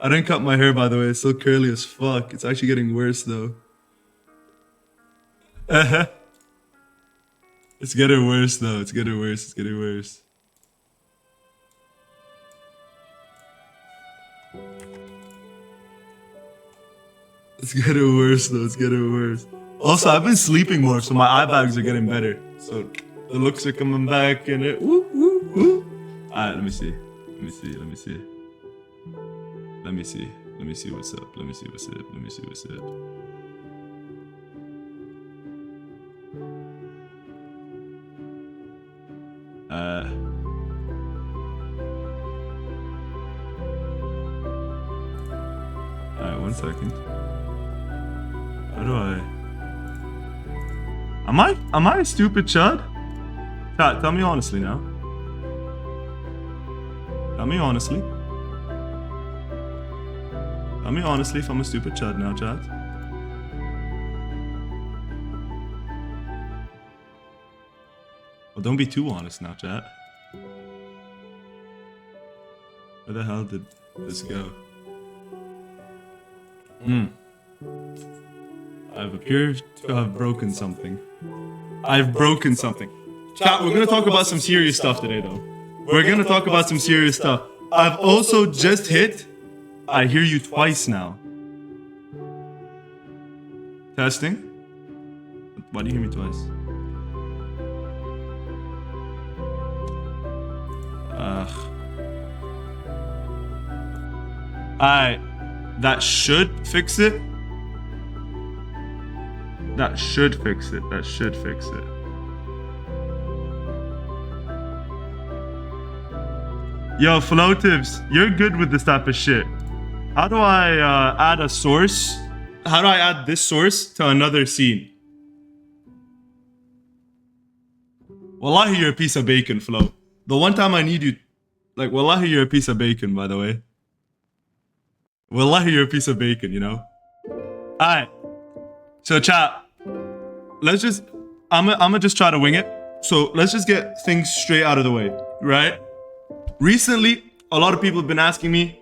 I didn't cut my hair, by the way. It's still curly as fuck. It's actually getting worse, though. It's getting worse, though. It's getting worse. It's getting worse. It's getting worse, though. It's getting worse. Also, I've been sleeping more, so my eye bags are getting better. So the looks are coming back, and it. Woo, woo, woo. Alright, let me see. Let me see. Let me see. Let me see. Let me see what's up. Let me see what's up. Let me see what's up. Alright, 1 second. How do I? Am I a stupid chud? Chat, tell me honestly now. Tell me honestly. Tell me honestly if I'm a stupid chud now, chat. Well, don't be too honest now, chat. Where the hell did this go? I've appeared to have broken something. I've broken something. Chat, we're gonna talk about some serious stuff today, though. We're gonna talk about some serious stuff. I've also just hit. I hear you twice now. Testing. Why do you hear me twice? That should fix it. That should fix it. That should fix it. Yo, Floatives, you're good with this type of shit. How do I add a source? How do I add this source to another scene? Wallahi, you're a piece of bacon, Flo. The one time I need you, like, wallahi, you're a piece of bacon, by the way. Wallahi, you're a piece of bacon, you know? Alright. So, chat, let's just, I'm just try to wing it. So, let's just get things straight out of the way, right? Recently, a lot of people have been asking me,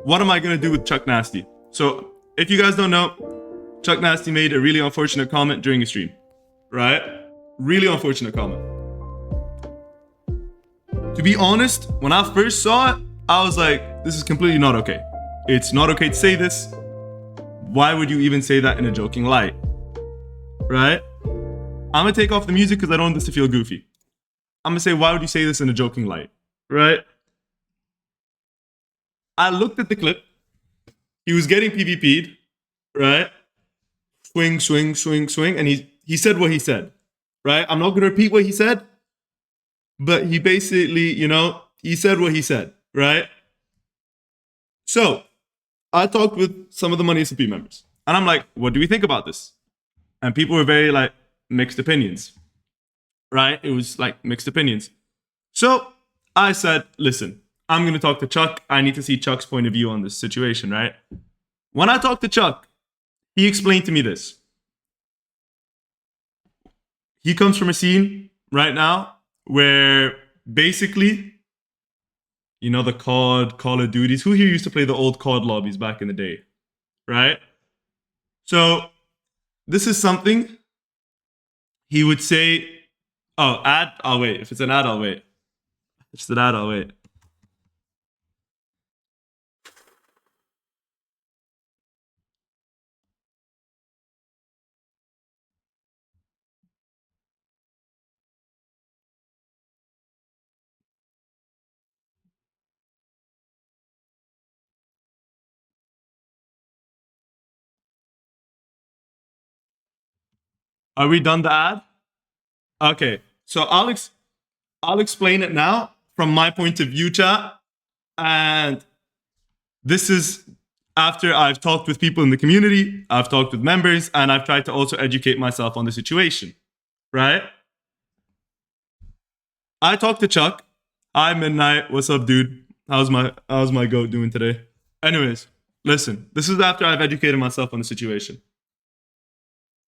what am I going to do with Chuck Nasty? So, if you guys don't know, Chuck Nasty made a really unfortunate comment during a stream, right? Really unfortunate comment. To be honest, when I first saw it, I was like, this is completely not okay. It's not okay to say this. Why would you even say that in a joking light? Right? I'm gonna take off the music because I don't want this to feel goofy. I'm gonna say, why would you say this in a joking light? Right? I looked at the clip. He was getting PvP'd, right? Swing, swing, swing, swing. And he said what he said, right? I'm not gonna repeat what he said, but he basically, you know, he said what he said, right? So, I talked with some of the MSMP members. And I'm like, what do we think about this? And people were very, like, mixed opinions. Right? It was, like, mixed opinions. So, I said, listen, I'm going to talk to Chuck. I need to see Chuck's point of view on this situation, right? When I talked to Chuck, he explained to me this. He comes from a scene right now where basically, you know, the COD, Call of Duties. Who here used to play the old COD lobbies back in the day? Right? So, this is something he would say, oh, ad, I'll wait. If it's an ad, I'll wait. If it's an ad, I'll wait. Are we done the ad? Okay. So I'll explain it now from my point of view, chat. And this is after I've talked with people in the community, I've talked with members, and I've tried to also educate myself on the situation, right? I talked to Chuck. Hi, Midnight. What's up, dude? How's my goat doing today? Anyways, listen. This is after I've educated myself on the situation.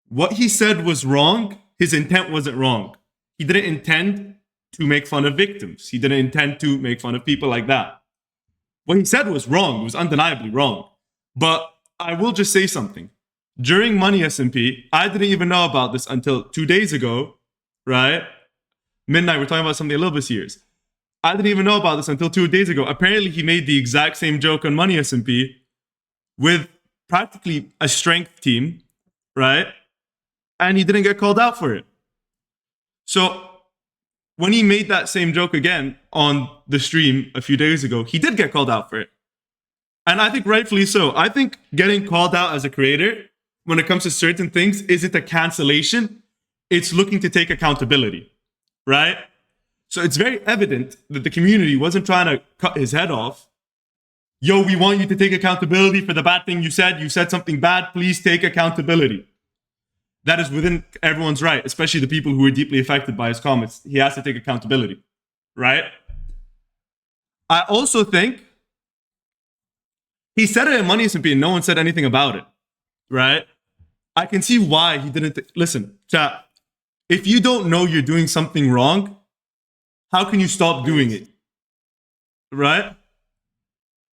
What he said was wrong. His intent wasn't wrong. He didn't intend to make fun of victims. He didn't intend to make fun of people like that. What he said was wrong. It was undeniably wrong. But I will just say something. During Money SMP, I didn't even know about this until 2 days ago, right? Midnight, we're talking about something a little bit serious. I didn't even know about this until 2 days ago. Apparently, he made the exact same joke on Money SMP with practically a strength team, right? And he didn't get called out for it. So when he made that same joke again on the stream a few days ago, he did get called out for it. And I think rightfully so. I think getting called out as a creator when it comes to certain things isn't a cancellation. It's looking to take accountability, right? So it's very evident that the community wasn't trying to cut his head off. Yo, we want you to take accountability for the bad thing you said. You said something bad. Please take accountability. That is within everyone's right, especially the people who were deeply affected by his comments. He has to take accountability, right? I also think he said it in Money SMP and no one said anything about it, right? I can see why he didn't. Listen, chat, if you don't know you're doing something wrong, how can you stop doing it, right?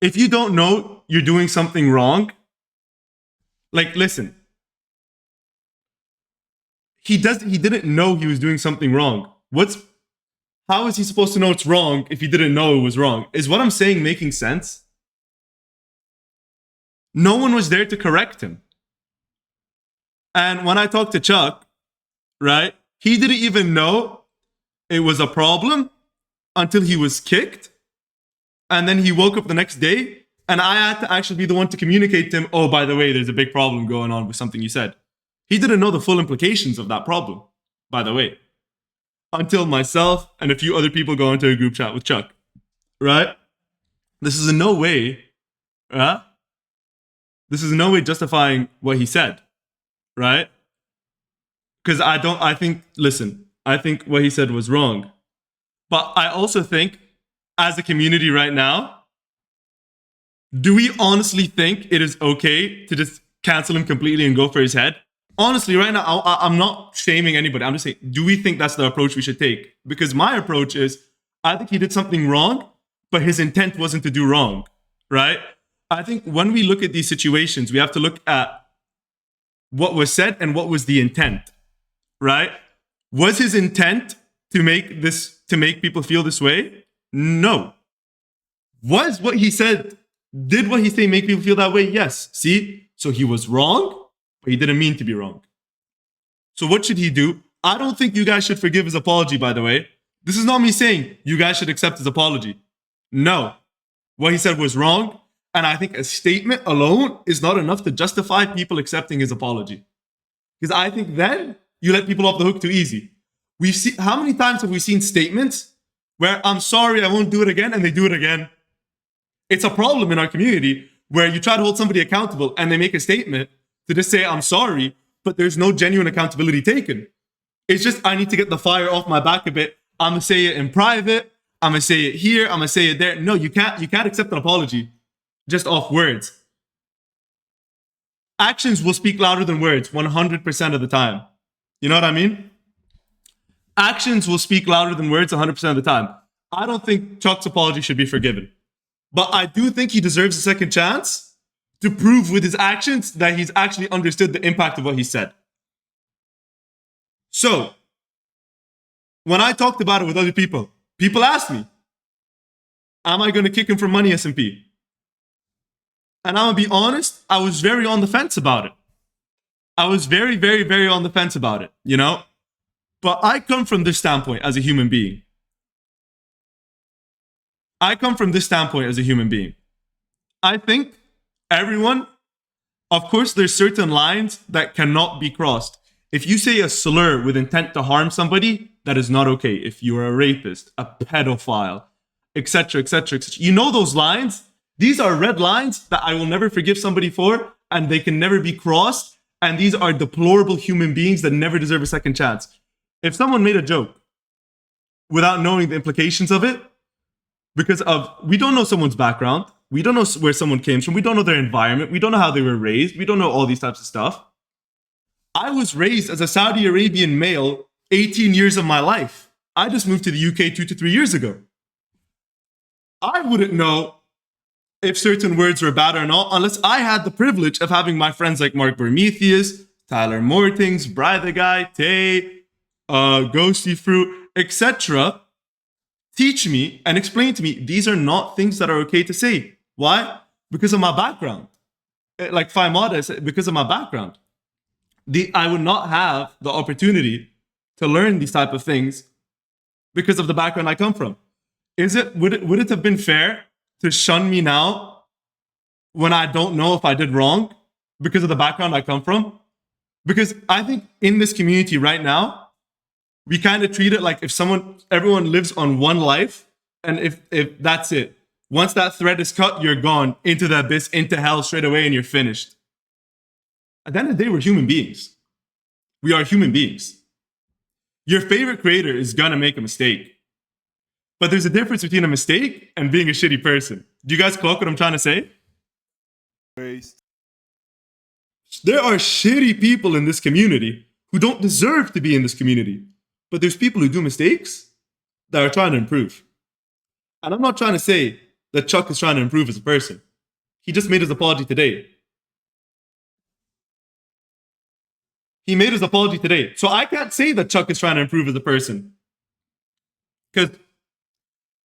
If you don't know you're doing something wrong, like, listen, he didn't know he was doing something wrong. How is he supposed to know it's wrong if he didn't know it was wrong? Is what I'm saying making sense? No one was there to correct him. And when I talked to Chuck, right, he didn't even know it was a problem until he was kicked. And then he woke up the next day and I had to actually be the one to communicate to him, oh, by the way, there's a big problem going on with something you said. He didn't know the full implications of that problem, by the way, until myself and a few other people go into a group chat with Chuck, right? This is in no way, this is in no way justifying what he said, right? Because I think what he said was wrong. But I also think, as a community right now, do we honestly think it is okay to just cancel him completely and go for his head? Honestly, right now, I'm not shaming anybody. I'm just saying, do we think that's the approach we should take? Because my approach is, I think he did something wrong, but his intent wasn't to do wrong, right? I think when we look at these situations, we have to look at what was said and what was the intent, right? Was his intent to make people feel this way? No. Was what he said, did what he say make people feel that way? Yes. See? So he was wrong, but he didn't mean to be wrong. So what should he do? I don't think you guys should forgive his apology, by the way. This is not me saying you guys should accept his apology. No. What he said was wrong, and I think a statement alone is not enough to justify people accepting his apology. Because I think then you let people off the hook too easy. How many times have we seen statements where I'm sorry, I won't do it again, and they do it again? It's a problem in our community where you try to hold somebody accountable and they make a statement to just say, I'm sorry, but there's no genuine accountability taken. It's just, I need to get the fire off my back a bit. I'm going to say it in private. I'm going to say it here. I'm going to say it there. No, you can't accept an apology just off words. Actions will speak louder than words 100% of the time. You know what I mean? Actions will speak louder than words 100% of the time. I don't think Chuck's apology should be forgiven. But I do think he deserves a second chance to prove with his actions that he's actually understood the impact of what he said. So, when I talked about it with other people, people asked me, am I going to kick him from Money SMP? And I'm going to be honest, I was very on the fence about it. I was very, very, very on the fence about it, you know? But I come from this standpoint as a human being. I think everyone, of course, there's certain lines that cannot be crossed. If you say a slur with intent to harm somebody, that is not okay. If you're a rapist, a pedophile, etc., etc., etc. You know those lines? These are red lines that I will never forgive somebody for, and they can never be crossed. And these are deplorable human beings that never deserve a second chance. If someone made a joke without knowing the implications of it, because we don't know someone's background, we don't know where someone came from, we don't know their environment, we don't know how they were raised, we don't know all these types of stuff. I was raised as a Saudi Arabian male 18 years of my life. I just moved to the UK 2 to 3 years ago. I wouldn't know if certain words were bad or not, unless I had the privilege of having my friends like Mark Prometheus, Tyler Mortings, Bry the Guy, Tay, Ghosty Fruit, etc., teach me and explain to me these are not things that are okay to say. Why? Because of my background. Like Faimada said, because of my background. I would not have the opportunity to learn these type of things because of the background I come from. Would it have been fair to shun me now when I don't know if I did wrong because of the background I come from? Because I think in this community right now, we kind of treat it like if everyone lives on one life, and if that's it. Once that thread is cut, you're gone into the abyss, into hell straight away, and you're finished. At the end of the day, we're human beings. We are human beings. Your favorite creator is gonna make a mistake. But there's a difference between a mistake and being a shitty person. Do you guys clock what I'm trying to say? There are shitty people in this community who don't deserve to be in this community. But there's people who do mistakes that are trying to improve. And I'm not trying to say that Chuck is trying to improve as a person. He just made his apology today. So I can't say that Chuck is trying to improve as a person. Because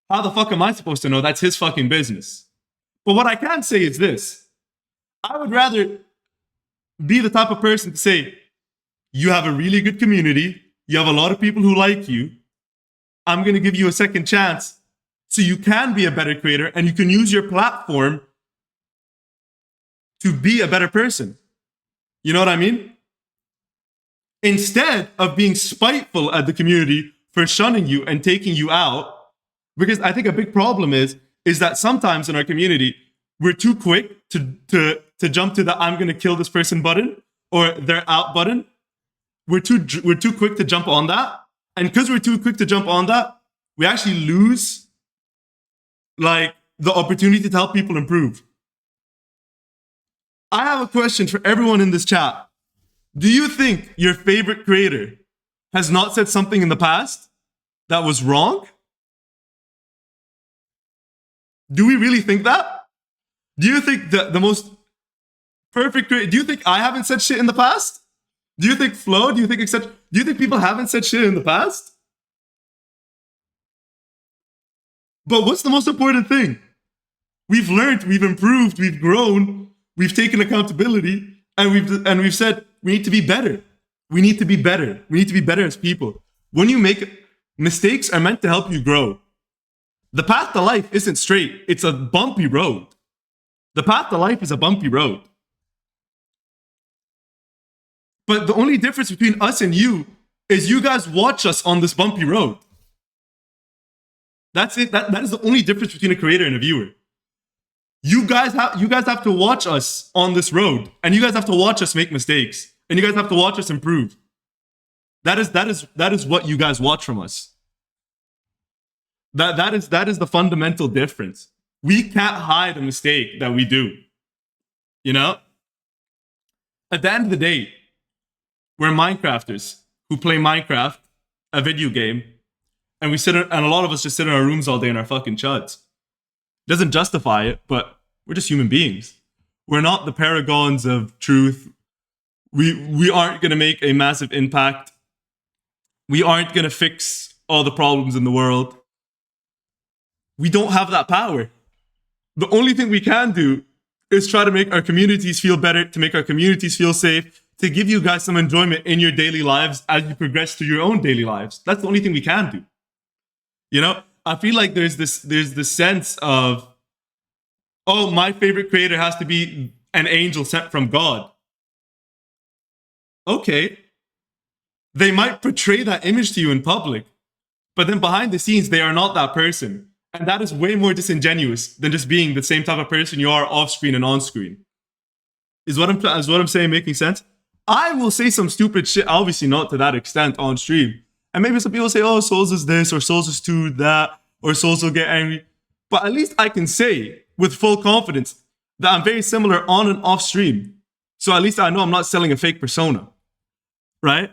how the fuck am I supposed to know? That's his fucking business. But what I can say is this. I would rather be the type of person to say, you have a really good community. You have a lot of people who like you. I'm going to give you a second chance so you can be a better creator and you can use your platform to be a better person. You know what I mean? Instead of being spiteful at the community for shunning you and taking you out, because I think a big problem is that sometimes in our community, we're too quick to jump to the I'm going to kill this person button or they're out button. We're too quick to jump on that. And because we're too quick to jump on that, we actually lose like the opportunity to help people improve. I have a question for everyone in this chat. Do you think your favorite creator has not said something in the past that was wrong? Do we really think that? Do you think that the most perfect creator, do you think I haven't said shit in the past? Do you think Flo, do you think people haven't said shit in the past? But what's the most important thing? We've learned, we've improved, we've grown, we've taken accountability, and we've said we need to be better. We need to be better. We need to be better as people. When you make mistakes are meant to help you grow. The path to life isn't straight. It's a bumpy road. The path to life is a bumpy road. But the only difference between us and you is you guys watch us on this bumpy road. That's it. That is the only difference between a creator and a viewer. You guys have to watch us on this road, and you guys have to watch us make mistakes, and you guys have to watch us improve. That is what you guys watch from us. That is the fundamental difference. We can't hide a mistake that we do. You know? At the end of the day, we're Minecrafters who play Minecraft, a video game, and a lot of us just sit in our rooms all day in our fucking chuds. Doesn't justify it, but we're just human beings. We're not the paragons of truth. We aren't going to make a massive impact. We aren't going to fix all the problems in the world. We don't have that power. The only thing we can do is try to make our communities feel better, to make our communities feel safe, to give you guys some enjoyment in your daily lives as you progress through your own daily lives. That's the only thing we can do. You know, I feel like there's this sense of, oh, my favorite creator has to be an angel sent from God. Okay. They might portray that image to you in public, but then behind the scenes, they are not that person. And that is way more disingenuous than just being the same type of person you are off screen and on screen. Is what I'm saying making sense? I will say some stupid shit, obviously not to that extent on stream. And maybe some people say, oh, Souls is this, or Souls is too that, or Souls will get angry. But at least I can say with full confidence that I'm very similar on and off stream. So at least I know I'm not selling a fake persona. Right?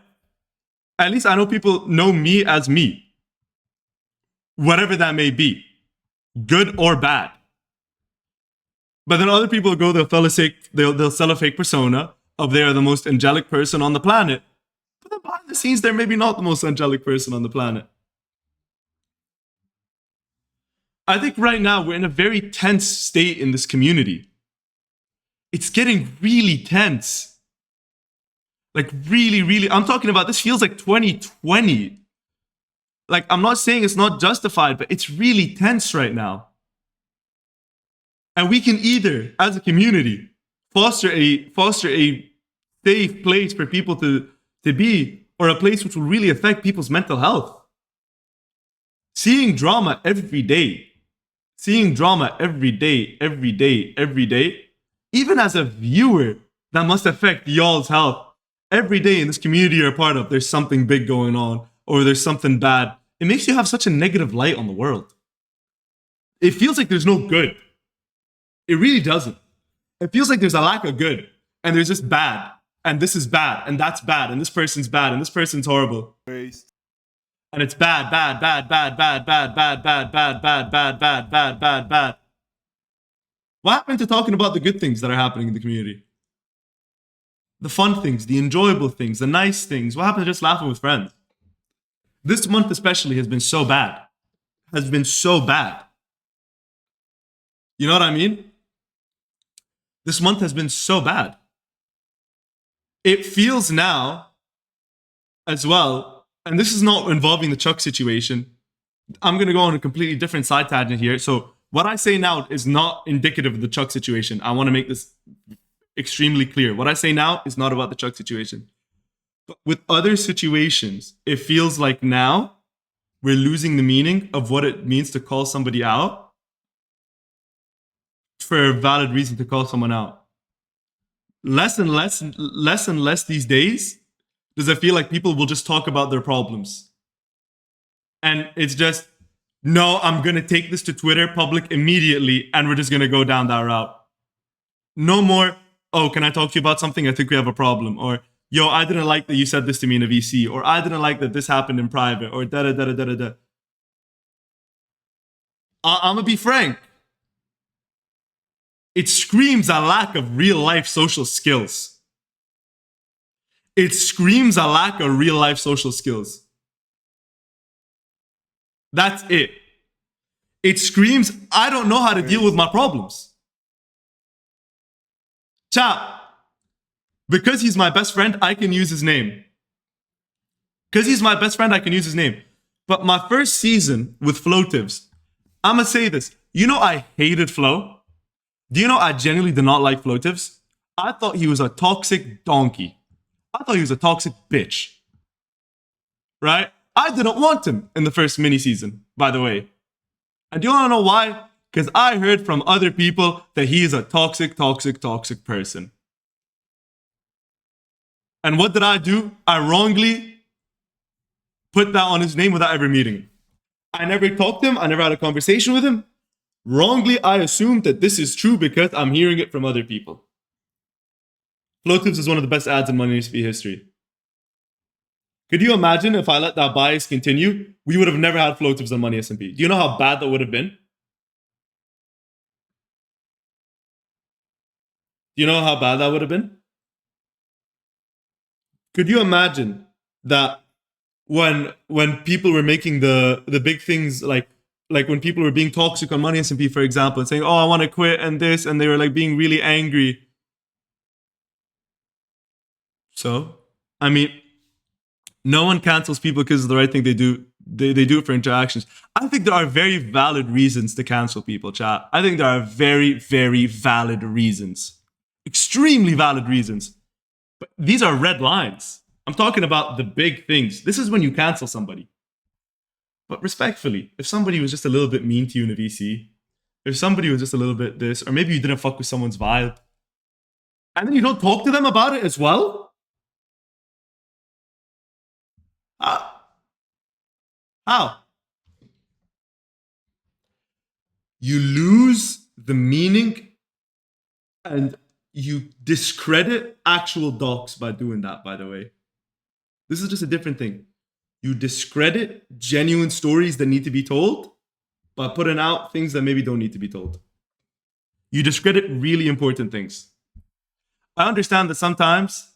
At least I know people know me as me. Whatever that may be. Good or bad. But then other people go, they'll sell a fake persona of they are the most angelic person on the planet. But then behind the scenes, they're maybe not the most angelic person on the planet. I think right now we're in a very tense state in this community. It's getting really tense. Like really, really, I'm talking about this feels like 2020. Like, I'm not saying it's not justified, but it's really tense right now. And we can either, as a community, foster a safe place for people to be, or a place which will really affect people's mental health. Seeing drama every day, even as a viewer, that must affect y'all's health. Every day in this community you're a part of, there's something big going on, or there's something bad. It makes you have such a negative light on the world. It feels like there's no good. It really doesn't. It feels like there's a lack of good, and there's just bad, and this is bad, and that's bad, and this person's bad, and this person's horrible. And it's bad. What happened to talking about the good things that are happening in the community? The fun things, the enjoyable things, the nice things. What happened to just laughing with friends? This month especially has been so bad. You know what I mean? This month has been so bad. It feels now as well, and this is not involving the Chuck situation. I'm going to go on a completely different side tangent here. So what I say now is not indicative of the Chuck situation. I want to make this extremely clear. What I say now is not about the Chuck situation. But with other situations, it feels like now we're losing the meaning of what it means to call somebody out for a valid reason to call someone out. Less and less these days does it feel like people will just talk about their problems. And it's just, no, I'm going to take this to Twitter public immediately, and we're just going to go down that route. No more, oh, can I talk to you about something? I think we have a problem. Or, yo, I didn't like that you said this to me in a VC. Or, I didn't like that this happened in private. Or, da-da-da-da-da-da. I'm going to be frank. It screams a lack of real-life social skills. It screams a lack of real-life social skills. That's it. It screams, I don't know how to deal with my problems. Chap, because he's my best friend, I can use his name. Because he's my best friend, I can use his name. But my first season with Floatives, I'm going to say this. You know I hated Flo? Do you know I genuinely did not like Floatives? I thought he was a toxic donkey. I thought he was a toxic bitch. Right? I didn't want him in the first mini season, by the way. And do you want to know why? Because I heard from other people that he is a toxic person. And what did I do? I wrongly put that on his name without ever meeting him. I never talked to him. I never had a conversation with him. Wrongly, I assumed that this is true because I'm hearing it from other people. Floatives is one of the best ads in Money MSP history. Could you imagine if I let that bias continue? We would have never had Floatives on Money SMP. Do you know how bad that would have been? Do you know how bad that would have been? Could you imagine that when people were making the big things, like when people were being toxic on Money SMP, for example, and saying, oh, I want to quit and this, and they were like being really angry. So, I mean, no one cancels people because of the right thing they do. They do it for interactions. I think there are very valid reasons to cancel people, chat. I think there are very, very valid reasons. Extremely valid reasons. But these are red lines. I'm talking about the big things. This is when you cancel somebody. But respectfully, if somebody was just a little bit mean to you in a VC, if somebody was just a little bit this, or maybe you didn't fuck with someone's vibe, and then you don't talk to them about it as well? How? You lose the meaning and you discredit actual docs by doing that, by the way. This is just a different thing. You discredit genuine stories that need to be told by putting out things that maybe don't need to be told. You discredit really important things. I understand that sometimes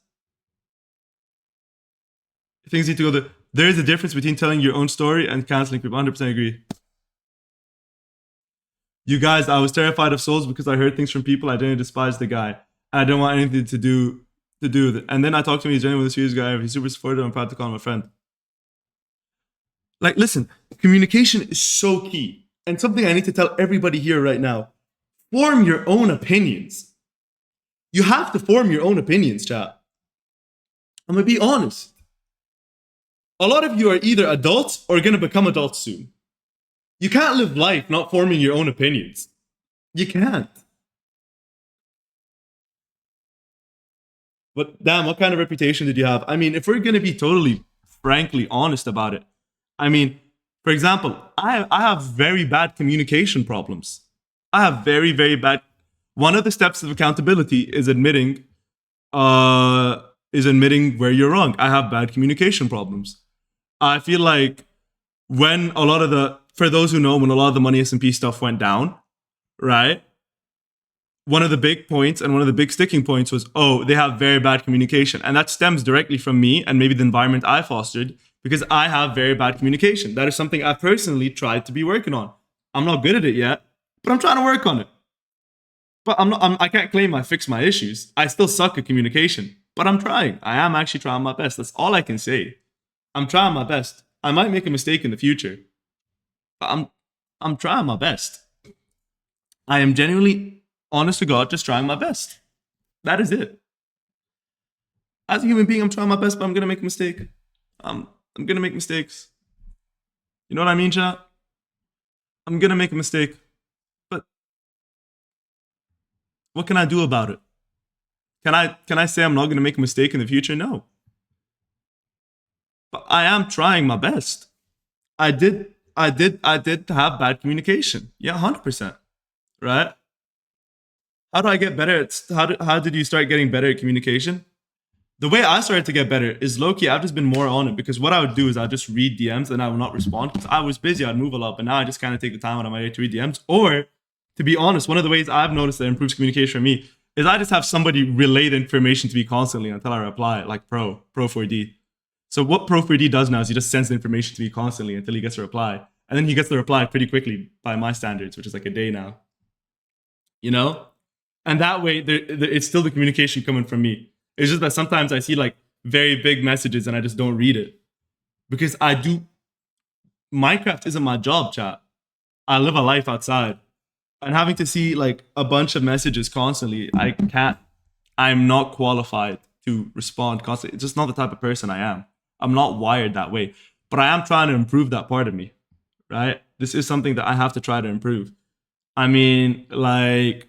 things need to go there. There is a difference between telling your own story and canceling people. 100% agree. You guys, I was terrified of souls because I heard things from people. I didn't despise the guy. I didn't want anything to do with it. And then I talked to him. He's genuinely a serious guy. He's super supportive. I'm proud to call him a friend. Like, listen, communication is so key. And something I need to tell everybody here right now. Form your own opinions. You have to form your own opinions, chat. I'm going to be honest. A lot of you are either adults or going to become adults soon. You can't live life not forming your own opinions. You can't. But damn, what kind of reputation did you have? I mean, if we're going to be totally, frankly honest about it, I mean, for example, I have very bad communication problems. I have very, very bad. One of the steps of accountability is admitting where you're wrong. I have bad communication problems. I feel like when a lot of the, for those who know, when a lot of the Money MSMP stuff went down, right? One of the big points and one of the big sticking points was, oh, they have very bad communication. And that stems directly from me and maybe the environment I fostered, because I have very bad communication. That is something I personally tried to be working on. I'm not good at it yet, but I'm trying to work on it. But I can't claim I fixed my issues. I still suck at communication, but I'm trying. I am actually trying my best. That's all I can say. I'm trying my best. I might make a mistake in the future, but I'm trying my best. I am genuinely, honest to God, just trying my best. That is it. As a human being, I'm trying my best, but I'm gonna make a mistake. I'm gonna make mistakes. You know what I mean, chat? I'm gonna make a mistake. But what can I do about it? Can I say I'm not gonna make a mistake in the future? No. But I am trying my best. I did have bad communication. Yeah, 100%. Right? How do I get better at, how did you start getting better at communication? The way I started to get better is low-key, I've just been more on it, because what I would do is I'd just read DMs and I would not respond because I was busy, I'd move a lot, but now I just kind of take the time out of my day to read DMs. Or, to be honest, one of the ways I've noticed that improves communication for me is I just have somebody relay the information to me constantly until I reply, like Pro4D. So what Pro4D does now is he just sends the information to me constantly until he gets a reply. And then he gets the reply pretty quickly by my standards, which is like a day now. You know? And that way, it's still the communication coming from me. It's just that sometimes I see like very big messages and I just don't read it. Because Minecraft isn't my job, chat. I live a life outside. And having to see like a bunch of messages constantly, I'm not qualified to respond constantly. It's just not the type of person I am. I'm not wired that way. But I am trying to improve that part of me, right? This is something that I have to try to improve. I mean, like,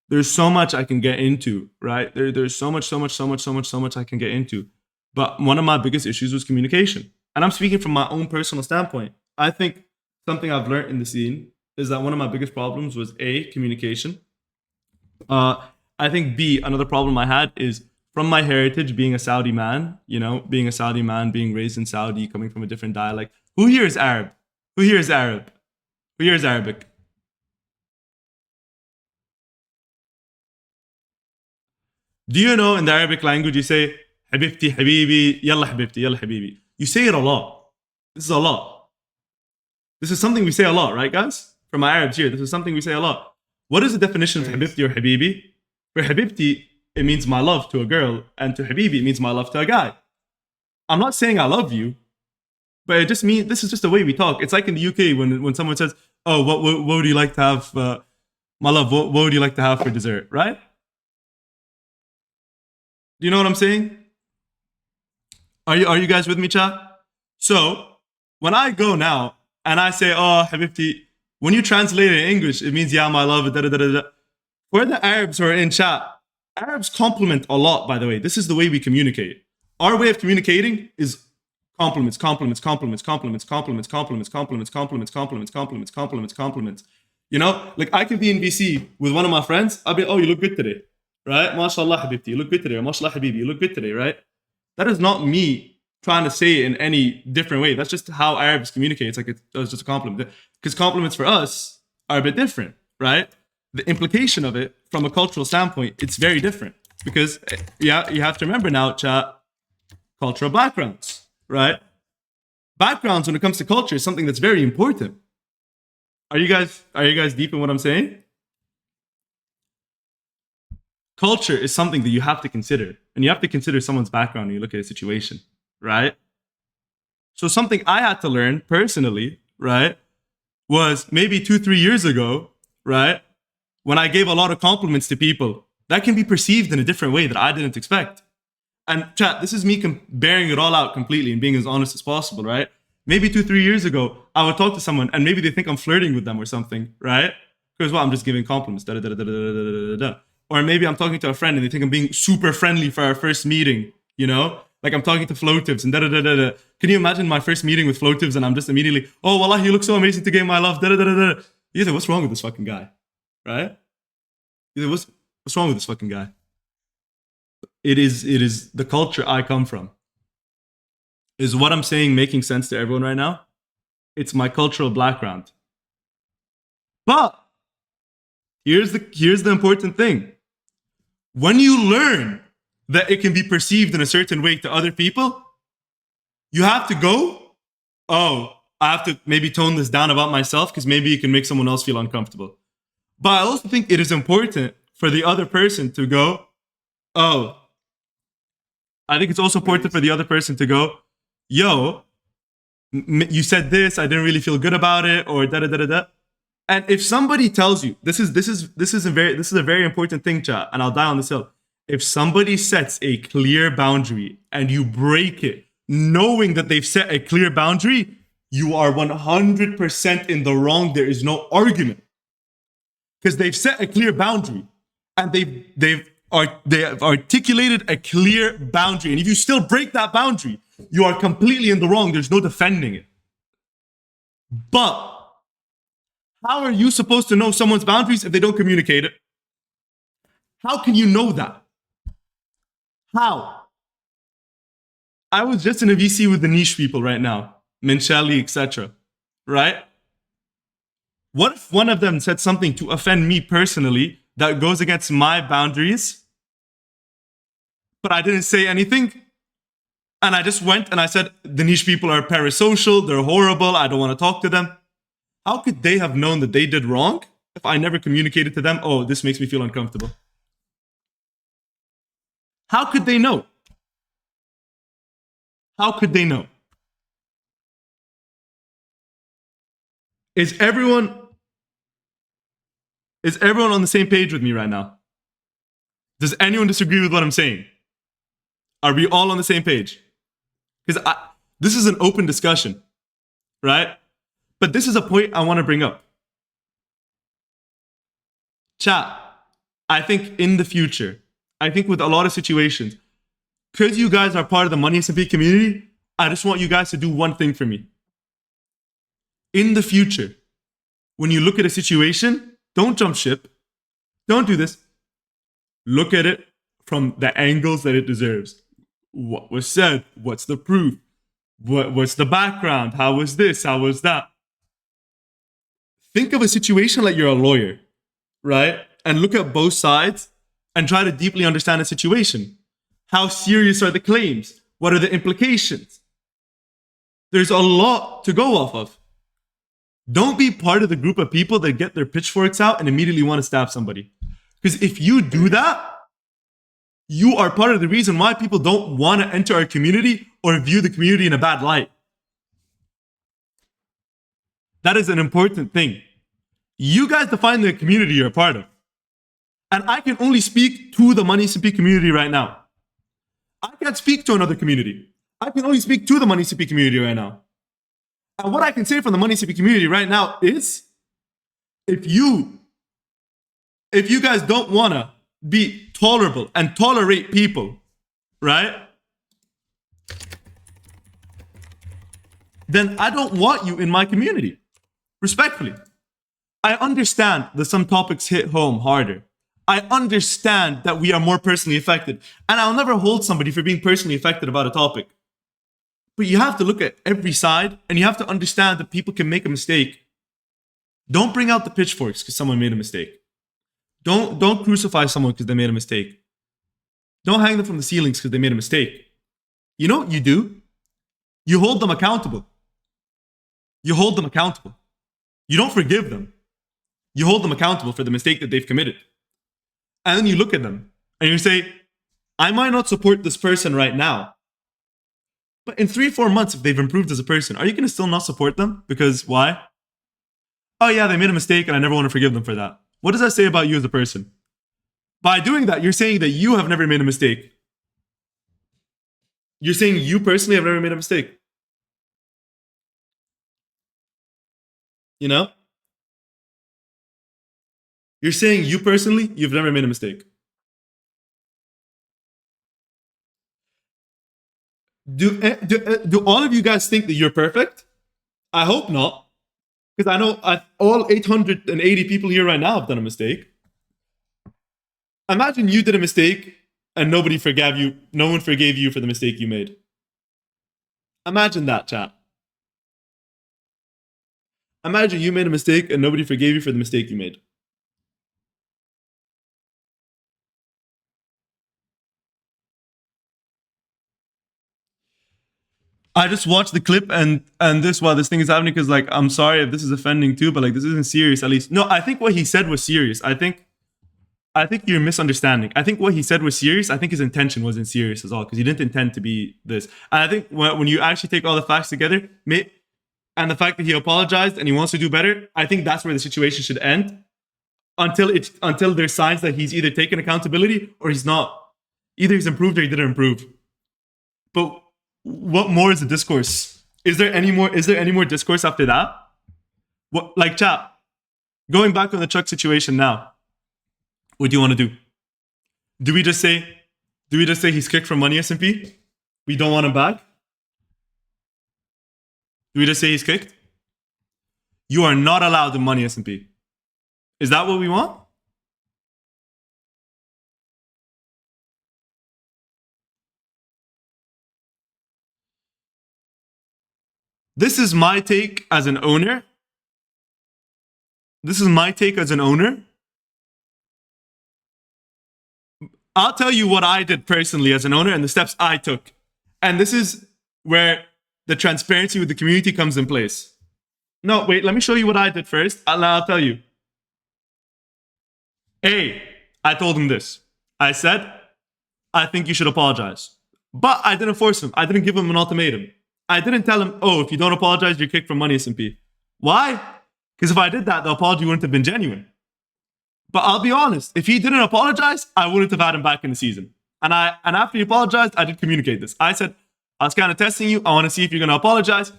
there's so much I can get into, right? There's so much I can get into. But one of my biggest issues was communication. And I'm speaking from my own personal standpoint. I think something I've learned in the scene is that one of my biggest problems was A, communication. I think B, another problem I had is from my heritage, being a Saudi man, being a Saudi man, being raised in Saudi, coming from a different dialect. Who here is Arab? Who here is Arab? Who here is Arabic? Do you know in the Arabic language you say Habibti, Habibi, Yalla Habibti, Yalla Habibi? You say it a lot. This is a lot. This is something we say a lot, right, guys? For my Arabs here, this is something we say a lot. What is the definition of Habibti or Habibi? For Habibti, it means my love to a girl, and to Habibi, it means my love to a guy. I'm not saying I love you, but it just means this is just the way we talk. It's like in the UK when someone says, "Oh, what would you like to have, my love? What would you like to have for dessert?" Right? Do you know what I'm saying? Are you guys with me, chat? So when I go now and I say, "Oh, Habibti," when you translate it in English, it means "Yeah, my love." Da, da, da, da, da. For the Arabs who are in chat, Arabs compliment a lot. By the way, this is the way we communicate. Our way of communicating is compliments, compliments, compliments, compliments, compliments, compliments, compliments, compliments, compliments, compliments, compliments, compliments. Like I could be in VC with one of my friends. I'll be, "Oh, you look good today." Right? MashaAllah, Habibti, you look good today. Or MashaAllah, Habibi, you look good today, right? That is not me trying to say it in any different way. That's just how Arabs communicate. It's like it's just a compliment. Because compliments for us are a bit different, right? the implication of it from a cultural standpoint, it's very different. Because yeah, you have to remember now, chat, cultural backgrounds, right? Backgrounds when it comes to culture is something that's very important. Are you guys deep in what I'm saying? Culture is something that you have to consider, and you have to consider someone's background when you look at a situation, right? So something I had to learn personally, right, was maybe 2-3 years ago, right, when I gave a lot of compliments to people, that can be perceived in a different way that I didn't expect. And chat, this is me bearing it all out completely and being as honest as possible, right? Maybe 2-3 years ago, I would talk to someone and maybe they think I'm flirting with them or something, right? Because, well, I'm just giving compliments. Da, da, da, da, da, da, da, da. Or maybe I'm talking to a friend and they think I'm being super friendly for our first meeting, you know? Like I'm talking to Floatives and da da da da da. Can you imagine my first meeting with Floatives and I'm just immediately, oh, wallah, you look so amazing to gain my love, da da da da da. You say, what's wrong with this fucking guy? Right? You say, what's wrong with this fucking guy? It is the culture I come from. Is what I'm saying making sense to everyone right now? It's my cultural background. But here's the important thing. When you learn that it can be perceived in a certain way to other people, you have to go, oh, I have to maybe tone this down about myself because maybe it can make someone else feel uncomfortable. But I also think it is important for the other person to go, oh, I think it's also important for the other person to go, yo, you said this, I didn't really feel good about it, or da da da da da. And if somebody tells you, this is a very important thing, chat, and I'll die on this hill. If somebody sets a clear boundary and you break it, knowing that they've set a clear boundary, you are 100% in the wrong. There is no argument. Because they've set a clear boundary and they have articulated a clear boundary. And if you still break that boundary, you are completely in the wrong. There's no defending it. But how are you supposed to know someone's boundaries if they don't communicate it? How can you know that? How? I was just in a VC with the niche people right now, Minchali, etc. Right? What if one of them said something to offend me personally that goes against my boundaries, but I didn't say anything? And I just went and I said, the niche people are parasocial, they're horrible, I don't want to talk to them. How could they have known that they did wrong if I never communicated to them, oh, this makes me feel uncomfortable? How could they know? How could they know? Is everyone on the same page with me right now? Does anyone disagree with what I'm saying? Are we all on the same page? Because this is an open discussion, right? But this is a point I want to bring up. Chat, I think in the future, I think with a lot of situations, because you guys are part of the Money MSMP community, I just want you guys to do one thing for me. In the future, when you look at a situation, don't jump ship. Don't do this. Look at it from the angles that it deserves. What was said? What's the proof? What's the background? How was this? How was that? Think of a situation like you're a lawyer, right? And look at both sides and try to deeply understand a situation. How serious are the claims? What are the implications? There's a lot to go off of. Don't be part of the group of people that get their pitchforks out and immediately want to stab somebody. Because if you do that, you are part of the reason why people don't want to enter our community or view the community in a bad light. That is an important thing. You guys define the community you're a part of. And I can only speak to the Money MSMP community right now. I can't speak to another community. I can only speak to the Money MSMP community right now. And what I can say from the Money MSMP community right now is, if you guys don't want to be tolerable and tolerate people, right? Then I don't want you in my community. Respectfully. I understand that some topics hit home harder. I understand that we are more personally affected. And I'll never hold somebody for being personally affected about a topic. But you have to look at every side and you have to understand that people can make a mistake. Don't bring out the pitchforks because someone made a mistake. Don't crucify someone because they made a mistake. Don't hang them from the ceilings because they made a mistake. You know what you do? You hold them accountable. You hold them accountable. You don't forgive them. You hold them accountable for the mistake that they've committed. And then you look at them and you say, I might not support this person right now, but in 3-4 months, if they've improved as a person, are you going to still not support them? Because why? Oh yeah, they made a mistake and I never want to forgive them for that. What does that say about you as a person? By doing that, you're saying that you have never made a mistake. You're saying you personally have never made a mistake. You know? You're saying you personally, you've never made a mistake. Do all of you guys think that you're perfect? I hope not. Because I know all 880 people here right now have done a mistake. Imagine you did a mistake and nobody forgave you. No one forgave you for the mistake you made. Imagine that, chat. Imagine you made a mistake and nobody forgave you for the mistake you made. I just watched the clip and this while this thing is happening because like I'm sorry if this is offending too, but like this isn't serious at least. No, I think what he said was serious. I think you're misunderstanding. I think what he said was serious. I think his intention wasn't serious at all because he didn't intend to be this. And I think when you actually take all the facts together, and the fact that he apologized and he wants to do better, I think that's where the situation should end until there's signs that he's either taken accountability or he's not. Either he's improved or he didn't improve. But what more is the discourse? Is there any more discourse after that? What, like, chat, going back on the Chuck situation now, what do you want to do? Do we just say he's kicked from Money SMP? We don't want him back? Do we just say he's kicked? You are not allowed in Money SMP. Is that what we want? This is my take as an owner. I'll tell you what I did personally as an owner and the steps I took. And this is where the transparency with the community comes in place. No, wait, let me show you what I did first. I'll tell you. I told him this. I said, I think you should apologize. But I didn't force him. I didn't give him an ultimatum. I didn't tell him, oh, if you don't apologize, you're kicked from Money SMP. Why? Because if I did that, the apology wouldn't have been genuine. But I'll be honest, if he didn't apologize, I wouldn't have had him back in the season. And after he apologized, I did communicate this. I said, I was kind of testing you. I want to see if you're going to apologize.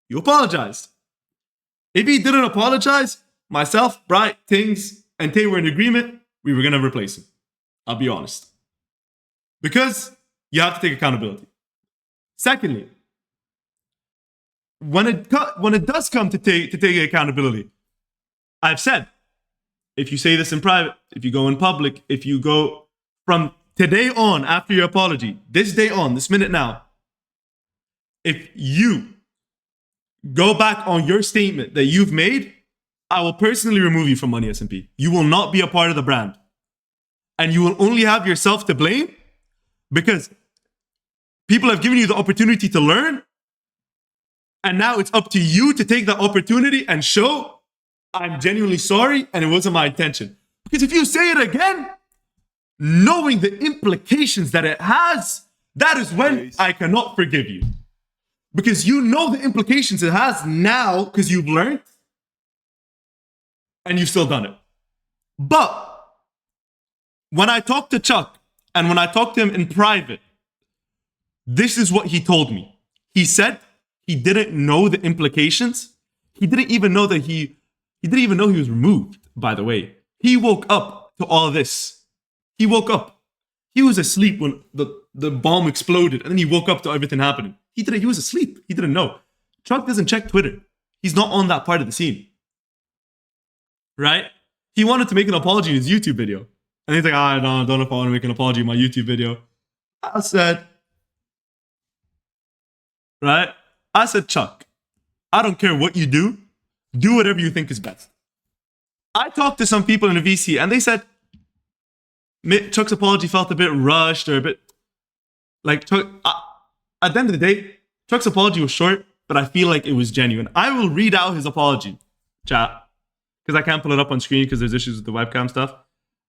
You apologized. If he didn't apologize, myself, Bright, Tings, and Tay were in agreement, we were going to replace him. I'll be honest. Because you have to take accountability. Secondly, when it does come to taking accountability, I've said, if you say this in private, if you go in public, if you go from today on after your apology, this day on, this minute now, if you go back on your statement that you've made, I will personally remove you from Money SMP. You will not be a part of the brand. And you will only have yourself to blame because people have given you the opportunity to learn. And now it's up to you to take that opportunity and show I'm genuinely sorry and it wasn't my intention. Because if you say it again, knowing the implications that it has, that is when I cannot forgive you. Because you know the implications it has now because you've learned and you've still done it. But when I talked to Chuck and when I talked to him in private, this is what he told me. He said he didn't know the implications. He didn't even know that he was removed, by the way. He woke up to all this. He woke up. He was asleep when the bomb exploded, and then he woke up to everything happening. He was asleep. He didn't know. Chuck doesn't check Twitter. He's not on that part of the scene. Right? He wanted to make an apology in his YouTube video. And he's like, I don't know if I want to make an apology in my YouTube video. I said, Chuck, I don't care what you do whatever you think is best. I talked to some people in the VC and they said, Chuck's apology felt a bit rushed or a bit like Chuck. At the end of the day, Chuck's apology was short, but I feel like it was genuine. I will read out his apology, chat, because I can't pull it up on screen because there's issues with the webcam stuff.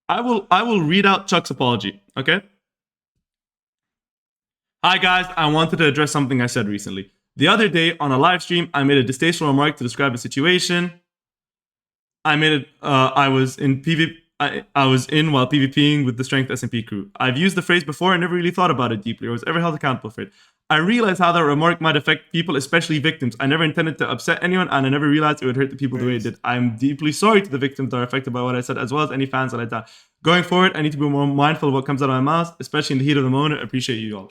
I will read out Chuck's apology. Okay. Hi guys, I wanted to address something I said recently. The other day on a live stream, I made a distasteful remark to describe a situation. I was in while PvPing with the Strength SMP crew. I've used the phrase before and never really thought about it deeply or was ever held accountable for it. I realized how that remark might affect people, especially victims. I never intended to upset anyone and I never realized it would hurt the people the way it did. I'm deeply sorry to the victims that are affected by what I said, as well as any fans that I doubt. Going forward, I need to be more mindful of what comes out of my mouth, especially in the heat of the moment. I appreciate you all.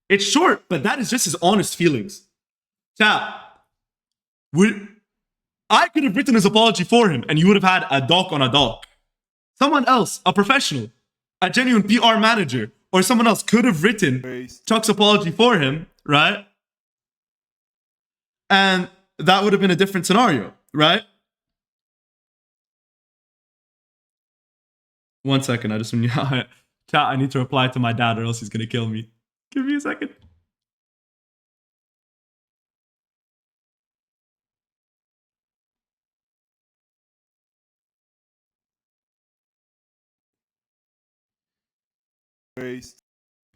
It's short, but that is just his honest feelings. Chat. I could have written his apology for him and you would have had a doc on a doc. Someone else, a professional, a genuine PR manager, or someone else could have written Chuck's apology for him, right? And that would have been a different scenario, right? 1 second, I just chat, I need to reply to my dad or else he's gonna kill me. Give me a second.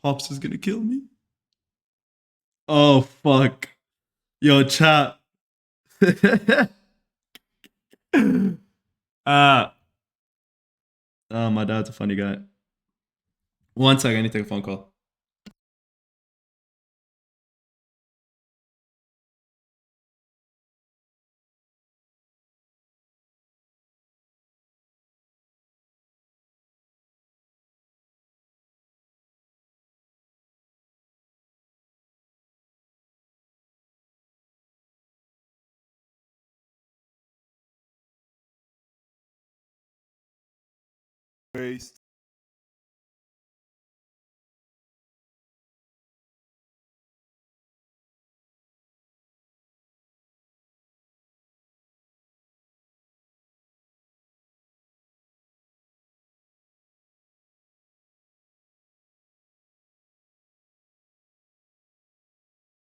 Pops is gonna kill me. Oh fuck. Yo, chat. My dad's a funny guy. 1 second, I need to take a phone call.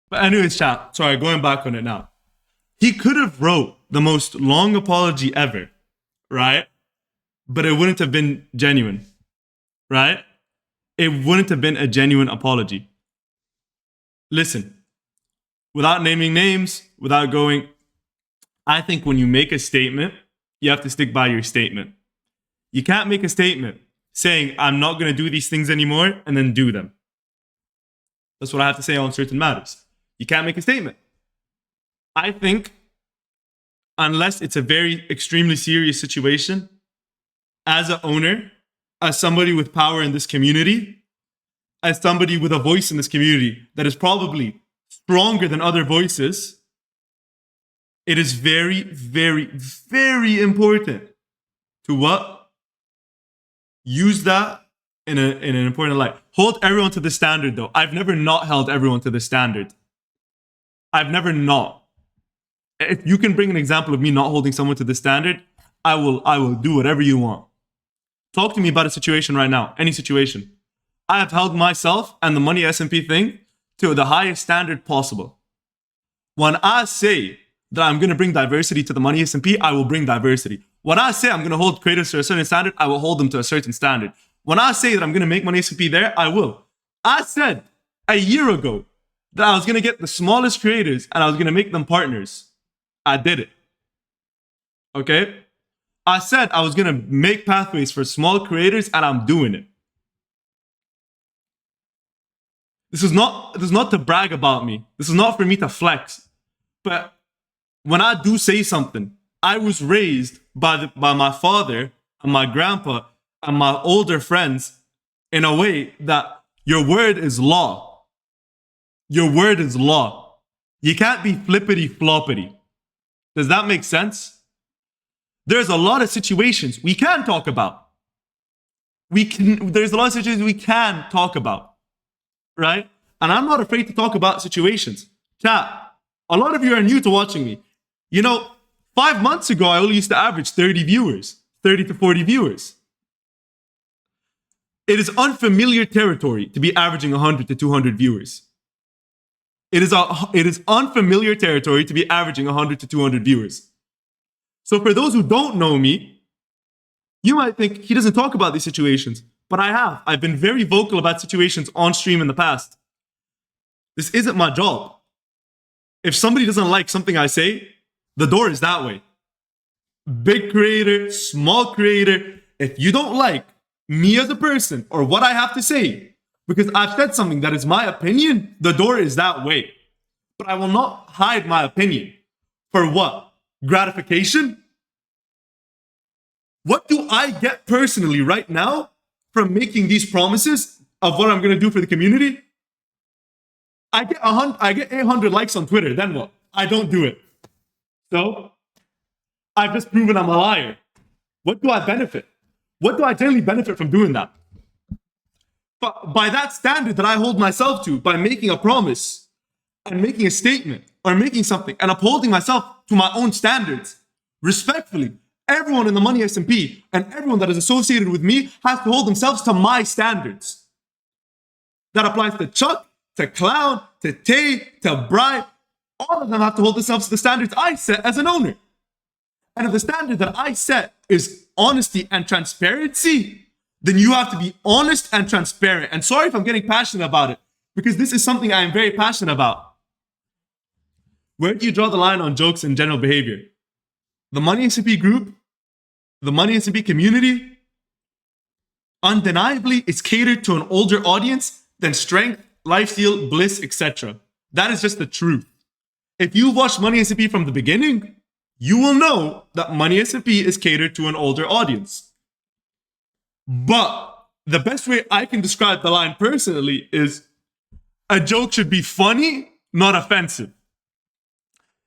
But anyways, chat, sorry, going back on it now. He could have wrote the most long apology ever, right? But it wouldn't have been genuine, right? It wouldn't have been a genuine apology. Listen, without naming names, without going, I think when you make a statement, you have to stick by your statement. You can't make a statement saying, I'm not going to do these things anymore, and then do them. That's what I have to say on certain matters. You can't make a statement. I think, unless it's a very extremely serious situation, as an owner, as somebody with power in this community, as somebody with a voice in this community that is probably stronger than other voices, it is very, very, very important to what? Use that in an important light. Hold everyone to the standard, though. I've never not held everyone to the standard. I've never not. If you can bring an example of me not holding someone to the standard, I will do whatever you want. Talk to me about a situation right now, any situation. I have held myself and the Money SMP thing to the highest standard possible. When I say that I'm going to bring diversity to the Money SMP, I will bring diversity. When I say I'm going to hold creators to a certain standard, I will hold them to a certain standard. When I say that I'm going to make Money SMP there, I will. I said a year ago that I was going to get the smallest creators and I was going to make them partners. I did it. Okay? I said I was going to make pathways for small creators and I'm doing it. This is not to brag about me. This is not for me to flex. But when I do say something, I was raised by my father and my grandpa and my older friends in a way that your word is law. Your word is law. You can't be flippity floppity. Does that make sense? There's a lot of situations we can talk about. There's a lot of situations we can talk about. Right? And I'm not afraid to talk about situations. Chat, a lot of you are new to watching me. You know, 5 months ago, I only used to average 30 viewers, 30 to 40 viewers. It is unfamiliar territory to be averaging 100 to 200 viewers. It is unfamiliar territory to be averaging 100 to 200 viewers. So for those who don't know me, you might think he doesn't talk about these situations, but I have. I've been very vocal about situations on stream in the past. This isn't my job. If somebody doesn't like something I say, the door is that way. Big creator, small creator, if you don't like me as a person or what I have to say, because I've said something that is my opinion, the door is that way. But I will not hide my opinion. For what? Gratification? What do I get personally right now from making these promises of what I'm going to do for the community? I get 800 likes on Twitter, then what? I don't do it. So, I've just proven I'm a liar. What do I benefit? What do I generally benefit from doing that? But by that standard that I hold myself to, by making a promise and making a statement or making something and upholding myself to my own standards, respectfully, everyone in the Money SMP and everyone that is associated with me has to hold themselves to my standards. That applies to Chuck, to Clown, to Tay, to Brian. All of them have to hold themselves to the standards I set as an owner. And if the standard that I set is honesty and transparency, then you have to be honest and transparent. And sorry if I'm getting passionate about it, because this is something I am very passionate about. Where do you draw the line on jokes and general behavior? The Money SMP group, the Money SMP community, undeniably is catered to an older audience than Strength, Lifesteal, Bliss, etc. That is just the truth. If you watched Money SMP from the beginning, you will know that Money SMP is catered to an older audience. But the best way I can describe the line personally is a joke should be funny, not offensive.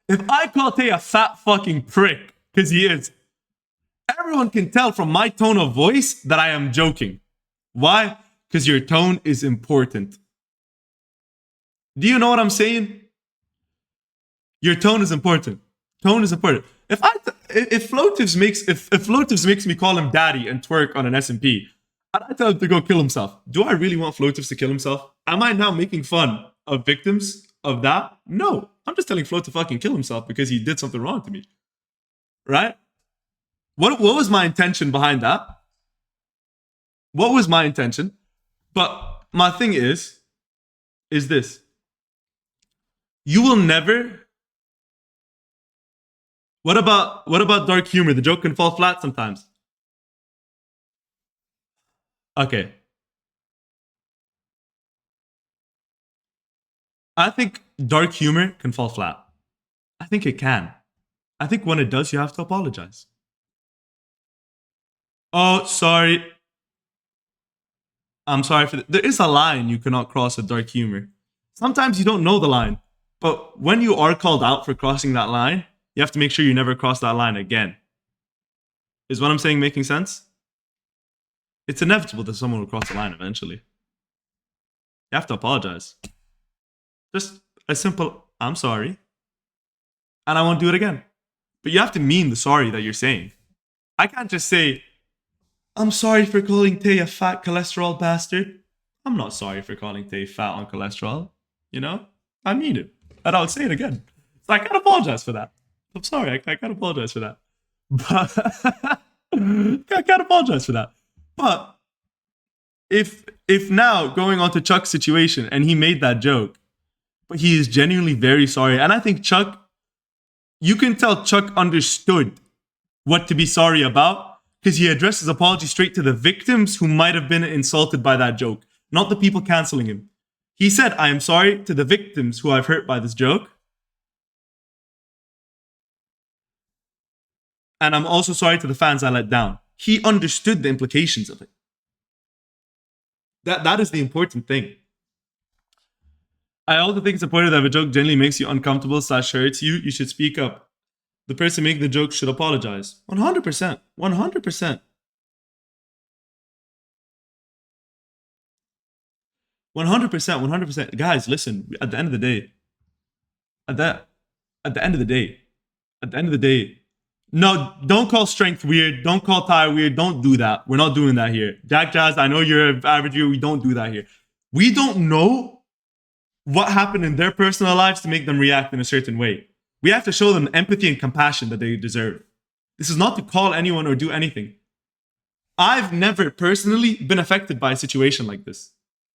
If I call Tay a fat fucking prick, because he is, everyone can tell from my tone of voice that I am joking. Why? Because your tone is important. Do you know what I'm saying? Your tone is important. Tone is important. If Floatives makes me call him daddy and twerk on an SMP, and I tell him to go kill himself, do I really want Floatives to kill himself? Am I now making fun of victims of that? No. I'm just telling Float to fucking kill himself because he did something wrong to me. Right? What was my intention behind that? What was my intention? But my thing is this. You will never... What about dark humor? The joke can fall flat sometimes. Okay. I think dark humor can fall flat. I think it can. I think when it does, you have to apologize. Oh, sorry. I'm sorry for that. There is a line you cannot cross with dark humor. Sometimes you don't know the line, but when you are called out for crossing that line, you have to make sure you never cross that line again. Is what I'm saying making sense? It's inevitable that someone will cross the line eventually. You have to apologize. Just a simple, I'm sorry. And I won't do it again. But you have to mean the sorry that you're saying. I can't just say, I'm sorry for calling Tay a fat cholesterol bastard. I'm not sorry for calling Tay fat on cholesterol. You know? I mean it. And I'll say it again. So I can't apologize for that. I'm sorry, I can't apologize for that. But I can't apologize for that. But if now going on to Chuck's situation and he made that joke, but he is genuinely very sorry. And I think Chuck, you can tell Chuck understood what to be sorry about because he addressed his apology straight to the victims who might have been insulted by that joke, not the people canceling him. He said, I am sorry to the victims who I've hurt by this joke. And I'm also sorry to the fans I let down. He understood the implications of it. That is the important thing. I also think it's important that if a joke generally makes you uncomfortable / hurts you, you should speak up. The person making the joke should apologize. 100%. 100%. 100%. Guys, listen, at the end of the day, No, don't call strength weird. Don't call tire weird. Don't do that. We're not doing that here. Jack Jazz, I know you're an average viewer. We don't do that here. We don't know what happened in their personal lives to make them react in a certain way. We have to show them empathy and compassion that they deserve. This is not to call anyone or do anything. I've never personally been affected by a situation like this.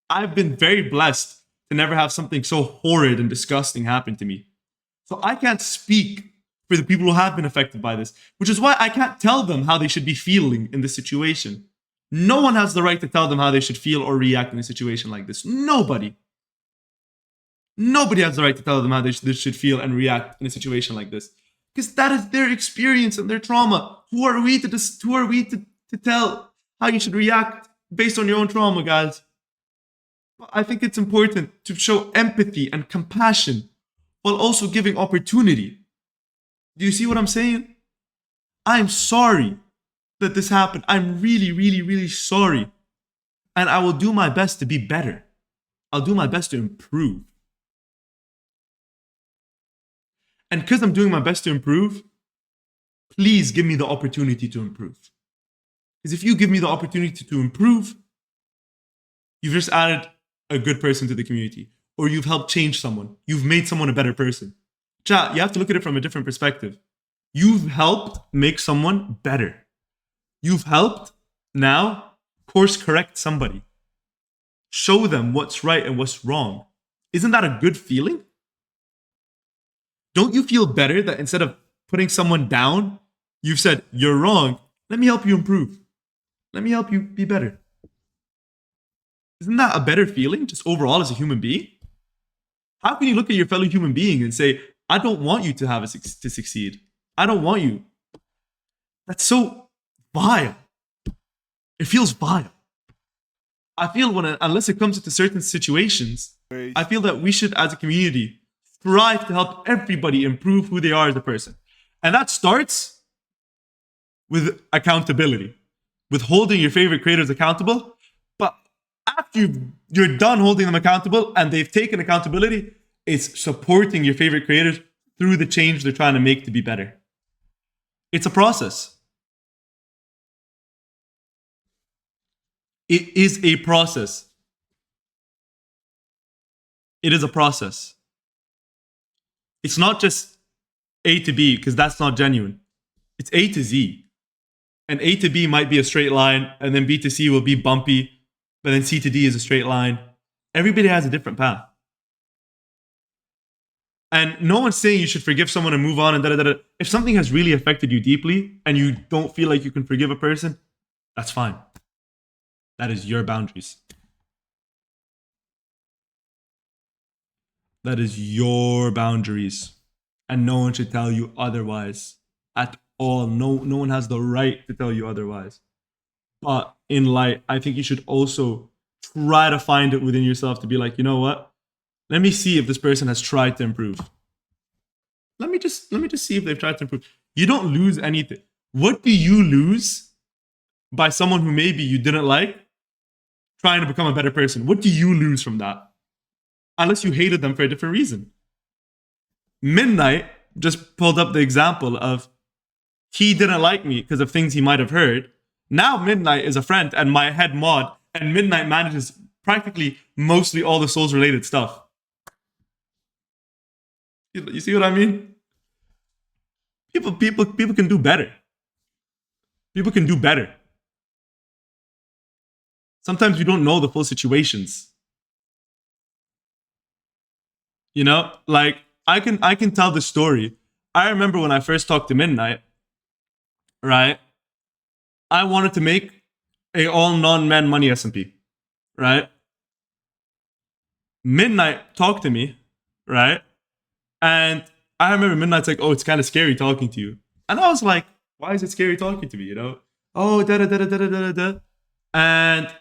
I've been very blessed to never have something so horrid and disgusting happen to me. So I can't speak for the people who have been affected by this, which is why I can't tell them how they should be feeling in this situation. No one has the right to tell them how they should feel or react in a situation like this. Nobody. Nobody has the right to tell them how they should feel and react in a situation like this. Because that is their experience and their trauma. Who are we to tell how you should react based on your own trauma, guys? But I think it's important to show empathy and compassion while also giving opportunity. Do you see what I'm saying? I'm sorry that this happened. I'm really, really, really sorry. And I will do my best to be better. I'll do my best to improve. And because I'm doing my best to improve, please give me the opportunity to improve. Because if you give me the opportunity to improve, you've just added a good person to the community, or you've helped change someone. You've made someone a better person. Chat, you have to look at it from a different perspective. You've helped make someone better. You've helped now course correct somebody. Show them what's right and what's wrong. Isn't that a good feeling? Don't you feel better that instead of putting someone down, you've said, you're wrong, let me help you improve. Let me help you be better. Isn't that a better feeling, just overall as a human being? How can you look at your fellow human being and say, I don't want you to succeed. I don't want you. That's so vile. It feels vile. I feel unless it comes into certain situations, I feel that we should, as a community, strive to help everybody improve who they are as a person. And that starts with accountability, with holding your favorite creators accountable. But after you're done holding them accountable and they've taken accountability, it's supporting your favorite creators through the change they're trying to make to be better. It's a process. It is a process. It is a process. It's not just A to B, because that's not genuine. It's A to Z. And A to B might be a straight line, and then B to C will be bumpy, but then C to D is a straight line. Everybody has a different path. And no one's saying you should forgive someone and move on and da-da-da-da. If something has really affected you deeply and you don't feel like you can forgive a person, that's fine. That is your boundaries. That is your boundaries. And no one should tell you otherwise at all. No one has the right to tell you otherwise. But in light, I think you should also try to find it within yourself to be like, you know what? Let me see if this person has tried to improve. Let me just see if they've tried to improve. You don't lose anything. What do you lose by someone who maybe you didn't like trying to become a better person? What do you lose from that? Unless you hated them for a different reason. Midnight just pulled up the example of he didn't like me because of things he might have heard. Now Midnight is a friend and my head mod, and Midnight manages practically mostly all the Souls related stuff. You see what I mean? People can do better. People can do better. Sometimes you don't know the full situations. You know, like I can tell the story. I remember when I first talked to Midnight, right? I wanted to make a all non-men money SMP, right? Midnight talked to me, right? And I remember Midnight's like, oh, it's kind of scary talking to you. And I was like, why is it scary talking to me, you know? Oh, da-da-da-da-da-da-da. And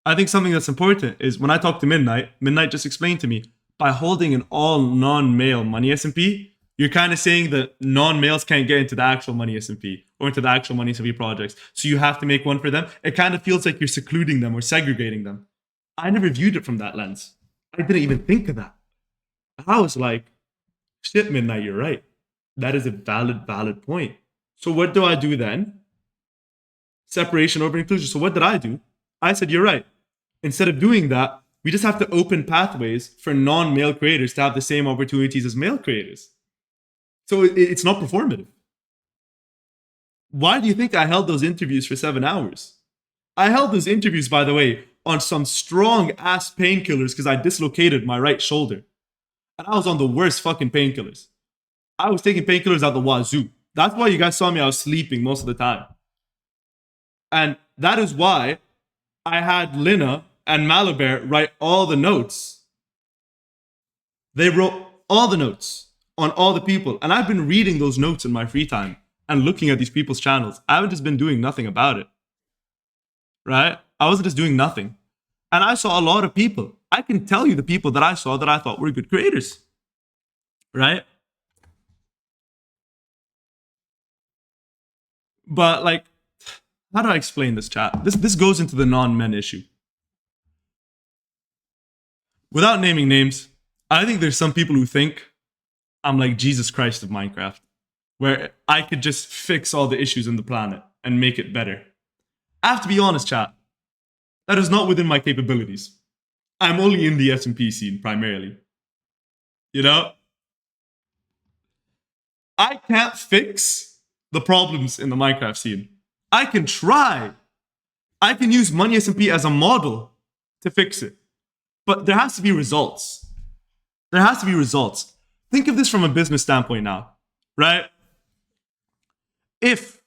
I think something that's important is when I talk to Midnight, Midnight just explained to me, by holding an all non-male money SMP, you're kind of saying that non-males can't get into the actual money SMP or into the actual money SMP projects. So you have to make one for them. It kind of feels like you're secluding them or segregating them. I never viewed it from that lens. I didn't even think of that. I was like, shit, Midnight, you're right. That is a valid point. So what do I do then? Separation over inclusion. So what did I do? I said, you're right. Instead of doing that, we just have to open pathways for non-male creators to have the same opportunities as male creators. So it's not performative. Why do you think I held those interviews for 7 hours? I held those interviews, by the way, on some strong ass painkillers because I dislocated my right shoulder. And I was on the worst fucking painkillers. I was taking painkillers out the wazoo. That's why you guys saw me, I was sleeping most of the time. And that is why I had Lina and Malabar write all the notes. They wrote all the notes on all the people. And I've been reading those notes in my free time and looking at these people's channels. I haven't just been doing nothing about it. Right? I wasn't just doing nothing. And I saw a lot of people. I can tell you the people that I saw that I thought were good creators. Right? But like, how do I explain this, chat? This goes into the non-men issue. Without naming names, I think there's some people who think I'm like Jesus Christ of Minecraft, where I could just fix all the issues in the planet and make it better. I have to be honest, chat. That is not within my capabilities. I'm only in the MSMP scene primarily. You know? I can't fix the problems in the Minecraft scene. I can try. I can use Money SMP as a model to fix it. But there has to be results. There has to be results. Think of this from a business standpoint now, right? If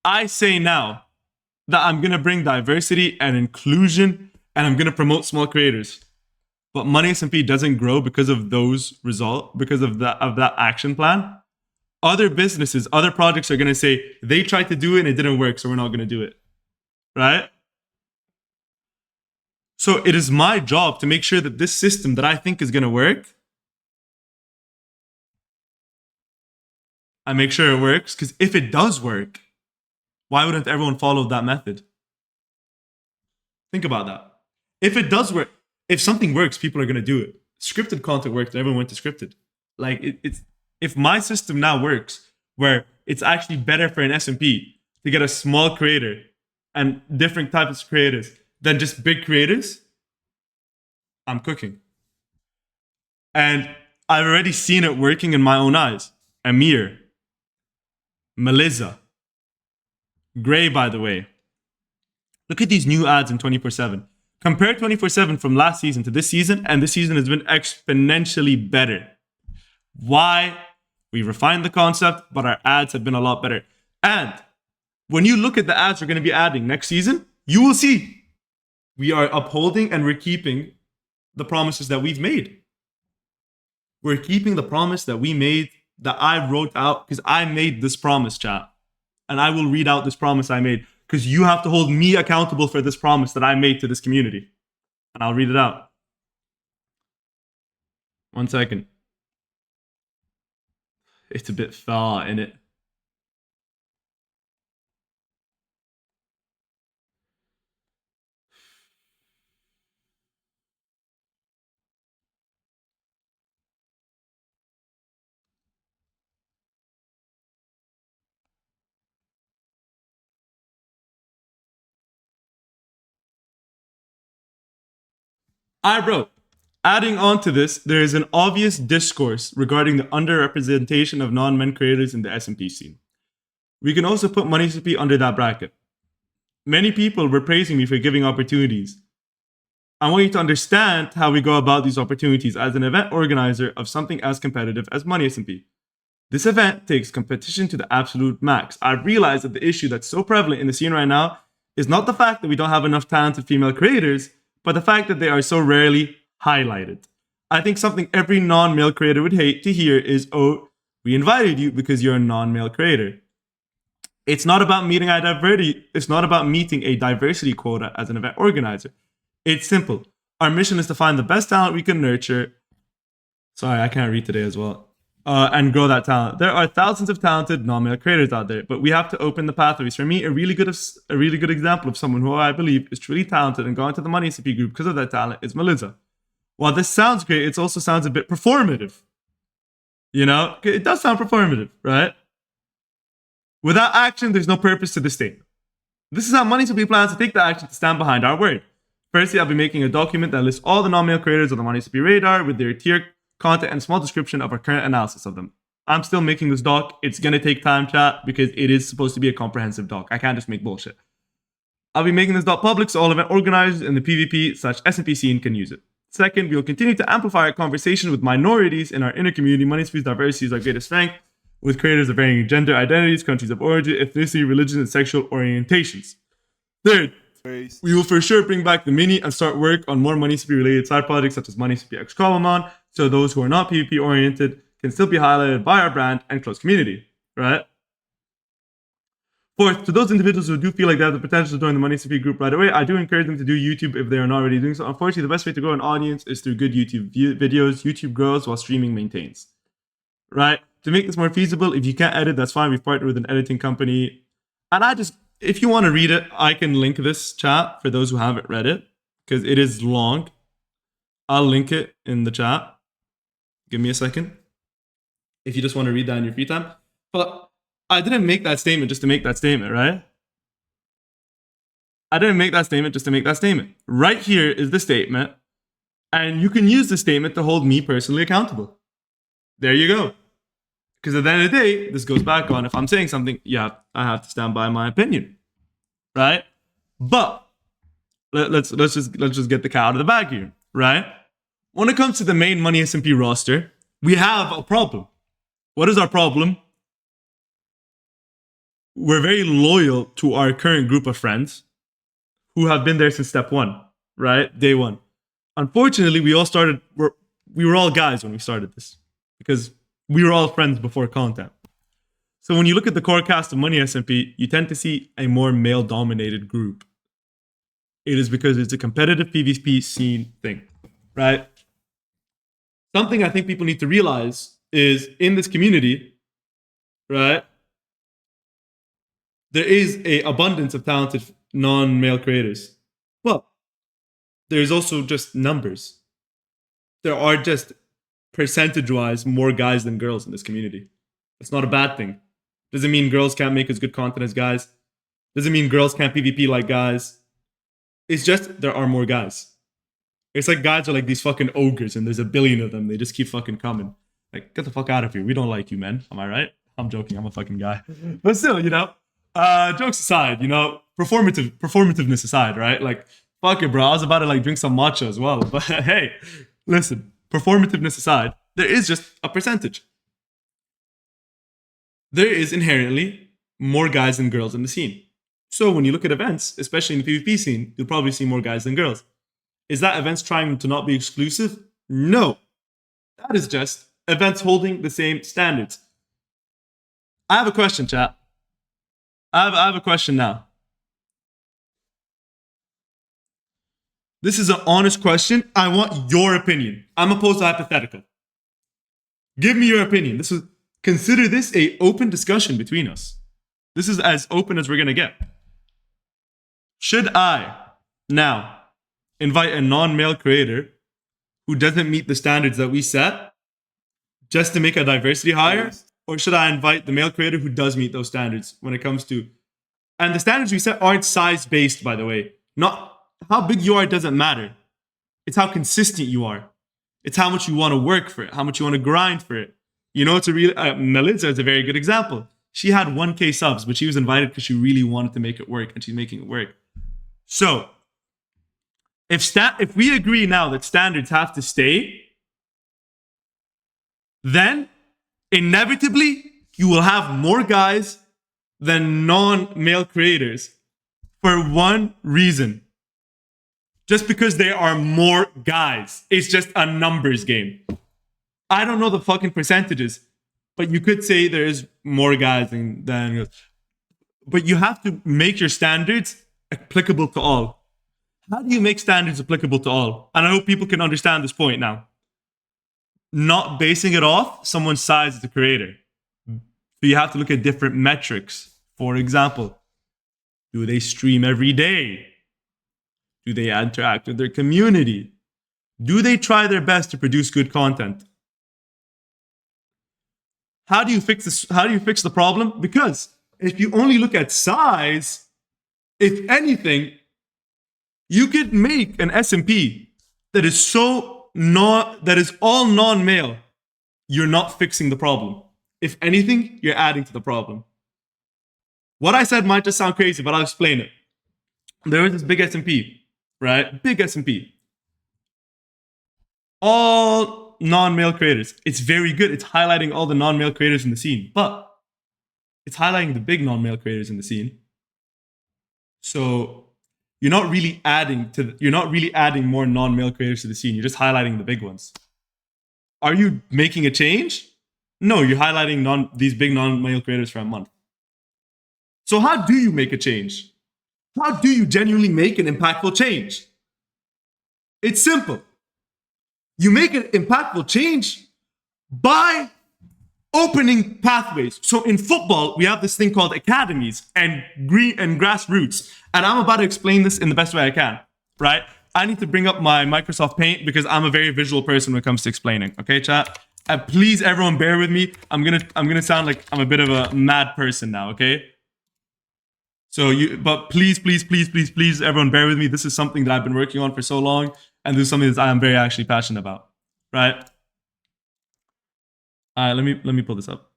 I say now that I'm going to bring diversity and inclusion and I'm going to promote small creators, but Money SMP doesn't grow because of those results, because of that action plan, other businesses, other projects are going to say they tried to do it and it didn't work, so we're not going to do it, right? So it is my job to make sure that this system that I think is going to work, I make sure it works, because if it does work, why wouldn't everyone follow that method? Think about that. If it does work, if something works, people are going to do it. Scripted content worked, everyone went to scripted. Like, it's if my system now works, where it's actually better for an SMP to get a small creator and different types of creators than just big creators, I'm cooking. And I've already seen it working in my own eyes. Amir, Melissa, Gray, by the way. Look at these new ads in 24/7. Compare 24/7 from last season to this season, and this season has been exponentially better. Why? We refined the concept, but our ads have been a lot better. And when you look at the ads we're going to be adding next season, you will see we are upholding and we're keeping the promises that we've made. We're keeping the promise that we made, that I wrote out, because I made this promise, chat. And I will read out this promise I made, because you have to hold me accountable for this promise that I made to this community. And I'll read it out. 1 second. It's a bit far, innit? I wrote, adding on to this, there is an obvious discourse regarding the underrepresentation of non-men creators in the SMP scene. We can also put Money SMP under that bracket. Many people were praising me for giving opportunities. I want you to understand how we go about these opportunities as an event organizer of something as competitive as Money SMP. This event takes competition to the absolute max. I realize that the issue that's so prevalent in the scene right now is not the fact that we don't have enough talented female creators, but the fact that they are so rarely highlighted. I think something every non-male creator would hate to hear is, oh, we invited you because you're a non-male creator. It's not about meeting a diversity quota as an event organizer. It's simple. Our mission is to find the best talent we can nurture. Sorry, I can't read today as well. And grow that talent. There are thousands of talented non-male creators out there, but we have to open the pathways. For me, a really good example of someone who I believe is truly talented and got into the Money SMP group because of that talent is Melissa. While this sounds great, it also sounds a bit performative. You know, it does sound performative, right? Without action, there's no purpose to the statement. This is how MoneySMP plans to take the action to stand behind our word. Firstly, I'll be making a document that lists all the non-mail creators on the MoneySMP radar with their tier, content, and small description of our current analysis of them. I'm still making this doc. It's gonna take time, chat, because it is supposed to be a comprehensive doc. I can't just make bullshit. I'll be making this doc public so all event organizers in the PvP/SMP scene can use it. Second, we will continue to amplify our conversation with minorities in our inner community. MoneySMP's diversity is our greatest strength, with creators of varying gender identities, countries of origin, ethnicity, religion, and sexual orientations. Third, we will for sure bring back the mini and start work on more MoneySMP related side projects such as MoneySMP X Common, so those who are not PvP oriented can still be highlighted by our brand and close community, right? Fourth, to those individuals who do feel like they have the potential to join the MoneySMP group right away, I do encourage them to do YouTube if they are not already doing so. Unfortunately, the best way to grow an audience is through good YouTube videos. YouTube grows while streaming maintains, right? To make this more feasible, if you can't edit, that's fine. We've partnered with an editing company. And if you want to read it, I can link this chat for those who haven't read it, because it is long. I'll link it in the chat. Give me a second. If you just want to read that in your free time. But I didn't make that statement just to make that statement, right? I didn't make that statement just to make that statement. Right here is the statement. And you can use the statement to hold me personally accountable. There you go. Because at the end of the day, this goes back on, if I'm saying something, yeah, I have to stand by my opinion, right? But let's just get the cat out of the bag here, right? When it comes to the main MoneySMP roster, we have a problem. What is our problem? We're very loyal to our current group of friends who have been there since step one, right? Day one. Unfortunately, we were all guys when we started this because we were all friends before content. So when you look at the core cast of MoneySMP, you tend to see a more male-dominated group. It is because it's a competitive PvP scene thing, right? Something I think people need to realize is in this community, right, there is an abundance of talented non-male creators. But there's also just numbers. There are just percentage-wise more guys than girls in this community. It's not a bad thing. Doesn't mean girls can't make as good content as guys. Doesn't mean girls can't PvP like guys. It's just there are more guys. It's like guys are like these fucking ogres and there's a billion of them. They just keep fucking coming. Like, get the fuck out of here. We don't like you, man. Am I right? I'm joking. I'm a fucking guy. But still, you know, jokes aside, you know, performativeness aside, right? Like, fuck it, bro. I was about to like drink some matcha as well. But hey, listen, performativeness aside, there is just a percentage. There is inherently more guys than girls in the scene. So when you look at events, especially in the PvP scene, you'll probably see more guys than girls. Is that events trying to not be exclusive? No. That is just events holding the same standards. I have a question, chat. I have a question now. This is an honest question. I want your opinion. I'm opposed to hypothetical. Give me your opinion. Consider this an open discussion between us. This is as open as we're going to get. Should I now invite a non-male creator who doesn't meet the standards that we set just to make a diversity hire? Or should I invite the male creator who does meet those standards when it comes to... And the standards we set aren't size-based, by the way. Not how big you are doesn't matter. It's how consistent you are. It's how much you want to work for it, how much you want to grind for it. You know, it's a real... Melissa is a very good example. She had 1K subs, but she was invited because she really wanted to make it work, and she's making it work. So, if we agree now that standards have to stay, then inevitably you will have more guys than non-male creators for one reason. Just because there are more guys. It's just a numbers game. I don't know the fucking percentages, but you could say there is more guys than girls. But you have to make your standards applicable to all. How do you make standards applicable to all? And I hope people can understand this point now. Not basing it off someone's size as a creator. So you have to look at different metrics. For example, do they stream every day? Do they interact with their community? Do they try their best to produce good content? How do you fix this? How do you fix the problem? Because if you only look at size, if anything, you could make an S&P that is all non-male. You're not fixing the problem. If anything, you're adding to the problem. What I said might just sound crazy, but I'll explain it. There is this big S&P, right? Big S&P. All non-male creators. It's very good. It's highlighting all the non-male creators in the scene, but it's highlighting the big non-male creators in the scene. So you're not really adding more non-male creators to the scene. You're just highlighting the big ones. Are you making a change? No, you're highlighting these big non-male creators for a month. So how do you make a change? How do you genuinely make an impactful change? It's simple. You make an impactful change by opening pathways. So in football, we have this thing called academies and grassroots. And I'm about to explain this in the best way I can, right? I need to bring up my Microsoft Paint because I'm a very visual person when it comes to explaining. Okay, chat? Please, everyone, bear with me. I'm gonna sound like I'm a bit of a mad person now, okay? But please, everyone, bear with me. This is something that I've been working on for so long, and this is something that I am very actually passionate about, right? All right, let me pull this up.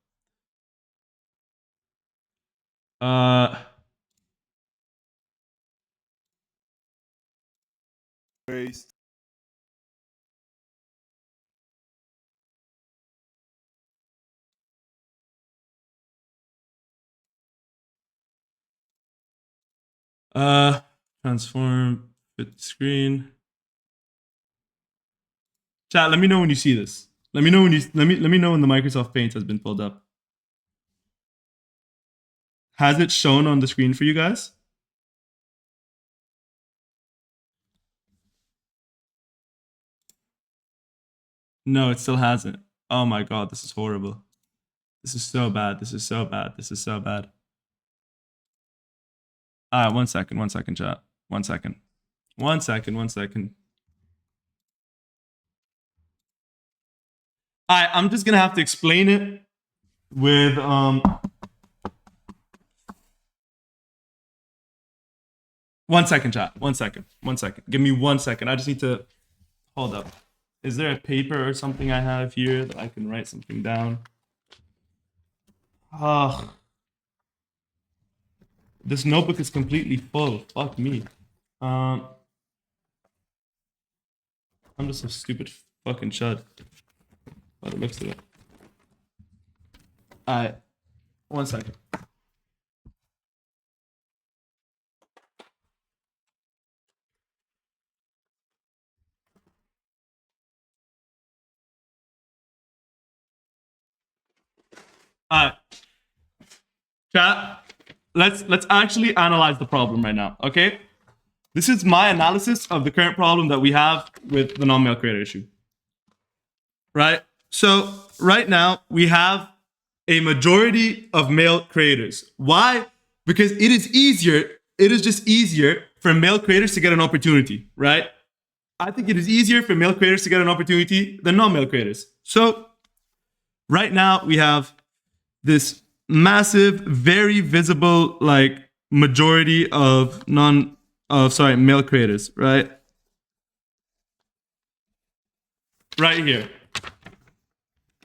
Transform, fit the screen. Chat, let me know when you see this. Let me know when the Microsoft Paint has been pulled up. Has it shown on the screen for you guys? No, it still hasn't. Oh my god, this is horrible. This is so bad. This is so bad. This is so bad. All right, one second, chat. One second. I'm just gonna have to explain it with one second, chat. One second. Give me 1 second. I just need to hold up. Is there a paper or something I have here that I can write something down? This notebook is completely full. Fuck me. I'm just a stupid fucking chud. By the looks of it. Alright. 1 second. Alright. Chat, let's actually analyze the problem right now, okay? This is my analysis of the current problem that we have with the non-male creator issue. Right? So right now we have a majority of male creators. Why? Because it is just easier for male creators to get an opportunity, right? I think it is easier for male creators to get an opportunity than non-male creators. So right now we have this massive, very visible, like, majority of male creators, right? Right here.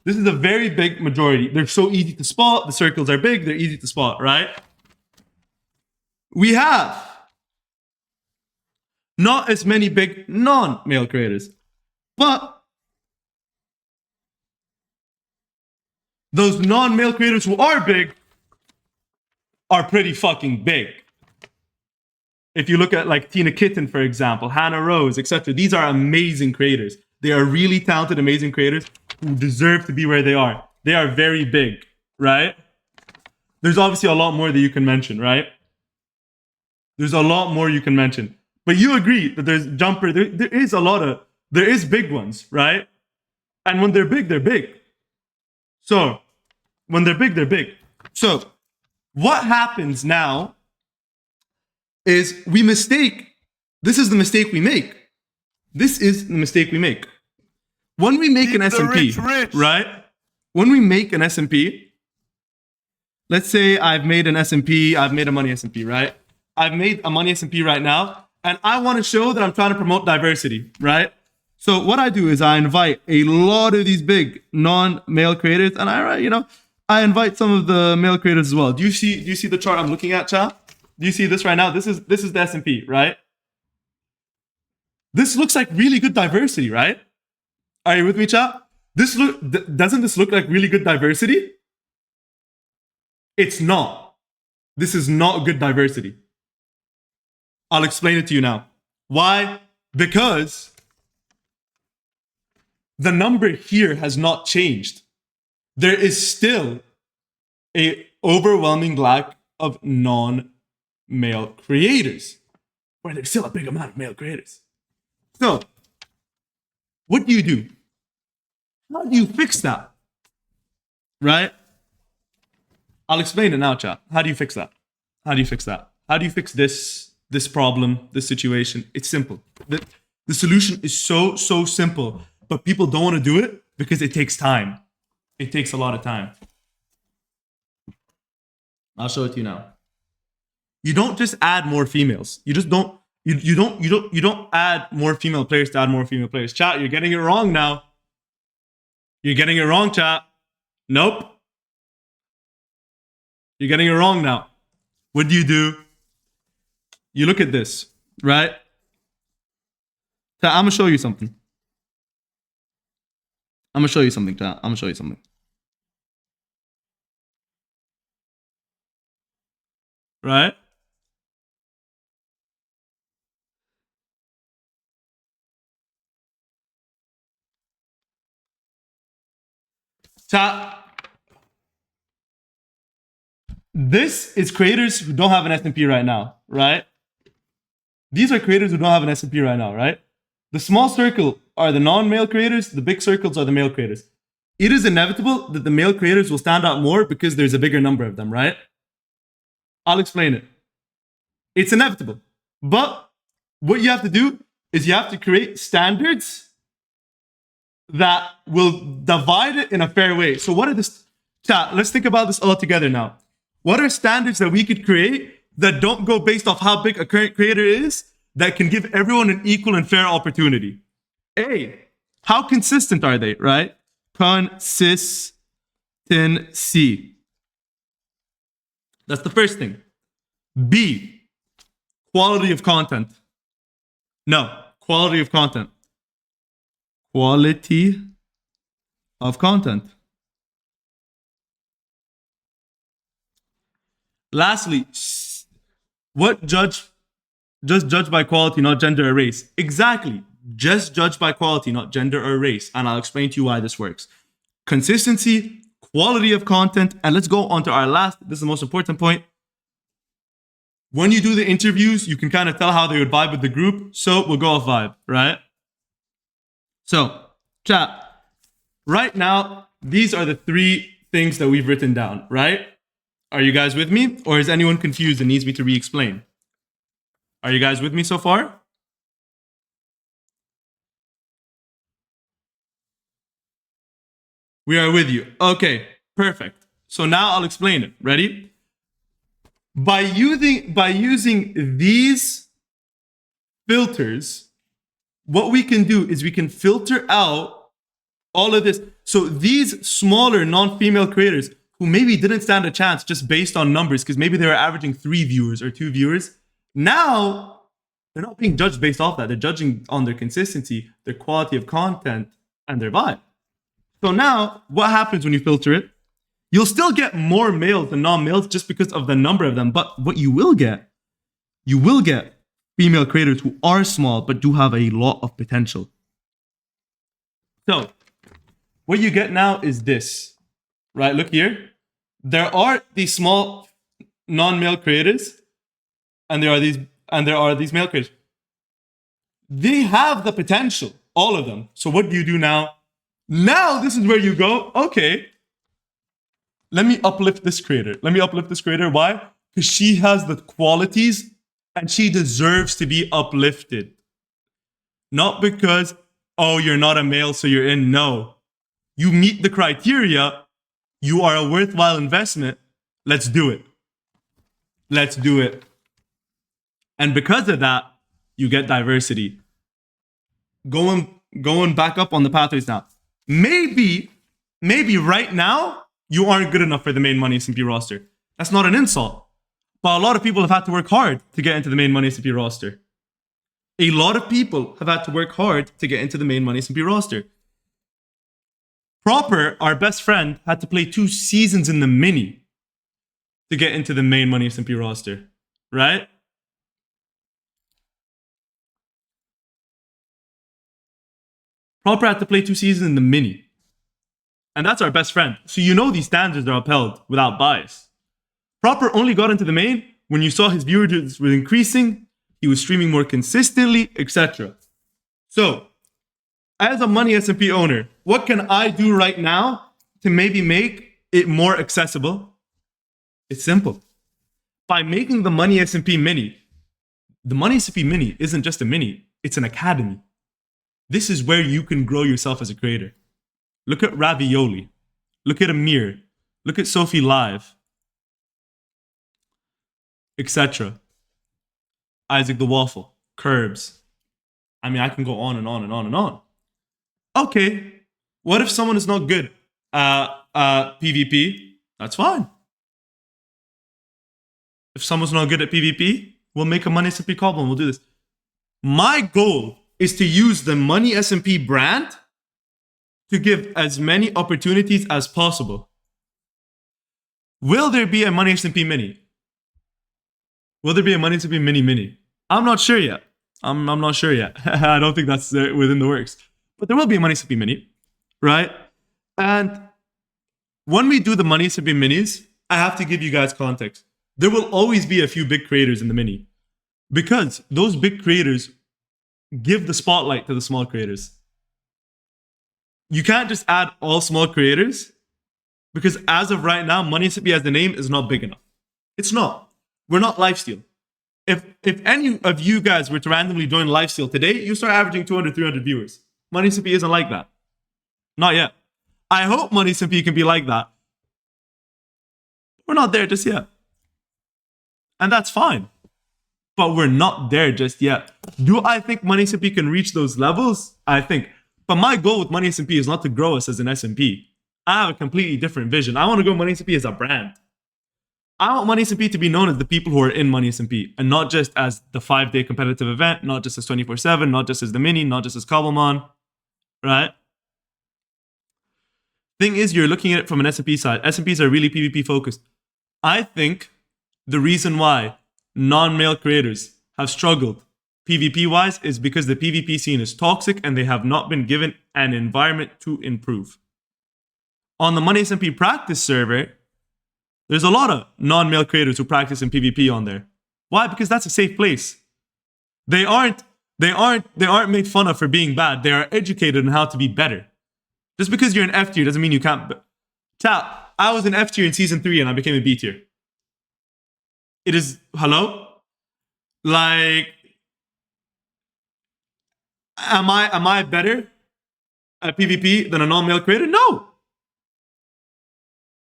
This is a very big majority. They're so easy to spot. The circles are big. They're easy to spot, right? We have not as many big non-male creators, but those non-male creators who are big are pretty fucking big. If you look at like Tina Kitten, for example, Hannah Rose, etc., these are amazing creators. They are really talented, amazing creators who deserve to be where they are. They are very big, right? There's obviously a lot more that you can mention, right? There's a lot more you can mention. But you agree that there's jumper, there is big ones, right? And when they're big, they're big. So, when they're big, they're big. So, what happens now is this is the mistake we make. This is the mistake we make. When we make an S&P, right? when we make an SMP, let's say I've made an SMP, I've made a money SMP, right? I've made a money SMP right now, and I want to show that I'm trying to promote diversity, right? So what I do is I invite a lot of these big non-male creators, and I invite some of the male creators as well. Do you see the chart I'm looking at, chat? Do you see this right now? This is the SMP, right? This looks like really good diversity, right? Are you with me, chat? Doesn't this look like really good diversity? It's not. This is not good diversity. I'll explain it to you now. Why? Because the number here has not changed. There is still an overwhelming lack of non-male creators, or there's still a big amount of male creators. So, what do? How do you fix that? Right? I'll explain it now, chat. How do you fix that? How do you fix that? How do you fix this problem, this situation? It's simple. The solution is so simple, but people don't want to do it because it takes time. It takes a lot of time. I'll show it to you now. You don't just add more females. You just don't. You don't add more female players to add more female players. Chat, you're getting it wrong now. You're getting it wrong, chat. Nope. You're getting it wrong now. What do? You look at this, right? Chat, I'm gonna show you something. I'm gonna show you something, chat. I'm gonna show you something. Right? Chat. This is creators who don't have an SMP right now, right? These are creators who don't have an SMP right now, right? The small circle are the non-male creators. The big circles are the male creators. It is inevitable that the male creators will stand out more because there's a bigger number of them, right? I'll explain it. It's inevitable. But what you have to do is you have to create standards that will divide it in a fair way. So what are the... Chat, let's think about this all together now. What are standards that we could create that don't go based off how big a current creator is, that can give everyone an equal and fair opportunity? A, how consistent are they, right? Consistency. That's the first thing. B, quality of content. No, quality of content. Quality of content. Lastly, just judge by quality, not gender or race. Exactly. Just judge by quality, not gender or race. And I'll explain to you why this works. Consistency, quality of content, and let's go on to our last, this is the most important point. When you do the interviews, you can kind of tell how they would vibe with the group. So we'll go off vibe, right? So, chat, right now, these are the 3 things that we've written down, right? Are you guys with me? Or is anyone confused and needs me to re-explain? Are you guys with me so far? We are with you. Okay, perfect. So now I'll explain it. Ready? By using these filters, what we can do is we can filter out all of this. So these smaller non-female creators who maybe didn't stand a chance just based on numbers, because maybe they were averaging 3 viewers or 2 viewers, now they're not being judged based off that. They're judging on their consistency, their quality of content, and their vibe. So now, what happens when you filter it? You'll still get more males than non-males just because of the number of them. But what you will get female creators who are small but do have a lot of potential. So, what you get now is this, right? Look here. There are these small non-male creators, and there are these male creators. They have the potential, all of them. So what do you do now? Now this is where you go, okay, let me uplift this creator. Why? Because she has the qualities and she deserves to be uplifted. Not because, oh, you're not a male, so you're in. No. You meet the criteria, you are a worthwhile investment, let's do it. Let's do it. And because of that, you get diversity. Going back up on the pathways now. Maybe right now you aren't good enough for the main Money SMP roster. That's not an insult. But a lot of people have had to work hard to get into the main Money SMP roster. A lot of people have had to work hard to get into the main Money SMP roster. Proper, our best friend, had to play 2 seasons in the mini to get into the main Money SMP roster, right? Proper had to play 2 seasons in the mini. And that's our best friend. So you know these standards are upheld without bias. Proper only got into the main when you saw his viewers were increasing, he was streaming more consistently, etc. So, as a Money SMP owner, what can I do right now to maybe make it more accessible? It's simple. By making the Money SMP Mini, the Money SMP Mini isn't just a mini, it's an academy. This is where you can grow yourself as a creator. Look at Ravioli. Look at Amir. Look at Sophie Live. Etc. Isaac the Waffle. Curbs. I mean, I can go on and on and on and on. Okay, what if someone is not good PvP? That's fine. If someone's not good at PvP, we'll make a Money SMP cobble and we'll do this. My goal is to use the Money SMP brand to give as many opportunities as possible. Will there be a Money SMP Mini? Will there be a Money SMP Mini? I'm not sure yet. I'm not sure yet. I don't think that's within the works. But there will be a Money SMP Mini, right? And when we do the Money SMP Minis, I have to give you guys context. There will always be a few big creators in the Mini because those big creators give the spotlight to the small creators. You can't just add all small creators because as of right now, Money SMP as the name is not big enough. It's not. We're not Lifesteal. If any of you guys were to randomly join Lifesteal today, you start averaging 200, 300 viewers. Money SMP isn't like that. Not yet. I hope Money SMP can be like that. We're not there just yet. And that's fine. But we're not there just yet. Do I think Money SMP can reach those levels? I think. But my goal with Money SMP is not to grow us as an SMP. I have a completely different vision. I want to grow Money SMP as a brand. I want Money SMP to be known as the people who are in Money SMP and not just as the 5-day competitive event, not just as 24/7, not just as the mini, not just as Cobblemon, right? Thing is, you're looking at it from an SMP side. SMPs are really PvP focused. I think the reason why non-male creators have struggled PvP-wise is because the PvP scene is toxic and they have not been given an environment to improve. On the Money SMP practice server, there's a lot of non-male creators who practice in PvP on there. Why? Because that's a safe place. They aren't made fun of for being bad. They are educated on how to be better. Just because you're an F tier doesn't mean you can't. Tap, I was an F tier in season 3 and I became a B tier. It is, hello? Like, am I better at PvP than a non-male creator? No.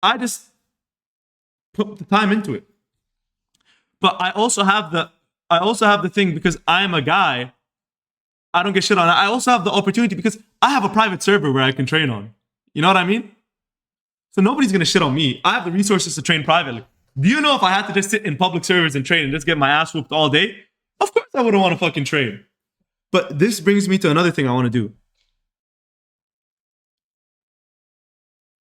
I just put the time into it. But I also have the thing because I am a guy. I don't get shit on. I also have the opportunity because I have a private server where I can train on. You know what I mean? So nobody's gonna shit on me. I have the resources to train privately. Do you know if I had to just sit in public servers and train and just get my ass whooped all day? Of course I wouldn't want to fucking train. But this brings me to another thing I want to do.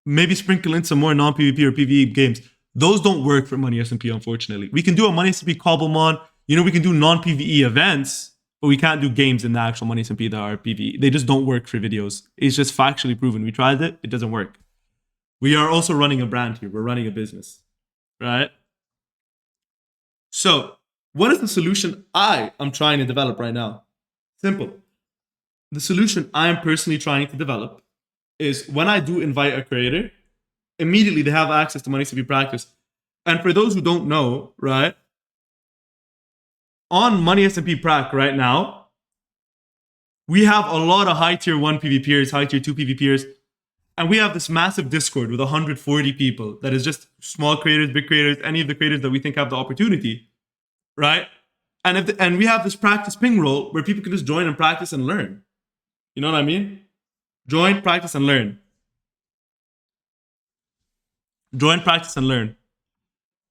Maybe sprinkle in some more non-PvP or PvE games. Those don't work for Money SMP, unfortunately. We can do a Money SMP Cobblemon. You know, we can do non-PvE events, but we can't do games in the actual Money SMP that are PvE. They just don't work for videos. It's just factually proven. We tried it. It doesn't work. We are also running a brand here. We're running a business, right? So, what is the solution I am trying to develop right now? Simple. The solution I am personally trying to develop is when I do invite a creator, immediately they have access to Money SMP practice. And for those who don't know, right, on Money SMP Prac right now, we have a lot of high tier 1 PvPers, high tier 2 PvPers, And we have this massive Discord with 140 people that is just small creators, big creators, any of the creators that we think have the opportunity, right? And we have this practice ping roll where people can just join and practice and learn. You know what I mean? Join, practice, and learn. Join, practice, and learn.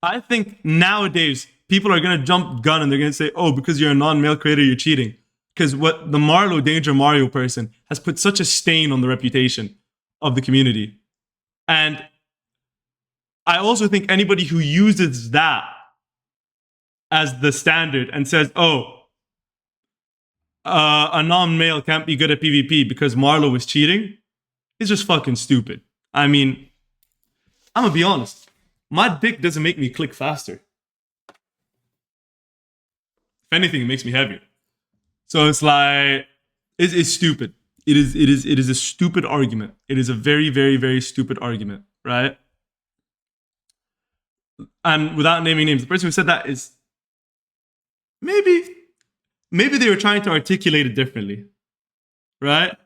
I think nowadays people are gonna jump gun and they're gonna say, "Oh, because you're a non-male creator, you're cheating." Because what the Marlo Danger Mario person has put such a stain on the reputation of the community, and I also think anybody who uses that as the standard and says, "Oh, a non-male can't be good at PvP because Marlo was cheating," is just fucking stupid. I mean, I'm gonna be honest. My dick doesn't make me click faster. If anything, it makes me heavier. So it's like it's stupid. It is a stupid argument. It is a very, very, very stupid argument, right? And without naming names, the person who said that is maybe they were trying to articulate it differently, right?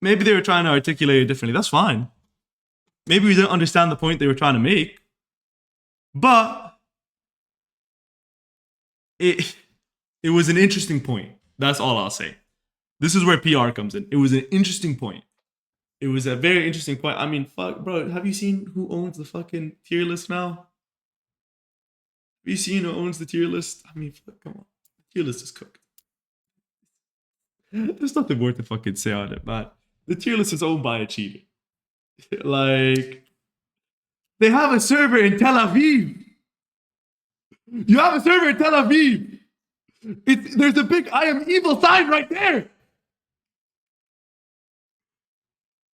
Maybe they were trying to articulate it differently. That's fine. Maybe we didn't understand the point they were trying to make, but it was an interesting point. That's all I'll say. This is where PR comes in. It was an interesting point. It was a very interesting point. I mean, fuck, bro. Have you seen who owns the fucking tier list now? Have you seen who owns the tier list? I mean, fuck, come on. The tier list is cooked. There's nothing more to fucking say on it, but the tier list is owned by a cheater. Like, they have a server in Tel Aviv. You have a server in Tel Aviv. There's a big I am evil sign right there.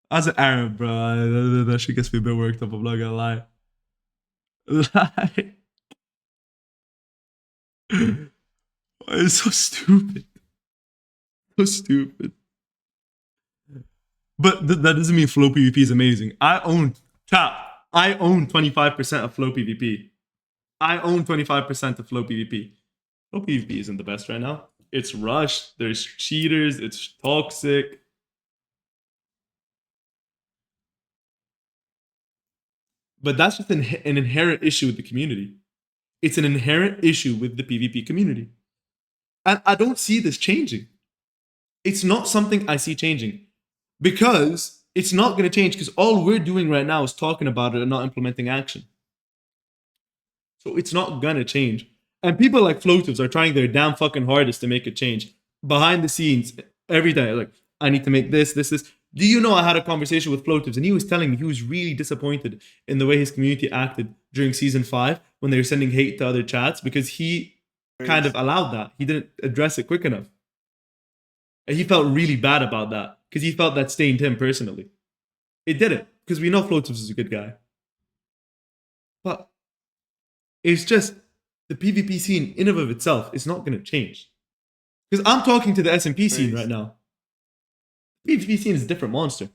As an Arab, bro, that shit gets me a bit worked up. I'm not gonna lie. Like, it's so stupid. So stupid. But that doesn't mean Flow PvP is amazing. I own 25% of Flow PvP. I own 25% of Flow PvP. Flow PvP isn't the best right now. It's rushed. There's cheaters. It's toxic. But that's just an inherent issue with the community. It's an inherent issue with the PvP community. And I don't see this changing. It's not something I see changing. Because it's not going to change, because all we're doing right now is talking about it and not implementing action. So it's not going to change. And people like Floatives are trying their damn fucking hardest to make it change. Behind the scenes, every day, like, I need to make this. Do you know I had a conversation with Floatives and he was telling me he was really disappointed in the way his community acted during season 5 when they were sending hate to other chats because he kind of allowed that. He didn't address it quick enough. And he felt really bad about that because he felt that stained him personally. It didn't, because we know Floatives is a good guy. But it's just the PvP scene in and of itself is not going to change. Because I'm talking to the SMP scene right now. The PvP scene is a different monster.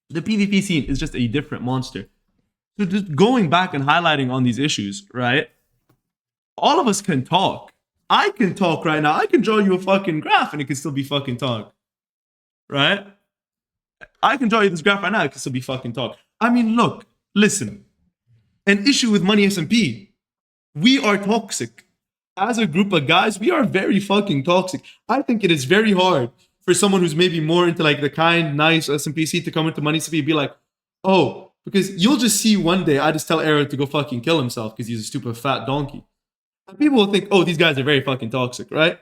The PvP scene is just a different monster. So just going back and highlighting on these issues, right? All of us can talk. I can talk right now. I can draw you a fucking graph and it can still be fucking talk. Right? I can draw you this graph right now. It can still be fucking talk. I mean, look, listen. An issue with Money SMP. We are toxic. As a group of guys, we are very fucking toxic. I think it is very hard for someone who's maybe more into like the kind, nice SMPC to come into Money SMP and be like, oh, because you'll just see one day I just tell Eric to go fucking kill himself because he's a stupid fat donkey. And people will think, oh, these guys are very fucking toxic, right?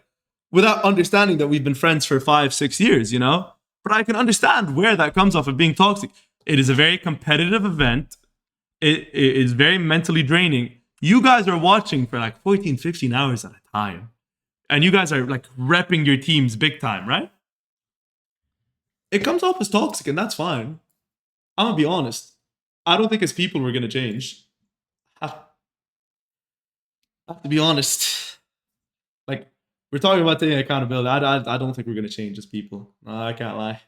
Without understanding that we've been friends for 5-6 years, you know? But I can understand where that comes off of being toxic. It is a very competitive event. It is very mentally draining. You guys are watching for like 14, 15 hours at a time. And you guys are like repping your teams big time, right? It comes off as toxic and that's fine. I'm gonna be honest. I don't think as people we're gonna change. I have to be honest. Like, we're talking about taking accountability. I don't think we're gonna change as people. No, I can't lie. I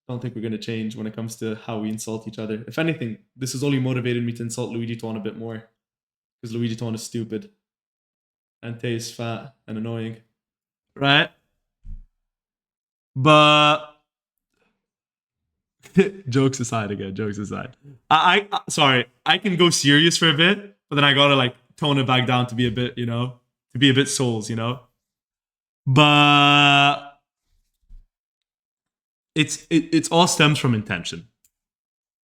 don't think we're gonna change when it comes to how we insult each other. If anything, this has only motivated me to insult Luigi Ton a bit more. Because Luigi Ton is stupid. And Tay is fat and annoying. Right? But Jokes aside again. Jokes aside. Sorry. I can go serious for a bit, but then I gotta like tone it back down to be a bit, to be a bit souls, But it's all stems from intention.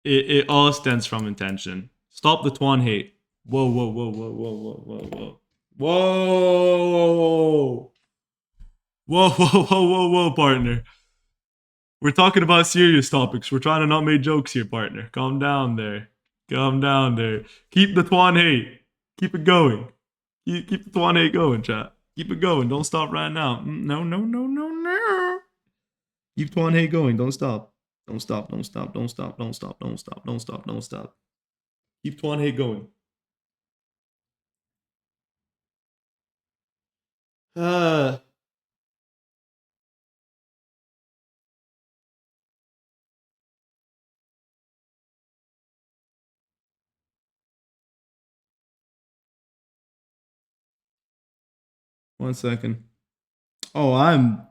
It all stems from intention. Stop the Twan hate. Whoa, whoa, whoa, whoa, whoa, whoa, whoa, whoa. Whoa. Whoa, whoa, whoa, whoa, whoa, partner. We're talking about serious topics. We're trying to not make jokes here, partner. Calm down there. Calm down there. Keep the Twan hate. Keep it going. Keep the Twan hate going, chat. Keep it going. Don't stop right now. No, no, no, no, no. Keep Twan hate going. Don't stop. Don't stop. Don't stop. Don't stop. Don't stop. Don't stop. Don't stop. Don't stop. Keep Twan hate going. Uh, 1 second. Oh, I'm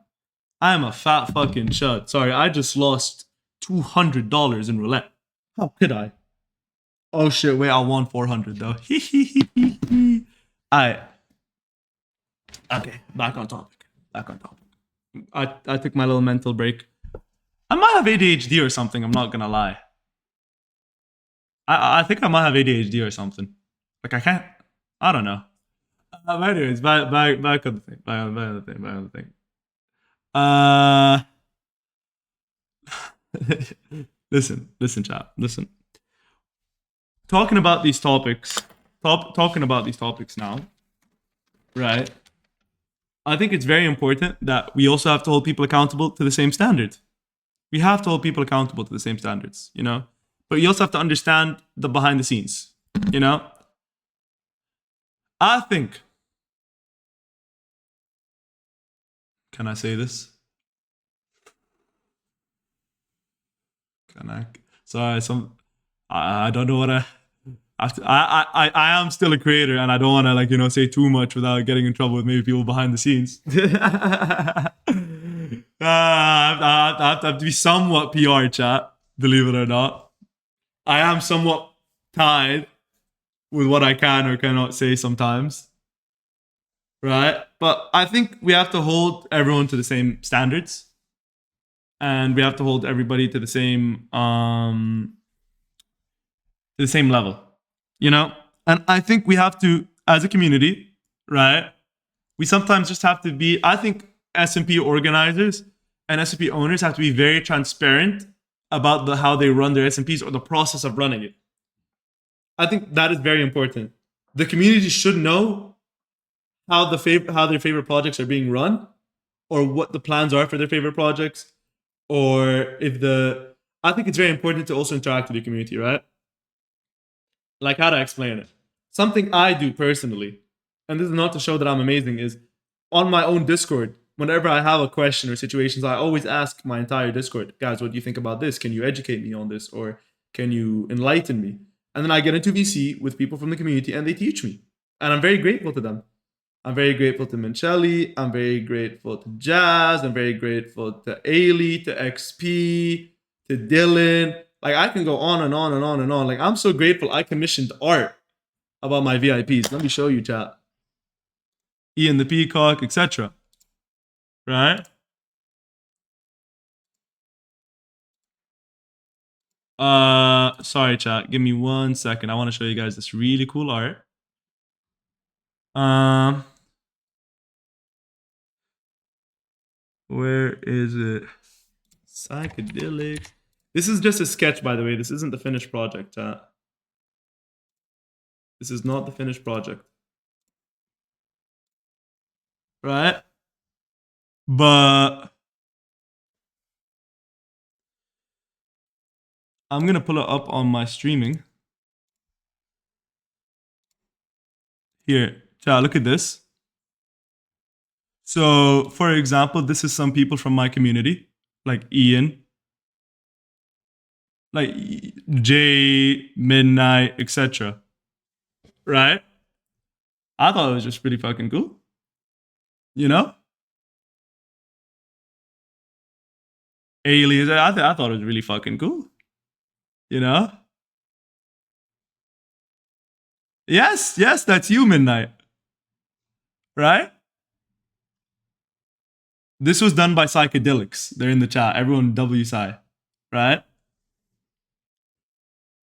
a fat fucking chud. Sorry, I just lost $200 in roulette. How could I? Oh shit! Wait, I won 400 though. Alright. Okay, back on topic. Back on topic. I took my little mental break. I might have ADHD or something. I'm not gonna lie. I think I might have ADHD or something. Like I can't. I don't know. But anyways, back on the thing. Back on the thing. Back on the thing. Listen, chap. Listen. Talking about these topics. Talking about these topics now. Right. I think it's very important that we also have to hold people accountable to the same standard. We have to hold people accountable to the same standards, But you also have to understand the behind the scenes, I think. Can I say this? Can I? Sorry, I don't know what I am still a creator, and I don't want to say too much without getting in trouble with maybe people behind the scenes. I have to be somewhat PR chat, believe it or not. I am somewhat tied with what I can or cannot say sometimes, right? But I think we have to hold everyone to the same standards, and we have to hold everybody to the same level, And I think we have to, as a community, right? We sometimes just have to be. I think SMP organizers and SMP owners have to be very transparent about how they run their SMPs or the process of running it. I think that is very important. The community should know how their favorite projects are being run, or what the plans are for their favorite projects, or if the. I think it's very important to also interact with the community, right? Like, how to explain it? Something I do personally, and this is not to show that I'm amazing, is on my own Discord. Whenever I have a question or situations, I always ask my entire Discord, guys, what do you think about this? Can you educate me on this, or can you enlighten me? And then I get into VC with people from the community, and they teach me, and I'm very grateful to them. I'm very grateful to Minchelli. I'm very grateful to Jazz. I'm very grateful to Ailey, to XP, to Dylan. Like, I can go on and on and on and on. Like, I'm so grateful I commissioned art about my VIPs. Let me show you, chat. Ian the Peacock, etc. Right? Sorry, chat. Give me 1 second. I want to show you guys this really cool art. Where is it? Psychedelic. This is just a sketch, by the way. This isn't the finished project, chat. This is not the finished project. Right? But I'm going to pull it up on my streaming. Here, chat, look at this. So, for example, this is some people from my community, like Ian, like Jay, Midnight, etc. Right? I thought it was just pretty fucking cool. You know? aliens. I thought it was really fucking cool. You know? Yes, yes, that's you, Midnight. Right? This was done by Psychedelics. They're in the chat. Everyone W Psy. Right?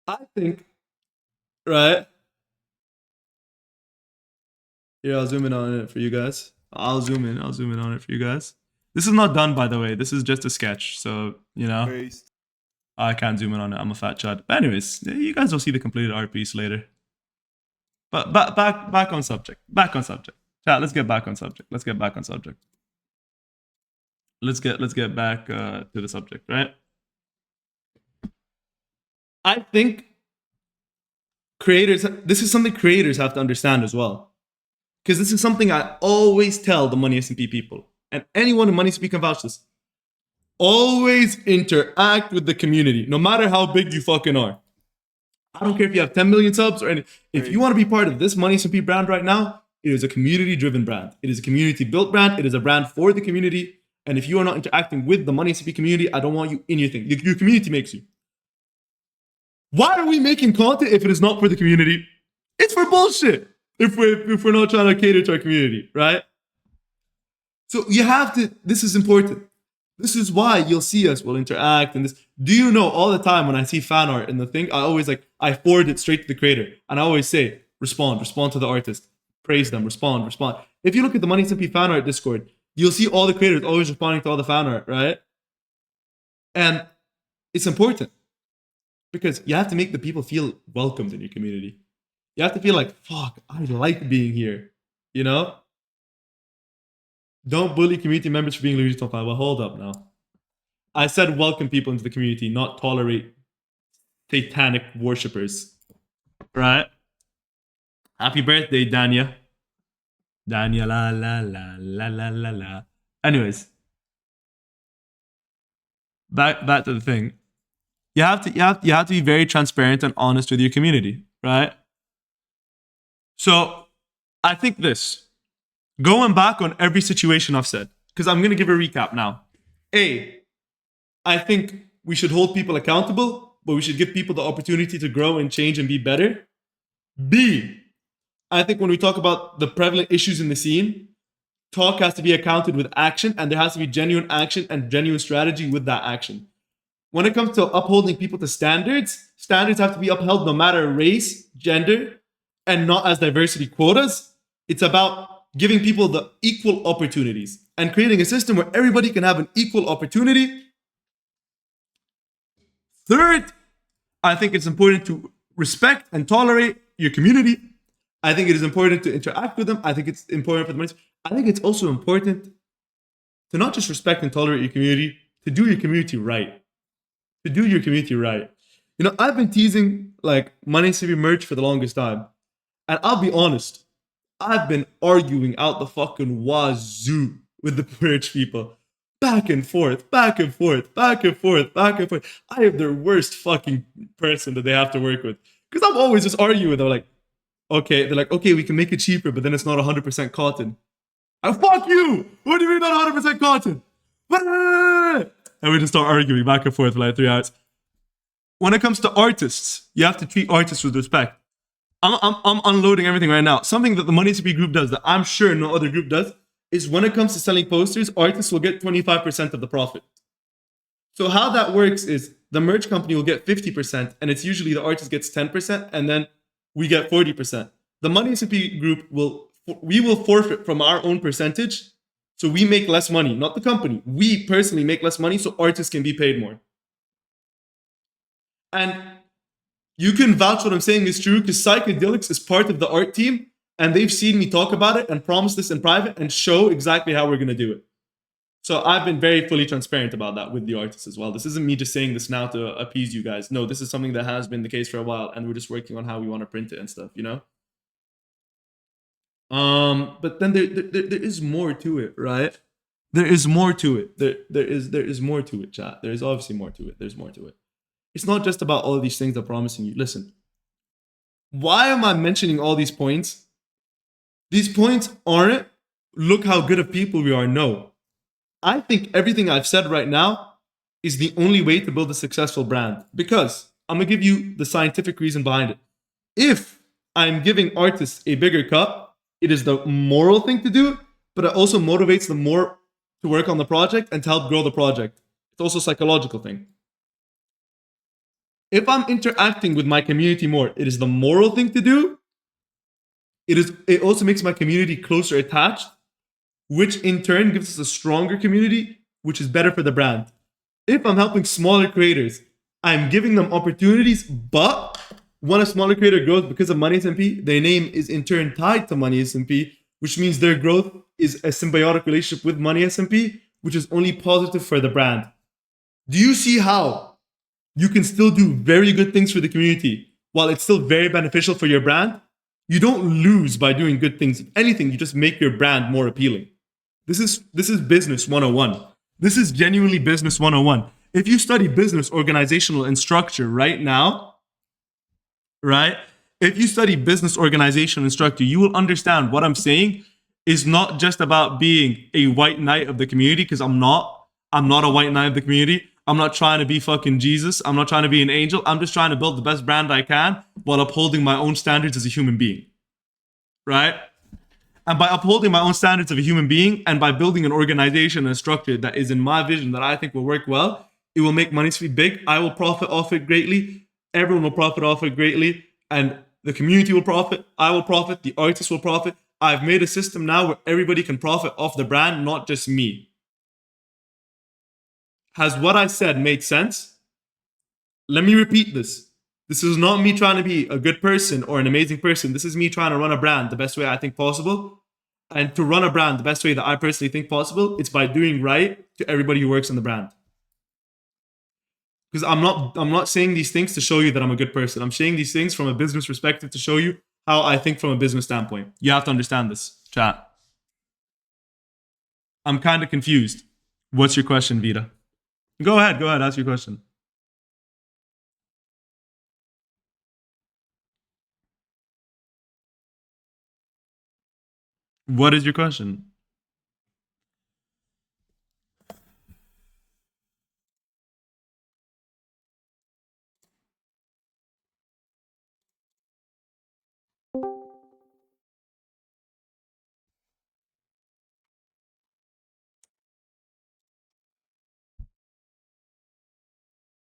I think, right? Yeah, I'll zoom in on it for you guys. I'll zoom in on it for you guys. This is not done, by the way. This is just a sketch. So, you know, I can't zoom in on it. I'm a fat chad. But anyways, you guys will see the completed art piece later. But back on subject. Back on subject. Chat, let's get back on subject. Let's get back on subject. Let's get back to the subject, right? I think creators, this is something creators have to understand as well. Because this is something I always tell the Money SMP people. And anyone in Money SMP can vouch this. Always interact with the community, no matter how big you fucking are. I don't care if you have 10 million subs or anything. If you want to be part of this Money SMP brand right now, it is a community-driven brand. It is a community-built brand. It is a brand for the community. And if you are not interacting with the Money SMP community, I don't want you in your thing. Your community makes you. Why are we making content if it is not for the community? It's for bullshit. If we're not trying to cater to our community, right? So you have to, this is important. This is why you'll see us will interact and this. Do you know all the time when I see fan art in the thing, I always I forward it straight to the creator. And I always say, respond to the artist. Praise them, respond. If you look at the Money SMP fan art Discord, you'll see all the creators always responding to all the fan art, right? And it's important because you have to make the people feel welcomed in your community. You have to feel like, fuck, I like being here, you know? Don't bully community members for being Luigi Top 5. Well, hold up now. I said welcome people into the community, not tolerate satanic worshippers. Right? Happy birthday, Dania. Dania la la la la la la la. Anyways. Back to the thing. You have to be very transparent and honest with your community, right? So I think this. Going back on every situation I've said, because I'm going to give a recap now. A, I think we should hold people accountable, but we should give people the opportunity to grow and change and be better. B, I think when we talk about the prevalent issues in the scene, talk has to be accounted with action, and there has to be genuine action and genuine strategy with that action. When it comes to upholding people to standards, standards have to be upheld no matter race, gender, and not as diversity quotas. It's about giving people the equal opportunities and creating a system where everybody can have an equal opportunity. Third, I think it's important to respect and tolerate your community. I think it is important to interact with them. I think it's important for the money. I think it's also important to not just respect and tolerate your community, to do your community right. To do your community right. You know, I've been teasing Money SMP merch for the longest time. And I'll be honest, I've been arguing out the fucking wazoo with the merch people. Back and forth. I am their worst fucking person that they have to work with. Because I'm always just arguing with them okay, we can make it cheaper, but then it's not 100% cotton. Fuck you! What do you mean not 100% cotton? And we just start arguing back and forth for 3 hours. When it comes to artists, you have to treat artists with respect. I'm unloading everything right now. Something that the Money SMP group does that I'm sure no other group does is when it comes to selling posters, artists will get 25% of the profit. So how that works is the merch company will get 50%, and it's usually the artist gets 10%, and then we get 40%. The Money SMP group will forfeit from our own percentage, so we make less money, not the company. We personally make less money, so artists can be paid more. And you can vouch what I'm saying is true because Psychedelics is part of the art team and they've seen me talk about it and promise this in private and show exactly how we're going to do it. So I've been very fully transparent about that with the artists as well. This isn't me just saying this now to appease you guys. No, this is something that has been the case for a while and we're just working on how we want to print it and stuff, you know? But then there is more to it, right? There is more to it. There is more to it, chat. There is obviously more to it. There's more to it. It's not just about all of these things I'm promising you. Listen, why am I mentioning all these points? These points aren't look how good of people we are. No. I think everything I've said right now is the only way to build a successful brand. Because I'm gonna give you the scientific reason behind it. If I'm giving artists a bigger cut, it is the moral thing to do, but it also motivates them more to work on the project and to help grow the project. It's also a psychological thing. If I'm interacting with my community more, it is the moral thing to do. It also makes my community closer attached, which in turn gives us a stronger community, which is better for the brand. If I'm helping smaller creators, I'm giving them opportunities, but when a smaller creator grows because of Money SMP, their name is in turn tied to Money SMP, which means their growth is a symbiotic relationship with Money SMP, which is only positive for the brand. Do you see how you can still do very good things for the community while it's still very beneficial for your brand? You don't lose by doing good things. If anything, you just make your brand more appealing. This is business 101. This is genuinely business 101. If you study business, organizational, and structure right now, right? If you study business, organization, and structure, you will understand what I'm saying is not just about being a white knight of the community, because I'm not. I'm not a white knight of the community. I'm not trying to be fucking Jesus. I'm not trying to be an angel. I'm just trying to build the best brand I can while upholding my own standards as a human being. Right? And by upholding my own standards of a human being and by building an organization and a structure that is in my vision that I think will work well, it will make Money Sweet big. I will profit off it greatly. Everyone will profit off it greatly. And the community will profit. I will profit. The artists will profit. I've made a system now where everybody can profit off the brand, not just me. Has what I said made sense? Let me repeat this. This is not me trying to be a good person or an amazing person. This is me trying to run a brand the best way I think possible. And to run a brand the best way that I personally think possible, it's by doing right to everybody who works on the brand. Because I'm not saying these things to show you that I'm a good person. I'm saying these things from a business perspective to show you how I think from a business standpoint. You have to understand this, chat. I'm kind of confused. What's your question, Vita? Go ahead, ask your question. What is your question?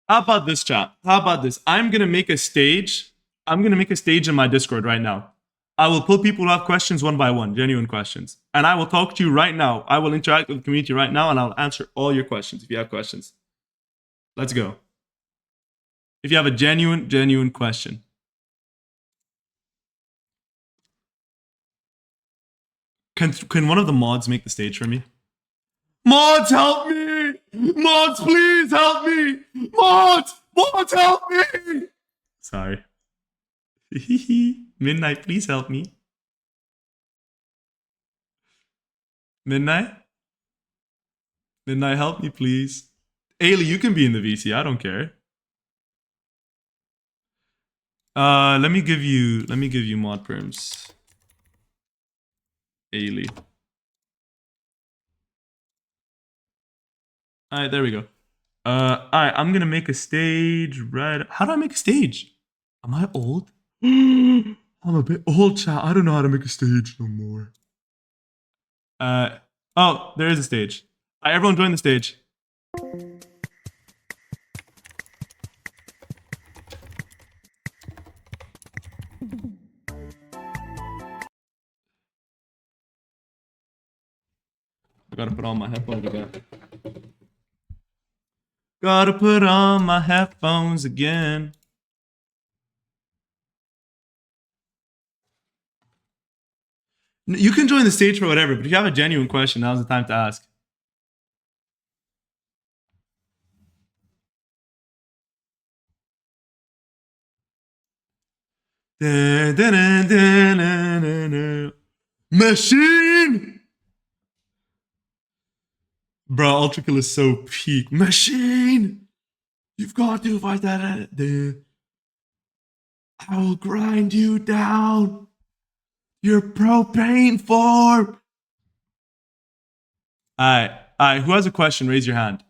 How about this, chat? How about this? I'm gonna make a stage. I'm gonna make a stage in my Discord right now. I will pull people who have questions one by one, genuine questions. And I will talk to you right now. I will interact with the community right now and I'll answer all your questions if you have questions. Let's go. If you have a genuine question. Can one of the mods make the stage for me? Mods, help me! Mods, please help me! Mods! Mods, help me! Sorry. Midnight, please help me. Midnight? Midnight, help me, please. Ailey, you can be in the VC. I don't care. Let me give you mod perms. Ailey. Alright, there we go. Alright, I'm gonna make a stage right. How do I make a stage? Am I old? I'm a bit old, chat. I don't know how to make a stage no more. Oh, there is a stage. Alright, everyone join the stage. I gotta put on my headphones again. Gotta put on my headphones again. You can join the stage for whatever, but if you have a genuine question, now's the time to ask. Machine! Bro, Ultra Kill is so peak. Machine! You've got to fight that. I will grind you down. Your propane form. Alright, who has a question? Raise your hand.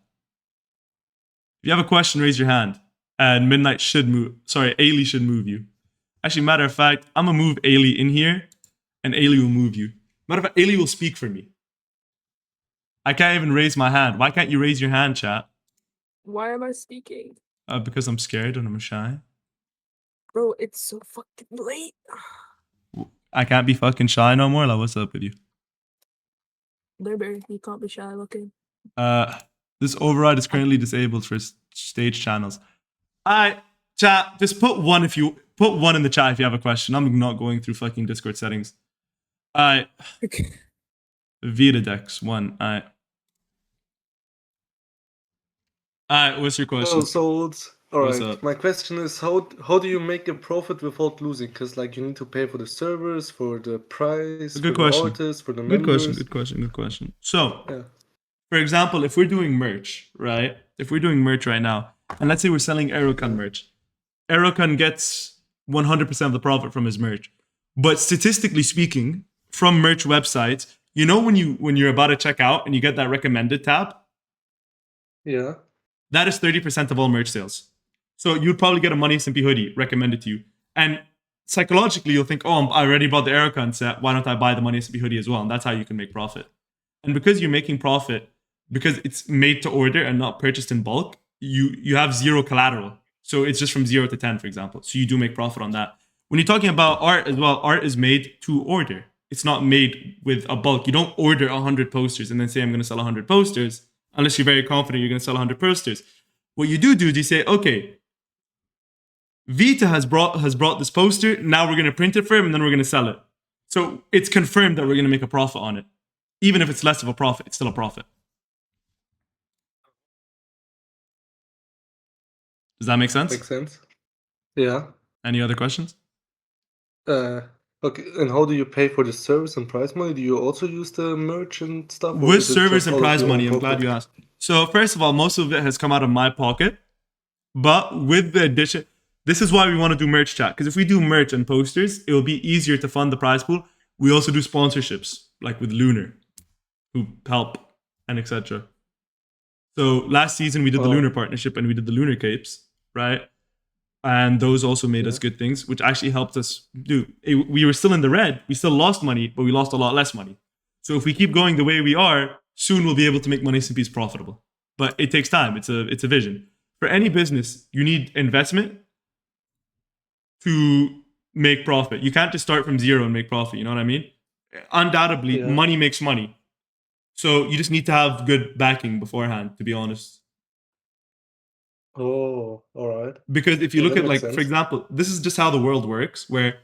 If you have a question, raise your hand. And Midnight should move. Sorry, Ailey should move you. Actually, matter of fact, I'm gonna move Ailey in here, and Ailey will move you. Matter of fact, Ailey will speak for me. I can't even raise my hand. Why can't you raise your hand, chat? Why am I speaking? Because I'm scared and I'm shy. Bro, it's so fucking late. I can't be fucking shy no more. Like, what's up with you? Berber, you can't be shy looking. This override is currently disabled for stage channels. Alright, chat, just put one if you put one in the chat if you have a question. I'm not going through fucking Discord settings. Alright. Vita Dex 1. Alright. Alright, what's your question? So all What's right. up? My question is how do you make a profit without losing? Because like you need to pay for the servers, for the price, Good for question. the artists, for the Good members. Good question. So, Yeah. for example, if we're doing merch, right? If we're doing merch right now, and let's say we're selling Aerocon merch, Aerocon gets 100% of the profit from his merch. But statistically speaking, from merch websites, you know when you're about to check out and you get that recommended tab, Yeah. that is 30% of all merch sales. So you'd probably get a Money SMP hoodie recommended to you. And psychologically, you'll think, oh, I already bought the Aerocon set. Why don't I buy the Money SMP hoodie as well? And that's how you can make profit. And because you're making profit, because it's made to order and not purchased in bulk, you have zero collateral. So it's just from 0 to 10, for example. So you do make profit on that. When you're talking about art as well, art is made to order. It's not made with a bulk. You don't order 100 posters and then say, I'm going to sell 100 posters, unless you're very confident you're going to sell 100 posters. What you do is you say, okay, Vita has brought this poster. Now we're going to print it for him and then we're going to sell it. So it's confirmed that we're going to make a profit on it. Even if it's less of a profit, it's still a profit. Does that make sense? Makes sense. Yeah. Any other questions? Okay. And how do you pay for the service and prize money? Do you also use the merch and stuff? or With is it service just and out of prize your own money, I'm glad pocket? you asked. So first of all, most of it has come out of my pocket. But with the addition, this is why we want to do merch chat. Because if we do merch and posters, it will be easier to fund the prize pool. We also do sponsorships, like with Lunar, who help and etc. So last season we did the Lunar partnership and we did the Lunar capes, right? And those also made us good things, which actually helped us do. We were still in the red. We still lost money, but we lost a lot less money. So if we keep going the way we are, soon we'll be able to make Money SMPs profitable. But it takes time. It's a vision. For any business, you need investment to make profit. You can't just start from zero and make profit. You know what I mean? Undoubtedly, money makes money. So you just need to have good backing beforehand, to be honest. Oh, all right. Because if you look at, like, for example, this is just how the world works, where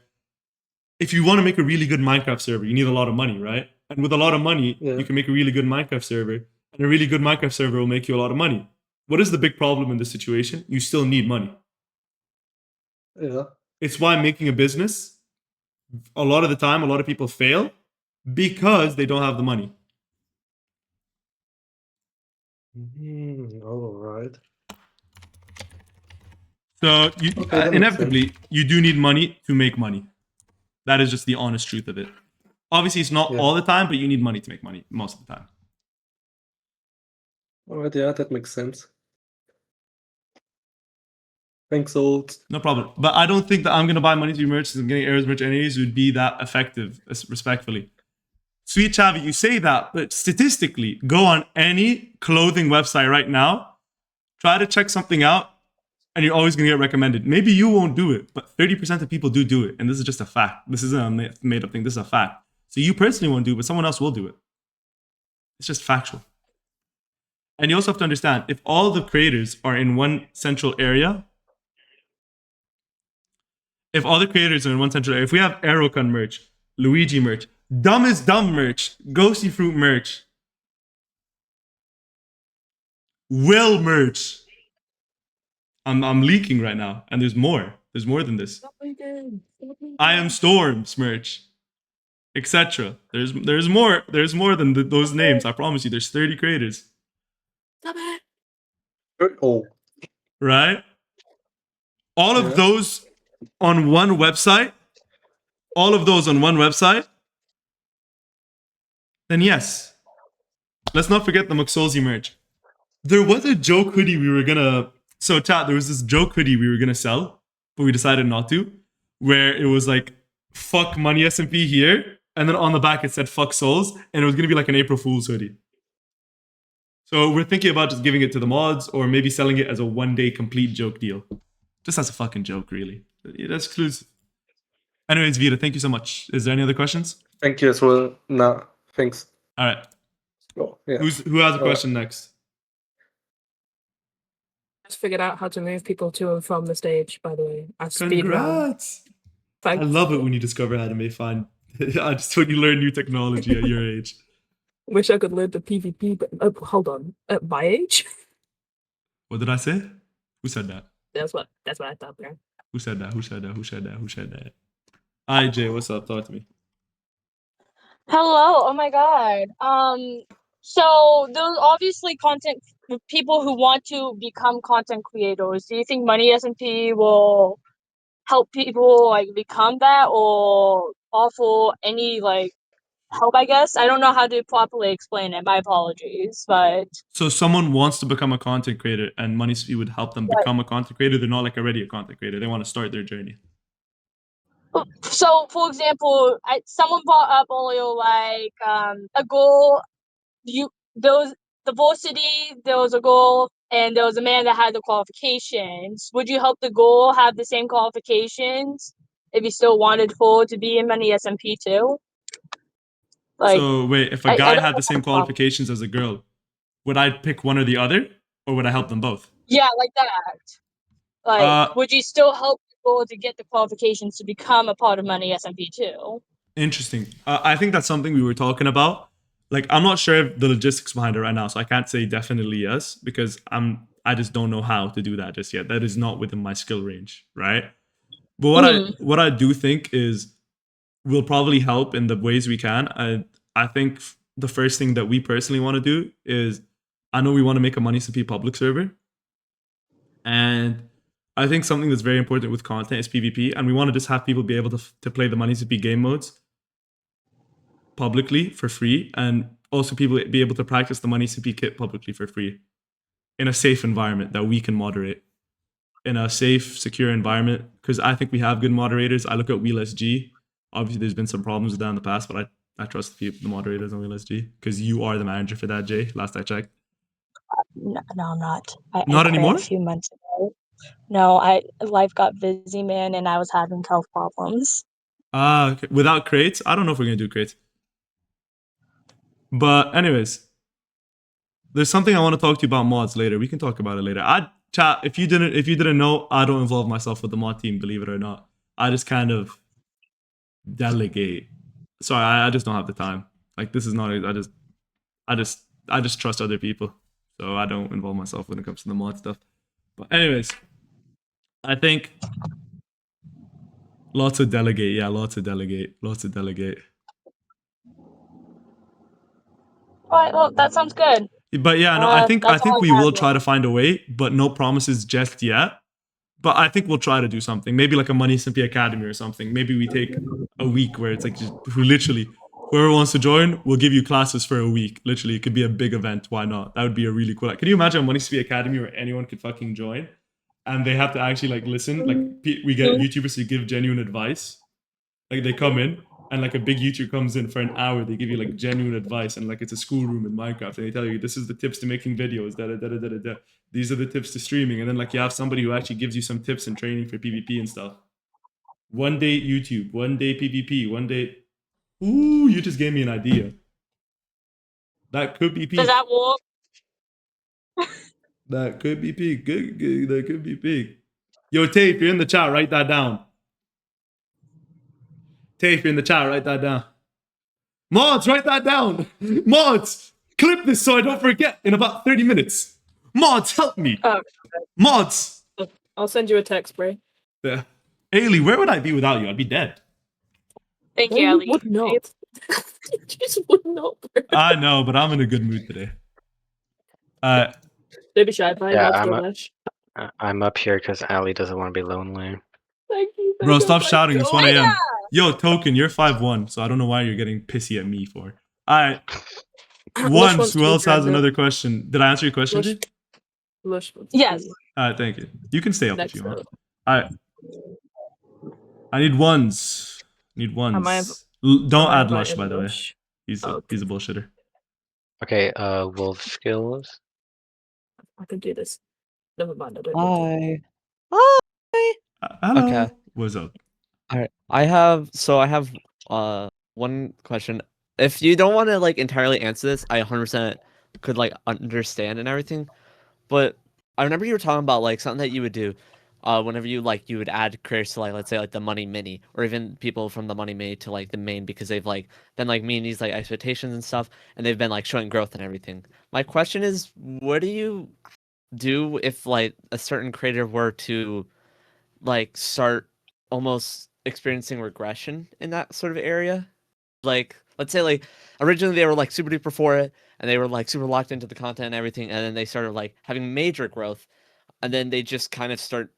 if you want to make a really good Minecraft server, you need a lot of money, right? And with a lot of money, you can make a really good Minecraft server. And a really good Minecraft server will make you a lot of money. What is the big problem in this situation? You still need money. Yeah. It's why making a business, a lot of the time, a lot of people fail because they don't have the money. All right. So you, inevitably, you do need money to make money. That is just the honest truth of it. Obviously, it's not all the time, but you need money to make money most of the time. All right, yeah, that makes sense. Thanks, old. No problem. But I don't think that I'm going to buy Money to Be merch and getting Air's merch anyways would be that effective, respectfully. Sweet Chavi, you say that, but statistically, go on any clothing website right now, try to check something out, and you're always going to get recommended. Maybe you won't do it, but 30% of people do it. And this is just a fact. This isn't a made up thing. This is a fact. So you personally won't do it, but someone else will do it. It's just factual. And you also have to understand, if all the creators are in one central area, if we have Aerocon merch, Luigi merch, Dumb is Dumb merch, Ghosty Fruit merch, Will merch. I'm leaking right now, and there's more. There's more than this. I Am Storms merch, etc. There's more. There's more than those names. I promise you. There's 30 creators. Stop it. Oh. Right? All of those on one website. Then yes. Let's not forget the Moxolzi merch. There was a joke hoodie we were gonna. So chat, there was this joke hoodie we were gonna sell, but we decided not to. Where it was like, "Fuck money SMP" here, and then on the back it said "Fuck souls," and it was gonna be like an April Fool's hoodie. So we're thinking about just giving it to the mods, or maybe selling it as a 1-day complete joke deal, just as a fucking joke, really. That's exclusive. Anyways, Vita, thank you so much. Is there any other questions? Thank you as well. Nah, thanks. All right. Oh, yeah. Who has a question next? Just figured out how to move people to and from the stage, by the way. I speed Congrats! I love it when you discover anime fun. Just when you learn new technology at your age. Wish I could learn the PvP, but hold on. At my age? What did I say? Who said that? That's what I thought there. Who said that? Who said that? Who said that? Who said that? Hi Jay, what's up? Talk to me. Hello. Oh my god. So there's obviously content people who want to become content creators. Do you think Money SMP will help people like become that or offer any like help, I guess? I don't know how to properly explain it. My apologies, but So someone wants to become a content creator and Money Speed would help them become a content creator. They're not like already a content creator. They want to start their journey. so for example, someone brought up earlier like a goal. The varsity, there was a goal, and there was a man that had the qualifications. Would you help the goal have the same qualifications if you still wanted Full to be in Money SMP too? Like, so wait, if a guy had the same qualifications as a girl, would I pick one or the other, or would I help them both? Yeah, like that. Like, would you still help the goal to get the qualifications to become a part of Money SMP too? Interesting. I think that's something we were talking about. Like, I'm not sure of the logistics behind it right now, so I can't say definitely yes because I just don't know how to do that just yet. That is not within my skill range, right? But what I do think is will probably help in the ways we can. I think the first thing that we personally want to do is I know we want to make a Money SMP public server, and I think something that's very important with content is PvP, and we want to just have people be able to play the Money SMP game modes publicly for free, and also people be able to practice the Money SMP kit publicly for free in a safe environment that we can moderate, in a safe, secure environment. Because I think we have good moderators. I look at WheelSG. Obviously, there's been some problems with that in the past, but I trust the moderators on WheelSG because you are the manager for that, Jay. Last I checked. No, I'm not. Not anymore? A few months ago. No, life got busy, man, and I was having health problems. Okay. Without crates, I don't know if we're gonna do crates. But anyways, there's something I want to talk to you about mods later. We can talk about it later. Chat, if you didn't know, I don't involve myself with the mod team, believe it or not. I just kind of delegate. Sorry, I just don't have the time. Like, this is not I just trust other people. So I don't involve myself when it comes to the mod stuff. But anyways, I think lots of delegate. Yeah, lots of delegate. All right, well, that sounds good. But yeah, no, I think we will try to find a way, but no promises just yet. But I think we'll try to do something. Maybe like a Money SMP Academy or something. Maybe we take a week where it's like just whoever wants to join, we'll give you classes for a week. Literally, it could be a big event. Why not? That would be a really cool. Can you imagine a Money SMP Academy where anyone could fucking join, and they have to actually like listen? Like we get YouTubers to give genuine advice. Like they come in. And like a big YouTuber comes in for an hour, they give you like genuine advice, and like it's a schoolroom in Minecraft, and they tell you this is the tips to making videos, these are the tips to streaming, and then like you have somebody who actually gives you some tips and training for PvP and stuff. 1 day YouTube, 1 day PvP, 1 day. Ooh, you just gave me an idea. That could be peak. Does that work? That could be peak. Good. That could be peak. Yo, Tay, if you're in the chat, write that down. Tay, if you're in the chat, write that down. Mods, write that down. Mods, clip this so I don't forget in about 30 minutes. Mods, help me. Mods. I'll send you a text, Bray. Yeah. Ailey, where would I be without you? I'd be dead. Thank you, Ellie. Would not. Just would not. I know, but I'm in a good mood today. Baby shy pie. Yeah, I'm up here because Allie doesn't want to be lonely. Thank you. Bro, stop shouting. It's 1 a.m. Yo, Token, you're 5'1", so I don't know why you're getting pissy at me for. All right. Who else has another question? Did I answer your question? Lush with Yes. T. All right, thank you. You can stay up Next if you want. up. All right. I need ones. Need ones. Am I Don't add inviting Lush, by the way. Lush? He's Oh, okay. a bullshitter. Okay, wolf skills. I can do this. Never mind. I don't need to. Hi. Hello. Okay. What's up? Alright. I have one question. If you don't want to like entirely answer this, I 100% could like understand and everything. But I remember you were talking about like something that you would do whenever you would add creators to like, let's say like the money mini, or even people from the money mini to like the main, because they've like been like meeting these like expectations and stuff, and they've been like showing growth and everything. My question is, what do you do if like a certain creator were to like start almost experiencing regression in that sort of area? Like, let's say like originally they were like super duper for it, and they were like super locked into the content and everything, and then they started like having major growth, and then they just kind of start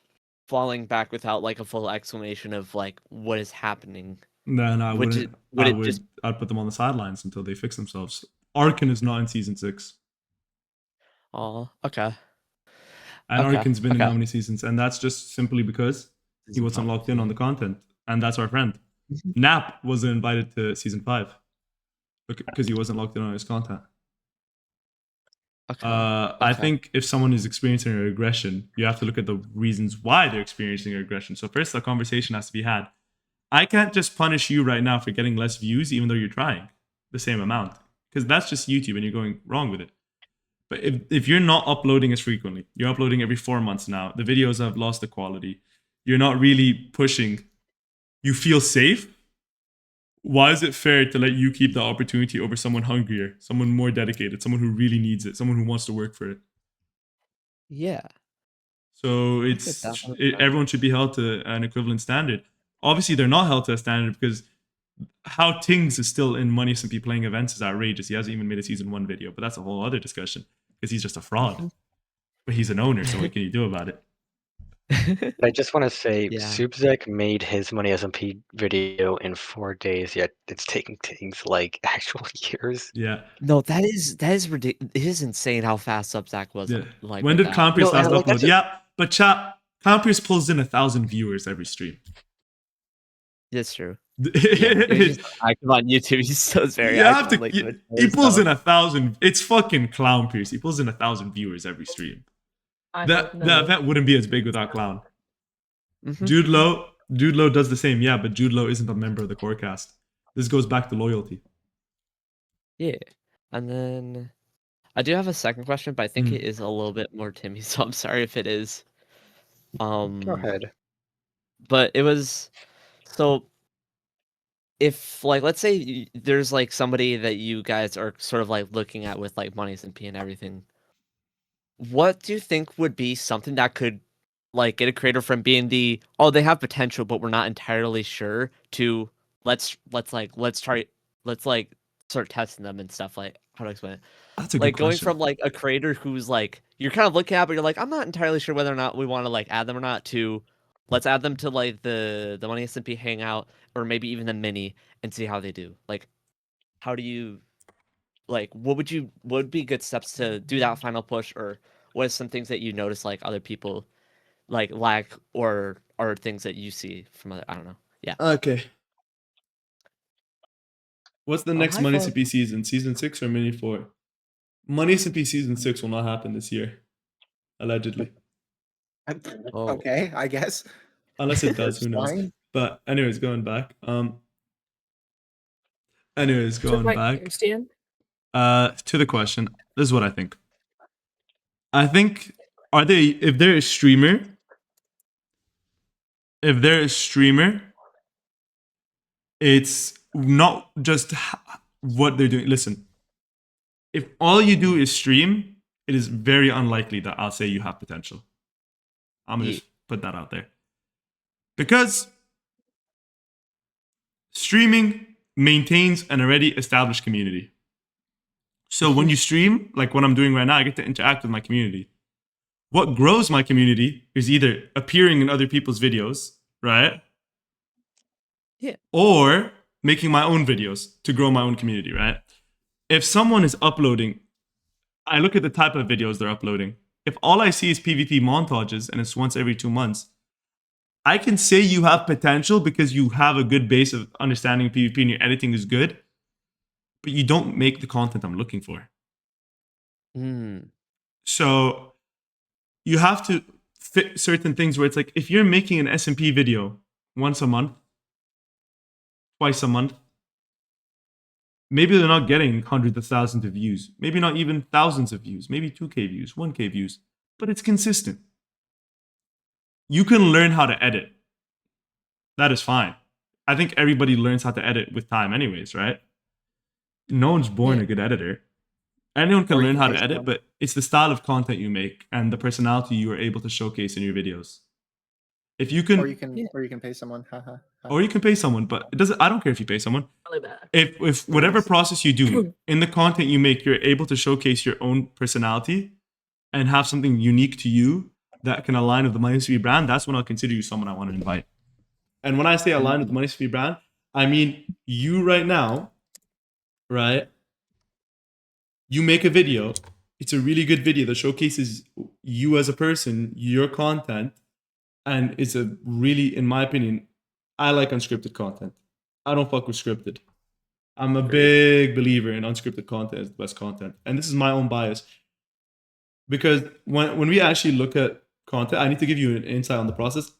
falling back without like a full explanation of like what is happening. Then I Would wouldn't. I'd put them on the sidelines until they fix themselves. Arkin is not in season 6. Oh, okay. And Okay, Arkin's been in okay. how many seasons? And that's just simply because he wasn't locked in on the content. And that's our friend. Nap wasn't invited to season 5 because he wasn't locked in on his content. Okay. I think if someone is experiencing a regression, you have to look at the reasons why they're experiencing a regression. So first, the conversation has to be had. I can't just punish you right now for getting less views, even though you're trying the same amount, because that's just YouTube and you're going wrong with it. But if you're not uploading as frequently, you're uploading every 4 months now, the videos have lost the quality, you're not really pushing, you feel safe, why is it fair to let you keep the opportunity over someone hungrier, someone more dedicated, someone who really needs it, someone who wants to work for it? Yeah. So everyone should be held to an equivalent standard. Obviously, they're not held to a standard because how Tings is still in Money SMP playing events is outrageous. He hasn't even made a season 1 video, but that's a whole other discussion because he's just a fraud. But he's an owner, so what can you do about it? I just want to say, Yeah. Subzek made his Money SMP video in 4 days, yet it's taking things like actual years. Yeah. No, that is ridiculous. It is insane how fast Substack was. Yeah. Like, When with did that. Clampius No, last and, like, upload? that's a- Yeah, but chat, Clampius pulls in 1,000 viewers every stream. That's true. Yeah, he's just active on YouTube. He's so very active. He pulls in 1,000. It's fucking Clown Pierce. He pulls in 1,000 viewers every stream. The event wouldn't be as big without Clown. Mm-hmm. Jude Low does the same. Yeah, but Jude Low isn't a member of the core cast. This goes back to loyalty. Yeah, and then I do have a second question, but I think it is a little bit more Timmy, so I'm sorry if it is. Go ahead. But it was so. If like let's say there's like somebody that you guys are sort of like looking at with like Money SMP and everything, what do you think would be something that could like get a creator from being they have potential but we're not entirely sure to let's start testing them and stuff, like how do I explain it? That's a good Like going question. from like a creator who's like you're kind of looking at but you're like I'm not entirely sure whether or not we want to like add them or not, to let's add them to like the Money SMP hangout or maybe even the mini and see how they do. Like how do you like what would be good steps to do that final push, or what are some things that you notice like other people like lack or things that you see from other, I don't know. Yeah. Okay. What's the next hi, Money Flo. SMP season? Season 6 or Mini 4? Money SMP season 6 will not happen this year. Allegedly. Oh. Okay, I guess. Unless it does, who knows? Fine. But anyways, going back. Anyways, going back. Christian? To the question, this is what I think. I think if they're a streamer, it's not just what they're doing. Listen, if all you do is stream, it is very unlikely that I'll say you have potential. I'm gonna just put that out there. Because streaming maintains an already established community. So when you stream, like what I'm doing right now, I get to interact with my community. What grows my community is either appearing in other people's videos, right? Yeah. Or making my own videos to grow my own community, right? If someone is uploading, I look at the type of videos they're uploading. if all I see is PvP montages and it's once every 2 months, I can say you have potential because you have a good base of understanding PvP and your editing is good, but you don't make the content I'm looking for. So you have to fit certain things where it's like, if you're making an SMP video once a month, twice a month, maybe they're not getting hundreds of thousands of views, maybe not even thousands of views, maybe 2K views, 1K views, but it's consistent. You can learn how to edit. That is fine. I think everybody learns how to edit with time anyways, right? No one's born a good editor. Anyone can learn how to edit, but it's the style of content you make and the personality you are able to showcase in your videos. If you can, or you can pay someone. or you can pay someone, but it doesn't. I don't care if you pay someone. Really bad. If whatever process you do in the content you make, you're able to showcase your own personality and have something unique to you that can align with the MSMP brand, that's when I'll consider you someone I want to invite. And when I say align with the MSMP brand, I mean you right now, right? You make a video. It's a really good video that showcases you as a person, your content, and it's a really, in my opinion, I like unscripted content. I don't fuck with scripted. I'm a big believer in unscripted content is the best content. And this is my own bias. Because when we actually look at content, I need to give you an insight on the process.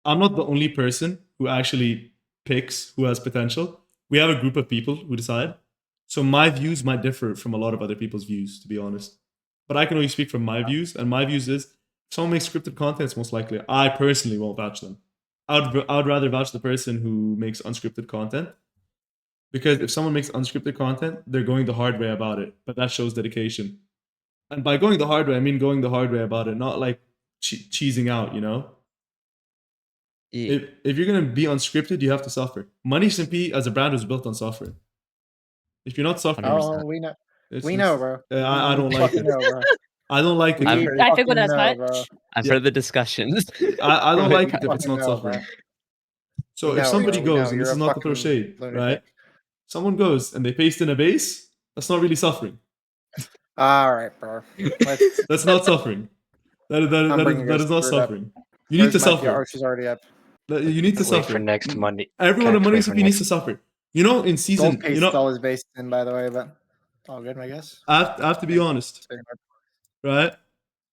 I'm not the only person who actually picks who has potential. We have a group of people who decide. So my views might differ from a lot of other people's views, to be honest. But I can only speak from my views. And my views is, if someone makes scripted content, it's most likely, I personally won't vouch them. I would rather vouch the person who makes unscripted content. Because if someone makes unscripted content, they're going the hard way about it. But that shows dedication. And by going the hard way, I mean going the hard way about it, not like cheesing out, you know? Yeah. If you're going to be unscripted, you have to suffer. MSMP as a brand was built on suffering. If you're not suffering, Oh, we know. We know, bro. I don't like it. Know, bro. I don't like it. I think with that much. bro. I've heard the discussions. I don't like it if it's Fucking not know, suffering. bro. So We if know, somebody bro, we goes, know. and this You're is a not to throw fucking shade, lunatic. right? Someone goes and they paste in a base, that's not really suffering. All right, bro. Let's, That's not suffering. That is not suffering. You need to suffer. Archer's already up. You need to Wait suffer. for next money. Everyone in Wait for MSMP needs next- to suffer. You know, in season, Gold paste you know, all his base in, by the way, but all good, I guess. I have to be honest, right?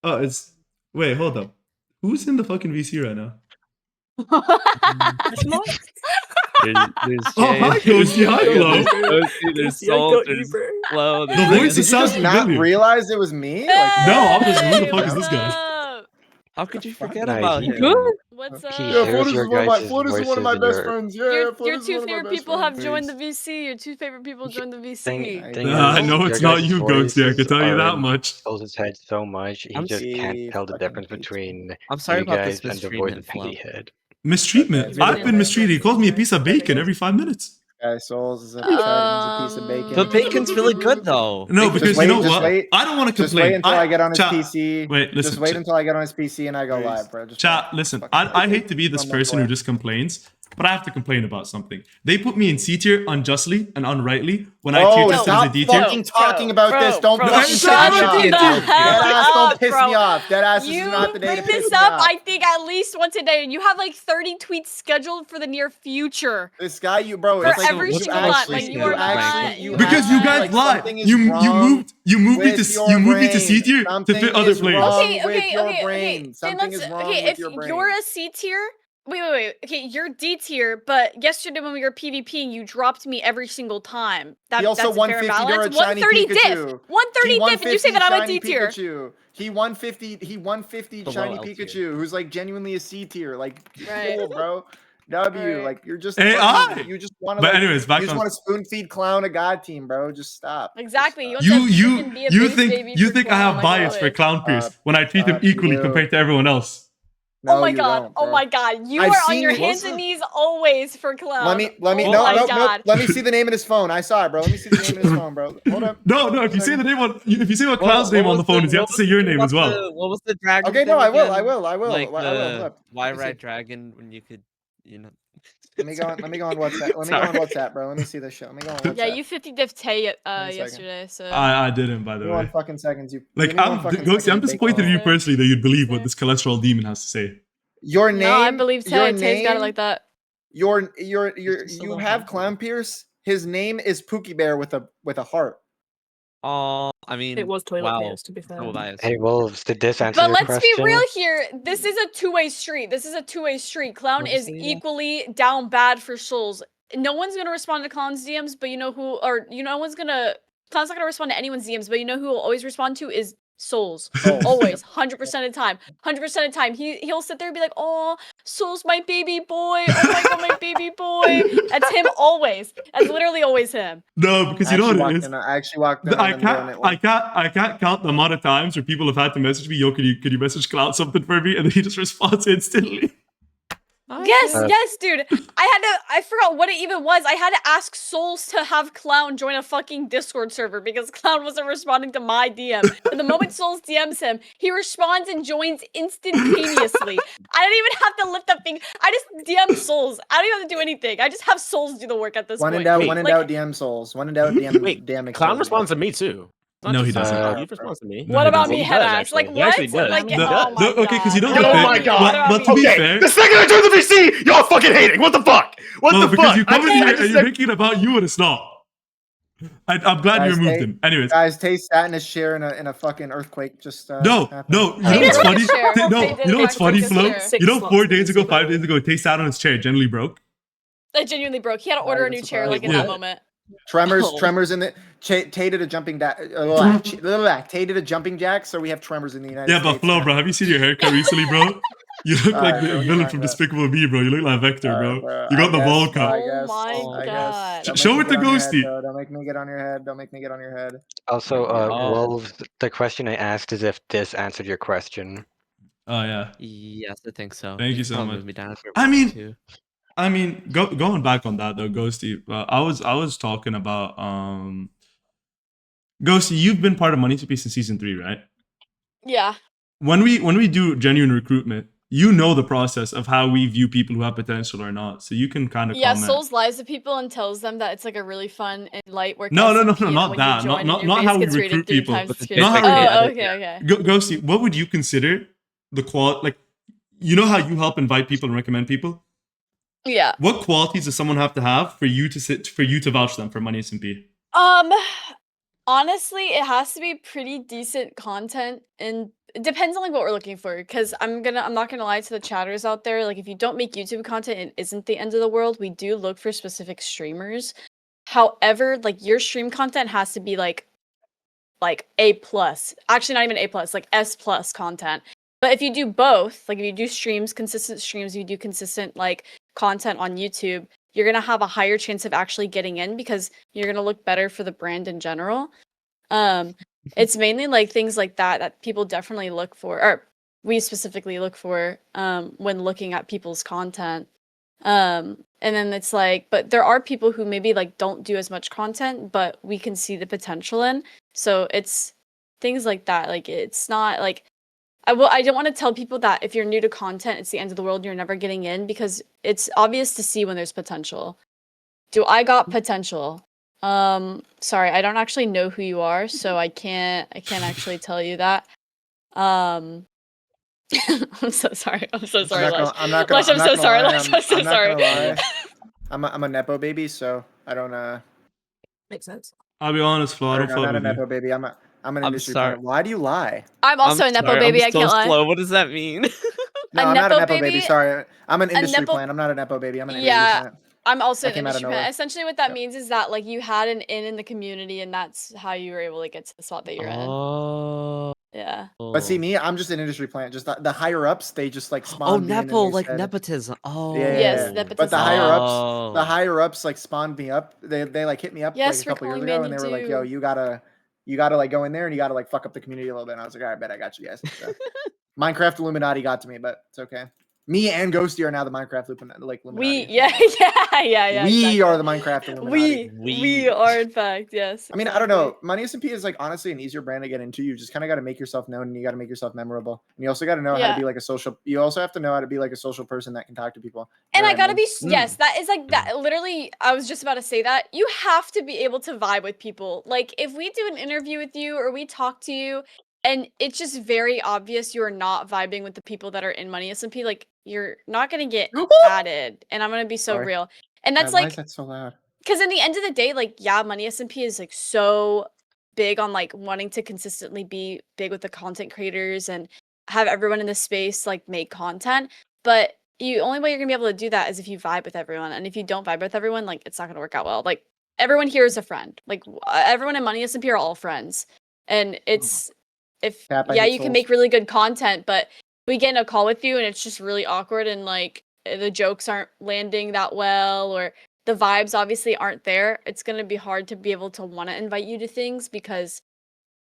Oh, it's wait, hold up. Who's in the fucking VC right now? There's Oh, hi, Cozy. Hi, Flo. There's Soul, there's Flo. The voice Did you sounds just not familiar. realize it was me? No, I'm just, who the Hey, fuck is what's this guy? up? How could you forget Nice. about him? Good. What's up? He Yeah, hears Florida's your is one of my, guys' Florida's is one of my voices best in your- friends. Yeah, Your Florida's two one of my favorite best people have friends. joined the VC. Your two favorite people joined the VC. I know it's not you, Ghosty. I can tell you that much. Fills his head so much, he I'm just can't see tell the fucking difference pizza. between I'm sorry you about guys this and the voice mistreatment, in Flo. Piggy head. Mistreatment. Okay. I've been mistreated. He calls me a piece of bacon every 5 minutes. Guy Souls is a piece of bacon. The bacon's really good though. No, because wait, you know just what? wait. I don't want to Just complain. wait until I get on his Chat, PC. Wait, listen. Just wait chat, until I get on his PC and I go live, bro. Just Chat, wait. listen. Fucking I hate to be this I'm not person who going. just complains, but I have to complain about something. They put me in C tier unjustly and unrightly when I tier Oh, tested as stop a D tier. fucking talking about this. Don't bro, fucking shut piss me up. off. Shut That the ass don't up, piss bro. me off. That ass is You not the day to bring piss this me up, off. I think, at least once a day, and you have like 30 tweets scheduled for the near future. This guy, you bro, For it's like every you single month, actually, like, you are not- you Because are you not- guys like lied. something is You wrong moved me to with your you moved me to C brain. tier to Something fit other is players. wrong Okay, with okay, your okay, brain. okay. Then Something let's is wrong okay. with If your brain. you're a C tier, wait. Okay, you're D tier, but yesterday when we were PvPing, you dropped me every single time. He also that's a fair 150 to a balance. shiny 130 diff. Pikachu. 130 diff, and you say that I'm a shiny D tier. Pikachu. He 150 Below shiny L tier. Pikachu, who's like genuinely a C tier. Like, Right. cool, bro. W, Right. like you're just AI. fucking- you just want to. But Like, anyways, back you just on. want to spoon feed clown a god team, bro. Just stop. Just Exactly. stop. You want to freaking be a You base baby think you for think I clown, have like bias for always. Clown Pierce when I treat him you equally do. compared to everyone else. No, Oh my you god! don't, Oh bro. my god! You I've are on seen your it. hands and knees always for clown. Let me Oh no, my no, god. let me see the name in his phone. I saw it, bro. Let me see the name in his phone, bro. Hold up. No, if you say the name on if you say what Clown's name on the phone is, you have to say your name as well. What was the dragon? Okay, thing no, I will. again? I will. Like I will. Hold the up. why Let me see. ride dragon when you could you know. Let me go on WhatsApp. Let me go on WhatsApp, bro. Let me see this shit. Let me go on WhatsApp. Yeah, you 50 diff Tay Wait a second. yesterday, so I didn't, by the Give me 1 way. fucking seconds. You Like, give me 1 I'm fucking Ghosty, second, I'm you disappointed in you bacon. personally that you'd believe what Sir. this cholesterol demon has to say. Your name. No, I believe your Tay. Tay's got it name- like that. just a You little have hot. Clown Pierce. His name is Pookie Bear with a heart. Oh, I mean, It was toilet wow. Pierce, to be fair. Double bias. Hey Wolves, did this answer But your let's question? be real here. This is a two-way street. Clown is Obviously, yeah. equally down bad for souls. No one's gonna respond to Clown's DMs, but you know who? Or Clown's not gonna respond to anyone's DMs, but you know who will always respond to is Souls. Souls. Always, 100% of the time. 100% of the time. He'll sit there and be like, "Oh, Souls, my baby boy. Oh my god, my baby boy." That's him always. That's literally always him. No, because you know what it is. I actually walked in. I can't count the amount of times where people have had to message me, yo, can you message Cloud something for me? And then he just responds instantly. Yes, dude. I forgot what it even was. I had to ask Souls to have Clown join a fucking Discord server because Clown wasn't responding to my DM. And the moment Souls DMs him, he responds and joins instantaneously. I didn't even have to lift up finger. I just DM Souls. I don't even have to do anything. I just have Souls do the work at this One in point. doubt, Wait. one in Like- doubt, DM Souls. One in doubt, DM. Wait, DM Clown Souls. responds to me too. It's not No, he just doesn't. He responds to me. No, What he about doesn't. me, He does, headass? actually. Like He what? actually does. Like He oh does. my Okay, because you God. don't Oh get my paid. God. But to be fair, The second I turn the VC, y'all fucking hating. What the fuck? What no, the because fuck? you come in here and you're said- making it about you and it's not. I'm glad you Guys, removed Tay- him. Anyways, Guys, Tay sat in his chair in a fucking earthquake. Just no. happened. You know He what's did funny? share. No, He did you know what's actually funny, just Flo? share. Six You know, slots 4 in days the ago, AC, 5 by the days way. ago, Tay sat on his chair, genuinely broke. I genuinely broke. He had to Not order a even new chair surprised. like in Yeah. that moment. Tremors in the. Tay did a jumping Tay did a jumping jack, so we have tremors in the United Yeah, States. but Flo, bro, have you seen your haircut recently, bro? You look like Alright, the bro, what are you villain talking from about? Despicable Me, bro. You look like Vector, Alright, bro. You got I the guess, ball cut. I guess. Oh my I guess. God. Don't Show make it me to get on your head, Ghosty. bro. Don't make me get on your head. Don't make me get on your head. Also, Oh. Wolves, the question I asked is if this answered your question. Oh, yeah. Yes, I think so. Thank you should so probably much. move me down if it I wants mean- to. Going back on that though, Ghosty. I was talking about Ghosty. You've been part of Money CP since season 3, right? Yeah. When we do genuine recruitment, you know the process of how we view people who have potential or not. So you can kind of Yeah, comment. Souls lies to people and tells them that it's like a really fun and light work. No, SMP, and not then when you that. join and Not your face how we gets rated recruit 3 people. times But as the good. Not how we Oh, edit, okay, okay. Ghosty, what would you consider the like? You know how you help invite people and recommend people. Yeah. What qualities does someone have for you to vouch them for Money SMP? Honestly, it has to be pretty decent content, and it depends on like what we're looking for. Because I'm not gonna lie to the chatters out there. Like, if you don't make YouTube content, it isn't the end of the world. We do look for specific streamers. However, like your stream content has to be like A plus. Actually, not even A plus, like S plus content. But if you do both, like if you do consistent streams, you do consistent like content on YouTube, you're gonna have a higher chance of actually getting in because you're gonna look better for the brand in general. It's mainly like things like that people definitely look for, or we specifically look for when looking at people's content. And then it's like, but there are people who maybe like don't do as much content, but we can see the potential in. So it's things like that. Like it's not like I don't want to tell people that if you're new to content, it's the end of the world and you're never getting in, because it's obvious to see when there's potential. Do I got potential? Sorry, I don't actually know who you are, so I can't actually tell you that. I'm so sorry. I'm so sorry, Lush. I'm not gonna. Lush, I'm so sorry. Lush, I'm so I'm not sorry. gonna lie. I'm a nepo baby, so I don't. Makes sense. I'll be honest, Flo. I Or don't no, fuck not a with you. nepo baby. I'm an I'm industry sorry. plant. Why do you lie? I'm also a nepo sorry, baby. I'm I can't so lie. slow. What does that mean? No, A I'm not a nepo nepo baby. baby- Sorry, I'm an industry nepo- plant. I'm not a nepo baby. I'm an Yeah. industry plant. I'm also I an came out of industry nowhere. man. Essentially, what that Yep. means is that like you had an in the community, and that's how you were able to get to the spot that you're in. Oh. Yeah. But see, me, I'm just an industry plant. Just the higher ups, they just like spawn. Oh, me in and nepo, they like said- nepotism. Oh. Yeah, Yes, But the higher Oh. ups, the higher ups like spawned me up. They like hit me up Yes, like a for couple years calling ago, me and they and were you like, "Yo, do. you gotta like go in there and you gotta like fuck up the community a little bit." And I was like, "All right, bet I got you guys." So, Minecraft Illuminati got to me, but it's okay. Me and Ghosty are now the Minecraft like We Illuminati. yeah. We exactly. are the Minecraft Illuminati. We are in fact, yes. I mean, I don't know. Money SMP is like honestly an easier brand to get into. You just kind of got to make yourself known, and you got to make yourself memorable. And you also got to know how Yeah. to be like a social. You also have to know how to be like a social person that can talk to people. And You know I what gotta mean? be yes, that is like that. Literally, I was just about to say that you have to be able to vibe with people. Like if we do an interview with you or we talk to you, and it's just very obvious you are not vibing with the people that are in Money SMP, like you're not gonna get added. And I'm gonna be so Sorry. real. And that's Why like is that so loud? because in the end of the day, like yeah, Money SMP is like so big on like wanting to consistently be big with the content creators and have everyone in the space like make content, but you only way you're gonna be able to do that is if you vibe with everyone, and if you don't vibe with everyone, like it's not gonna work out well. Like everyone here is a friend. Like everyone in Money SMP are all friends, and it's if Cap, I yeah hate you can souls. make really good content, but we get in a call with you and it's just really awkward and like the jokes aren't landing that well or the vibes obviously aren't there. It's gonna be hard to be able to want to invite you to things because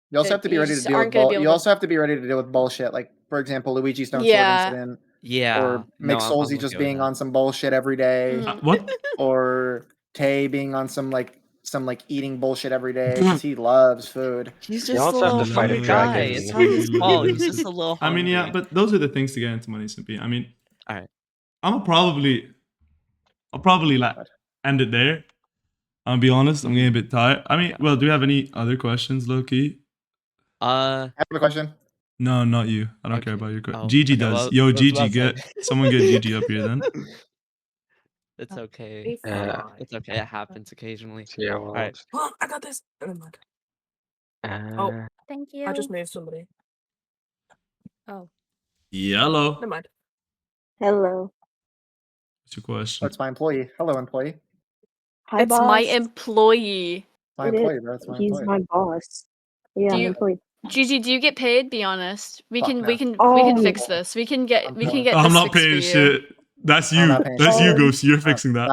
You also have to be you ready to just deal aren't with gonna be bull. able You to- also have to be ready to deal with bullshit. Like for example, Luigi Stone Sword Yeah. incident, Yeah. or No, I'm McSoulsy okay just with being that. on some bullshit every day, Mhm. What? or Tay being on some eating bullshit every day because he loves food. He's You just a also have to little fight a hungry guy. dragon. It's not his fault. He's just a little I hungry. mean, yeah, but those are the things to get into Money SMP. I mean, Alright. I'll probably like end it there. I'll be honest, I'm getting a bit tired. I mean, well, do you have any other questions, Loki? I have a question. No, not you. I don't care about your question. Oh, Gigi okay, does. well, Yo, I was Gigi, about to get say. someone get Gigi up here then. It's okay. Be Yeah. fine. It's okay. It happens occasionally. Yeah, well, Alright. Oh, I got this. Never mind. uh, Thank you. I just moved somebody. Yellow. Never mind. Hello. What's your Oh, question? it's my employee. Hello, employee. Hi, It's boss. my employee. My It is. employee, bro. It's my He's employee. my boss. Yeah, Do I'm you- employed. Gigi, do you get paid? Be honest. We Fuck can no. we can Oh, fix this. We can get I'm we can paying. get I'm this not fixed for paying you. shit. That's I'm you. not paying That's shit. you, Ghost. You're fixing that.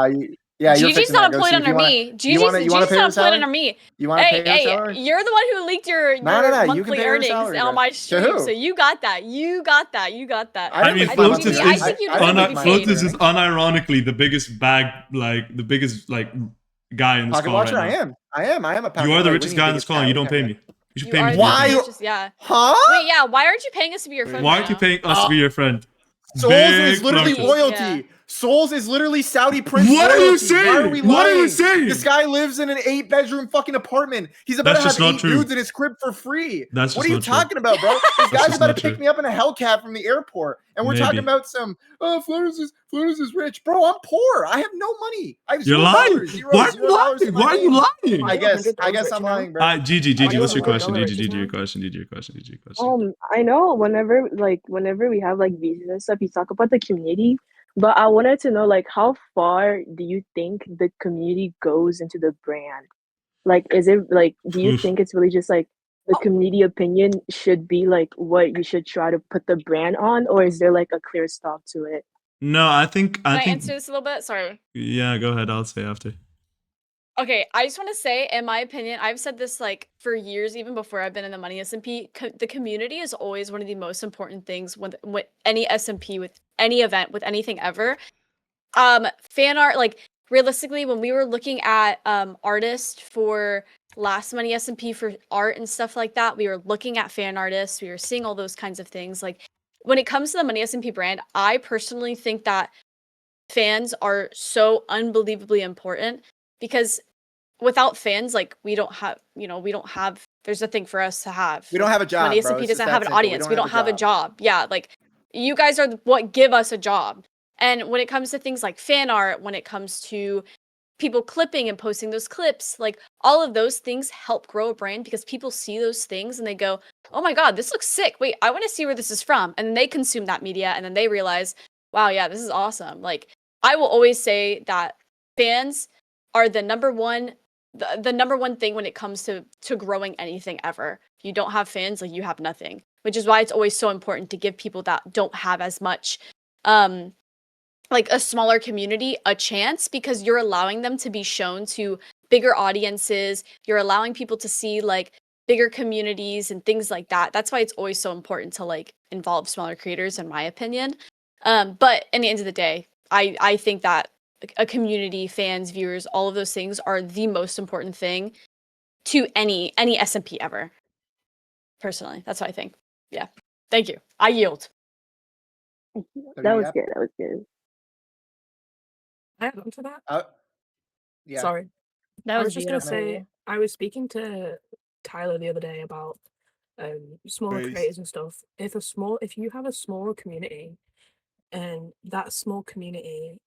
You're Gigi's fixing not that, employed Ghosty. If under you wanna- me. you wanna Gigi's pay not her employed salary? under me. You want to pay her Hey, salary? you're the one who leaked your No, you can monthly pay her earnings salary, on bro. my To stream. who? So you got that. You got that. You got that. I I mean, make Flotus monthly is, I think you deserve to be paid. Flotus is unironically the biggest the biggest guy in this Pocket call watcher. right now. I am a pocket. You are the wait, richest what do guy you in mean this call and you don't pay me. You should You pay are me. the Why? richest, yeah. Huh? Wait, yeah. Why aren't you paying us to be your friend? Why right aren't you now? paying us to be your friend? Souls is Big literally Flotus. royalty. Yeah. Souls is literally Saudi prince What are you royalty. Why are saying? we What are you lying? saying? This guy lives in an 8-bedroom fucking apartment. He's about That's to have just not 8 true. dudes in his crib for free. That's What just are you not true. talking about, bro? This guy's just about not to pick true. me up in a Hellcat from the airport, and we're talking Maybe. about some. Oh, Flotus is rich, bro. I'm poor. I have no money. I have You're $0. lying. Zero, Why are $0 you in lying? my Why are you name. lying? I guess $100 I'm now. lying, bro. Gigi, I what's your guess question? $100 Gigi, now. your question. Gigi, your question. I know whenever we have like visas and stuff, you talk about the community, but I wanted to know like how far do you think the community goes into the brand? Like, is it like, do you Oof. think it's really just like the community opinion should be like what you should try to put the brand on, or is there like a clear stop to it? No, I think Can I answer this a little bit? Sorry. Yeah, go ahead. I'll say after. Okay, I just want to say, in my opinion, I've said this like for years, even before I've been in the Money SMP. The community is always one of the most important things with any SMP, with any event, with anything ever. Fan art, like realistically, when we were looking at artists for last Money SMP for art and stuff like that, we were looking at fan artists. We were seeing all those kinds of things. Like when it comes to the Money SMP brand, I personally think that fans are so unbelievably important. Because without fans, like we don't have, there's nothing for us to have. We don't have a job, Money bro. SMP It's just doesn't that have an simple. audience. We don't have a job. Yeah, like you guys are what give us a job. And when it comes to things like fan art, when it comes to people clipping and posting those clips, like all of those things help grow a brand because people see those things and they go, oh my God, this looks sick. Wait, I want to see where this is from. And then they consume that media and then they realize, wow, yeah, this is awesome. Like I will always say that fans are the number one thing when it comes to growing anything ever. If you don't have fans, like you have nothing, which is why it's always so important to give people that don't have as much like a smaller community a chance, because you're allowing them to be shown to bigger audiences. You're allowing people to see like bigger communities and things like that. That's why it's always so important to like involve smaller creators, in my opinion. But in the end of the day, I think that a community, fans, viewers, all of those things are the most important thing to any SMP ever. Personally, that's what I think. Yeah. Thank you. I yield. That was Olivia? good. That was good. I add on to that. Yeah. Sorry. That I was was just gonna beautiful. say I was speaking to Tyler the other day about smaller Praise. creators and stuff. If you have a smaller community and that small community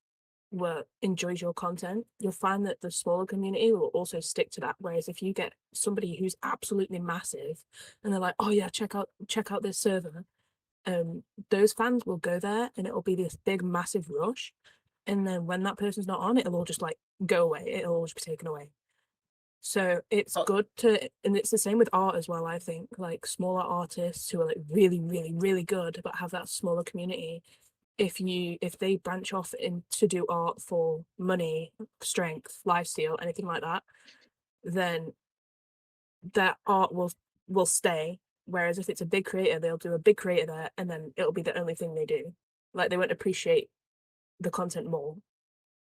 enjoys your content, you'll find that the smaller community will also stick to that. Whereas if you get somebody who's absolutely massive and they're like, oh yeah, check out this server, those fans will go there and it'll be this big massive rush. And then when that person's not on, it'll all just like go away. It'll all just be taken away. So it's good to, and it's the same with art as well. I think like smaller artists who are like really, really, really good, but have that smaller community. If they branch off to do art for money, strength, lifesteal, anything like that, then that art will stay. Whereas if it's a big creator, they'll do a big creator there, and then it'll be the only thing they do. Like they won't appreciate the content more.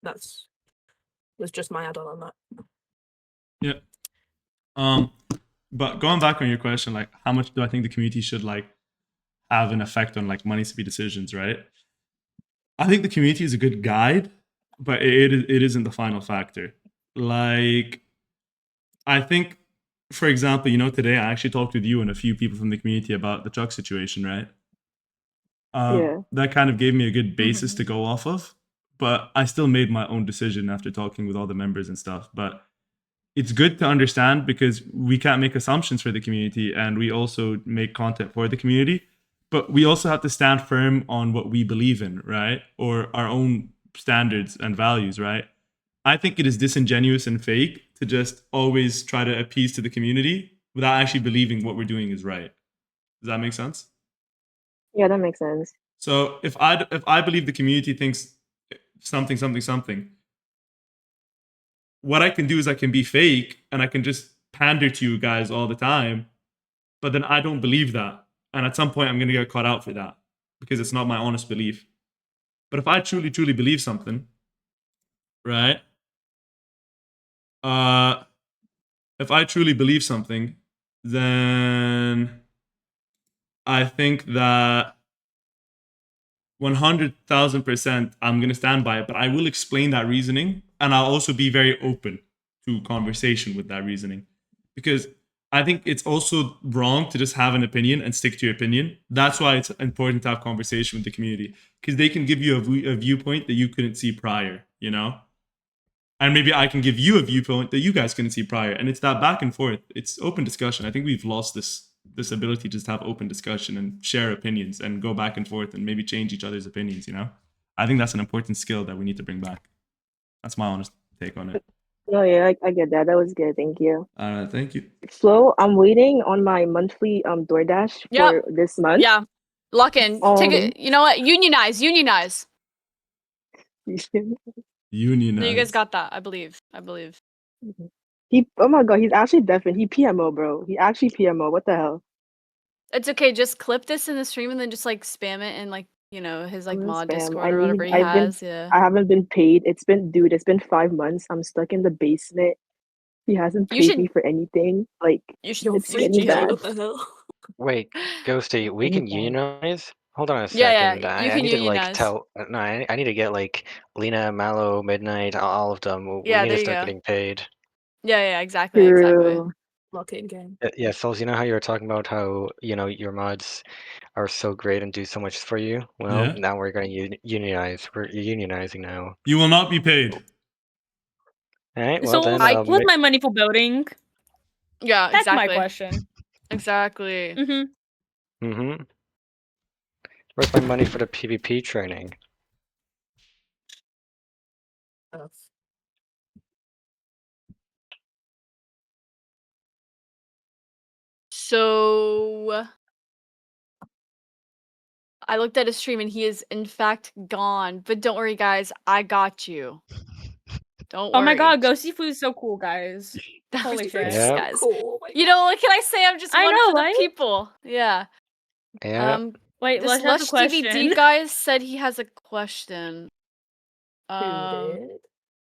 Was just my add-on on that. Yeah. But going back on your question, like how much do I think the community should like have an effect on like money to be decisions, right? I think the community is a good guide, but it isn't the final factor. Like, I think, for example, today I actually talked with you and a few people from the community about the truck situation, right? Yeah. That kind of gave me a good basis to go off of, but I still made my own decision after talking with all the members and stuff. But it's good to understand because we can't make assumptions for the community and we also make content for the community. But we also have to stand firm on what we believe in, right? Or our own standards and values, right? I think it is disingenuous and fake to just always try to appease to the community without actually believing what we're doing is right. Does that make sense? Yeah, that makes sense. So if I believe the community thinks something, what I can do is I can be fake and I can just pander to you guys all the time, but then I don't believe that. And at some point, I'm going to get caught out for that because it's not my honest belief. But if I truly, truly believe something, right? If I truly believe something, then I think that 100,000% I'm going to stand by it. But I will explain that reasoning and I'll also be very open to conversation with that reasoning because I think it's also wrong to just have an opinion and stick to your opinion. That's why it's important to have conversation with the community because they can give you a viewpoint that you couldn't see prior, And maybe I can give you a viewpoint that you guys couldn't see prior. And it's that back and forth. It's open discussion. I think we've lost this ability to just have open discussion and share opinions and go back and forth and maybe change each other's opinions, I think that's an important skill that we need to bring back. That's my honest take on it. No, yeah, I get that. That was good. Thank you. Thank you. Flo, I'm waiting on my monthly DoorDash for this month. Yeah. Lock in. Take it. You know what? Unionize. Unionize. No, you guys got that. I believe. Oh my god, he's actually deafened. He PMO, bro. He actually PMO. What the hell? It's okay. Just clip this in the stream and then just like spam it in like his like mod Spam. Discord or whatever he has. Yeah. I haven't been paid. It's been 5 months. I'm stuck in the basement. He hasn't paid me for anything. Like it's getting bad. What the hell? Wait, Ghosty, we can unionize? Hold on a Yeah, second. you I can need to like unionize. tell. No, I need to get like Lena, Mallow, Midnight, all of them. Yeah, we need there to you start go. getting paid. Yeah, exactly. Lock in game. Yeah, Souls, you know how you were talking about how your mods are so great and do so much for you? Well, Yeah. now we're going to unionize. We're unionizing now. You will not be paid. All right. Well So then, what's my money for voting? Yeah, That's exactly. my question. Exactly. Where's my money for the PvP training? So I looked at his stream and he is in fact gone. But don't worry, guys. I got you. Don't worry. Oh my god, Ghosty Food is so cool, guys. Holy shit. Yeah. Guys. Cool. What can I say? I'm just I one know, for right? the people. Yeah. Yeah. Wait, This let's have a Lush question. DVD guy said he has a question. Who did?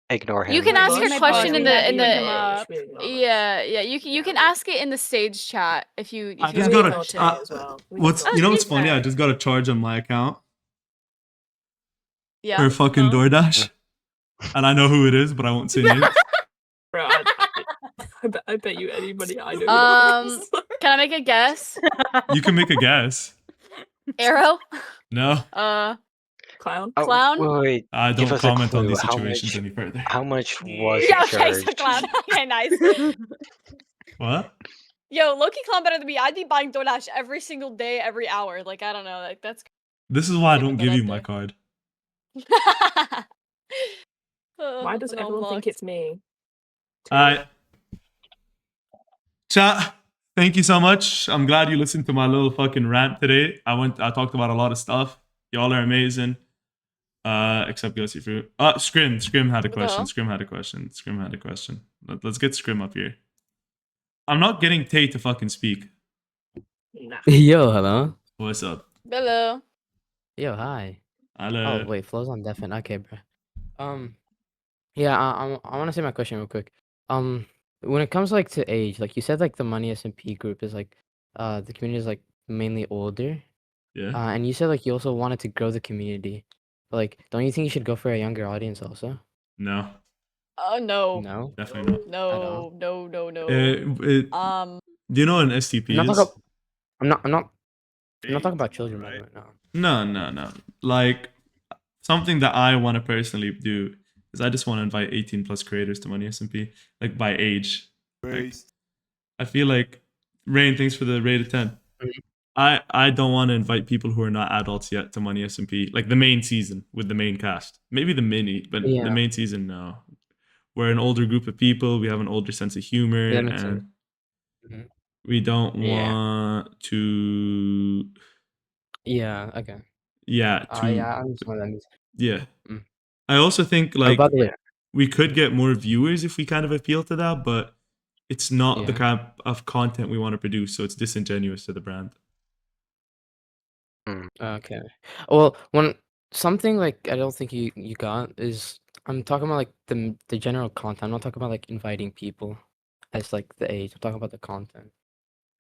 Ignore him. You can ask your Lush? question Oh, in yeah, the we have to look him up. yeah. You can ask it in the stage chat if you. I If you just we got ignore today as a. well. We What's ignore you know Oh, what's she's funny? I back. just got a charge on my account yeah. for fucking Huh? DoorDash, and I know who it is, but I won't say names. Bro, I bet you anybody I know. who that is. Can I make a guess? You can make a guess. Arrow. No, Clown. Oh, Clown? wait. I Give don't us a comment on clue. these How situations much? any further. How much was Yeah. he Okay. So charged? clown. Okay. Nice. What? Yo, Loki clown better than me. I'd be buying DoorDash every single day, every hour. Like I don't know. Like that's. This is why I Gonna don't put give that you out my there. card. Why does everyone think it's me? Alright. Chat, thank you so much. I'm glad you listened to my little fucking rant today. I talked about a lot of stuff. Y'all are amazing. Except Ghosty Fruit. Scrim had a question. Scrim had a question. Let's get Scrim up here. I'm not getting Tay to fucking speak. Nah. Yo, hello. What's up? Hello. Yo, hi. Hello. Oh, wait, flow's on deafen. Okay, bro. Yeah, I want to say my question real quick. When it comes like to age, like you said, like the Money SMP group is like, the community is like mainly older. Yeah. And you said like you also wanted to grow the community. But, like, don't you think you should go for a younger audience also? No. Oh no. No. Definitely not. No. No. Do you know what an STP I'm not is? talking. I'm not talking about children right now. No. Like something that I want to personally do is I just want to invite 18 plus creators to Money SMP, like by age. Like, I feel like Rain, thanks for the rate of 10. I don't want to invite people who are not adults yet to Money SMP, like the main season with the main cast. Maybe the mini, but the main season, no. We're an older group of people. We have an older sense of humor, Yeah, that makes sense. and we don't want to. Yeah. Okay. Yeah. Yeah, I understand what that means. Yeah. I also think like by the way, we could get more viewers if we kind of appeal to that, but it's not the kind of content we want to produce, so it's disingenuous to the brand. Okay. Well, something like I don't think you got is I'm talking about like the general content. I'm not talking about like inviting people as like the age. I'm talking about the content.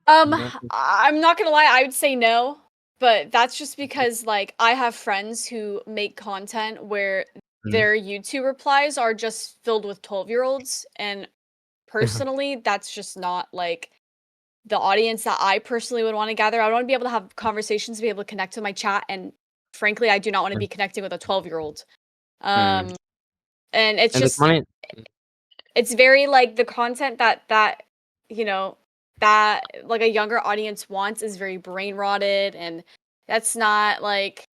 I'm not gonna lie, I would say no, but that's just because like I have friends who make content where their YouTube replies are just filled with 12-year-olds, and personally, that's just not like the audience that I personally would want to gather. I want to be able to have conversations, be able to connect to my chat, and frankly, I do not want to be connecting with a 12-year-old. And it's just it's very like the content that you know that like a younger audience wants is very brain rotted, and that's not like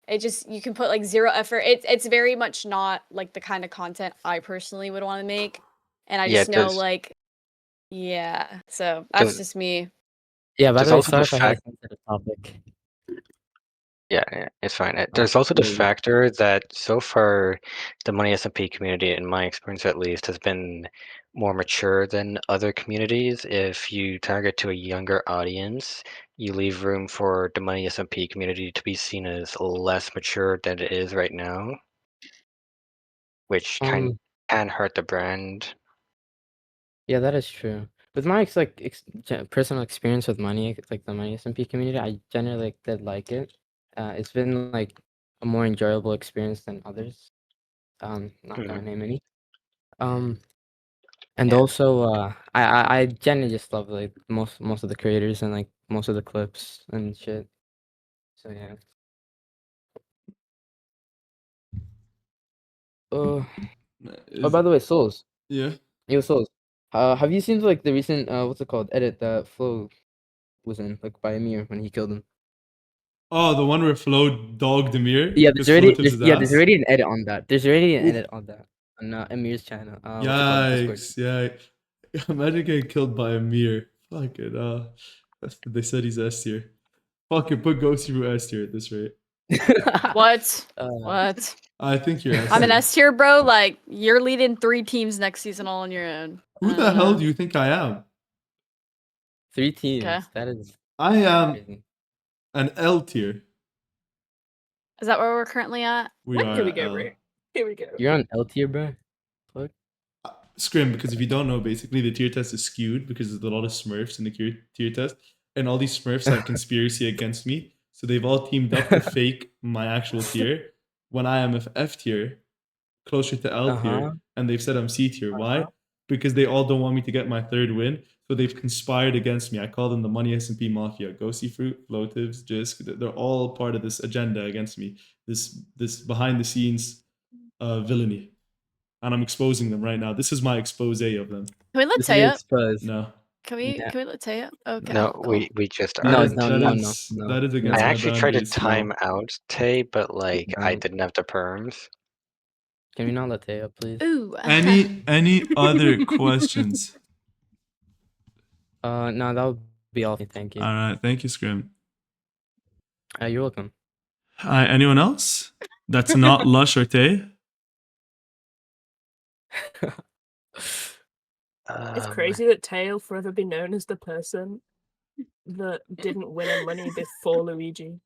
it just you can put like zero effort. It's very much not like the kind of content I personally would want to make, and I just know like so that's just me. Yeah, by There's the way, also sorry the if I had a fact. sensitive topic. Yeah, it's fine. There's also the factor that so far the Money SMP community, in my experience at least, has been more mature than other communities. If you target to a younger audience, you leave room for the Money SMP community to be seen as less mature than it is right now, which can hurt the brand. Yeah, that is true. With my personal experience with money, like the Money SMP community, I generally did like it. It's been like a more enjoyable experience than others. Not gonna name any. And also, I generally just love like most of the creators and like most of the clips and shit. So yeah. Oh, by the way, Souls. Yeah. Yo, Souls. Have you seen like the recent what's it called edit that Flo was in like by Amir when he killed him? Oh, the one where Flo dogged Amir? Yeah, because Flo tips his ass? there's already an edit on that. There's already an edit on that on Amir's channel. What's it called? Discord. Yikes! Yeah, imagine getting killed by Amir. Fuck it. They said he's S tier. Fuck it, put Ghosty Root S tier at this rate. What? What? I think you're S I'm an tier. S tier, bro. Like you're leading 3 teams next season all on your own. Who the hell do you think I am? 3 teams. Okay. That is. I am. Crazy. an L tier. Is that where we're currently at? We are Here we at go, L. bro. Here we go. You're on L tier, bro. Fuck. Scrim, because if you don't know, basically the tier test is skewed because there's a lot of Smurfs in the tier test, and all these Smurfs have conspiracy against me, so they've all teamed up to fake my actual tier when I am F tier, closer to L tier, and they've said I'm C tier. Why? Because they all don't want me to get my third win, so they've conspired against me. I call them the Money SMP Mafia. Ghosty Fruit, Floatives, Jisk, they're all part of this agenda against me. This behind the scenes villainy. And I'm exposing them right now. This is my expose of them. Can we let This is Taya? exposed. No. Can we let Taya? Okay. No, cool. we just No, aren't. no, That is against I my actually ban tried to base, time no. out Tay, but like I Don't. didn't have the perms. Can we not let Taya, please? Ooh. Any other questions? No, that would be all. Thank you. All right, thank you, Scrim. You're welcome. Anyone else? That's not Lush or Tay? It's crazy that Tay will forever be known as the person that didn't win a money before Luigi.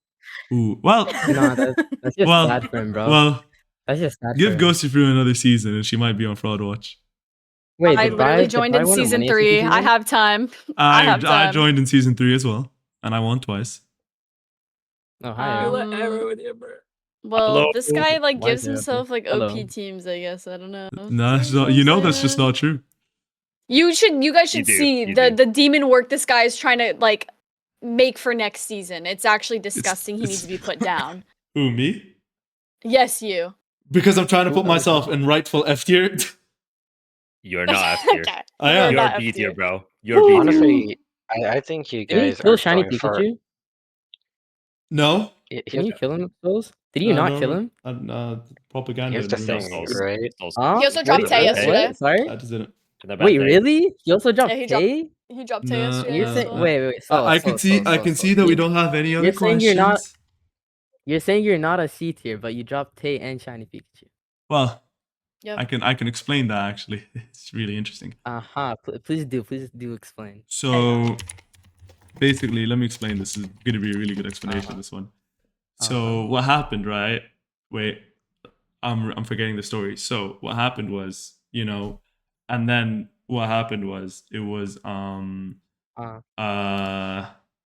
Ooh, well, No, that's just well, sad for him, bro. well, That's just sad give for him. Ghosty Fruit another season, and she might be on Fraud Watch. Wait, I did literally Bri- joined did in Bri win a season Money 3. SMP I season? have time. I have I time. joined in season 3 as well, and I won twice. Oh, hi. You'll let Arrow with you, bro. Well, Hello? this guy like Why gives is there himself like Hello. OP teams, I guess. I don't know. No, that's not, you know that's just not true. You guys should do, see you the do. the demon work this guy is trying to like make for next season. It's actually disgusting. He needs to be put down. Who, me? Yes, you. Because I'm trying to put myself in rightful F tier. You're not F tier. Okay. I You're am. You're not B F tier, tier. bro. You're B tier. Honestly, I think you Didn't he guys kill are Shiny going for. Pikachu? No? Didn't you kill him, Souls? Did you not kill him? Propaganda. Here's the and thing, rumors. right? Huh? He also dropped Tay yesterday. What? Sorry? I just didn't. Wait, really? He also dropped Yeah, Tay? he dropped Tay No, yesterday. You're no, saying so- wait, Souls, I can Souls, see. Souls, I Souls, can Souls. see that we don't have any other You're saying questions. you're saying you're not a C tier, but you dropped Tay and Shiny Pikachu. Well, Yep. I can explain that actually. It's really interesting. Please do explain. So basically, let me explain. This is going to be a really good explanation. This one. So what happened, right? Wait, I'm forgetting the story. So what happened was, and then what happened was it was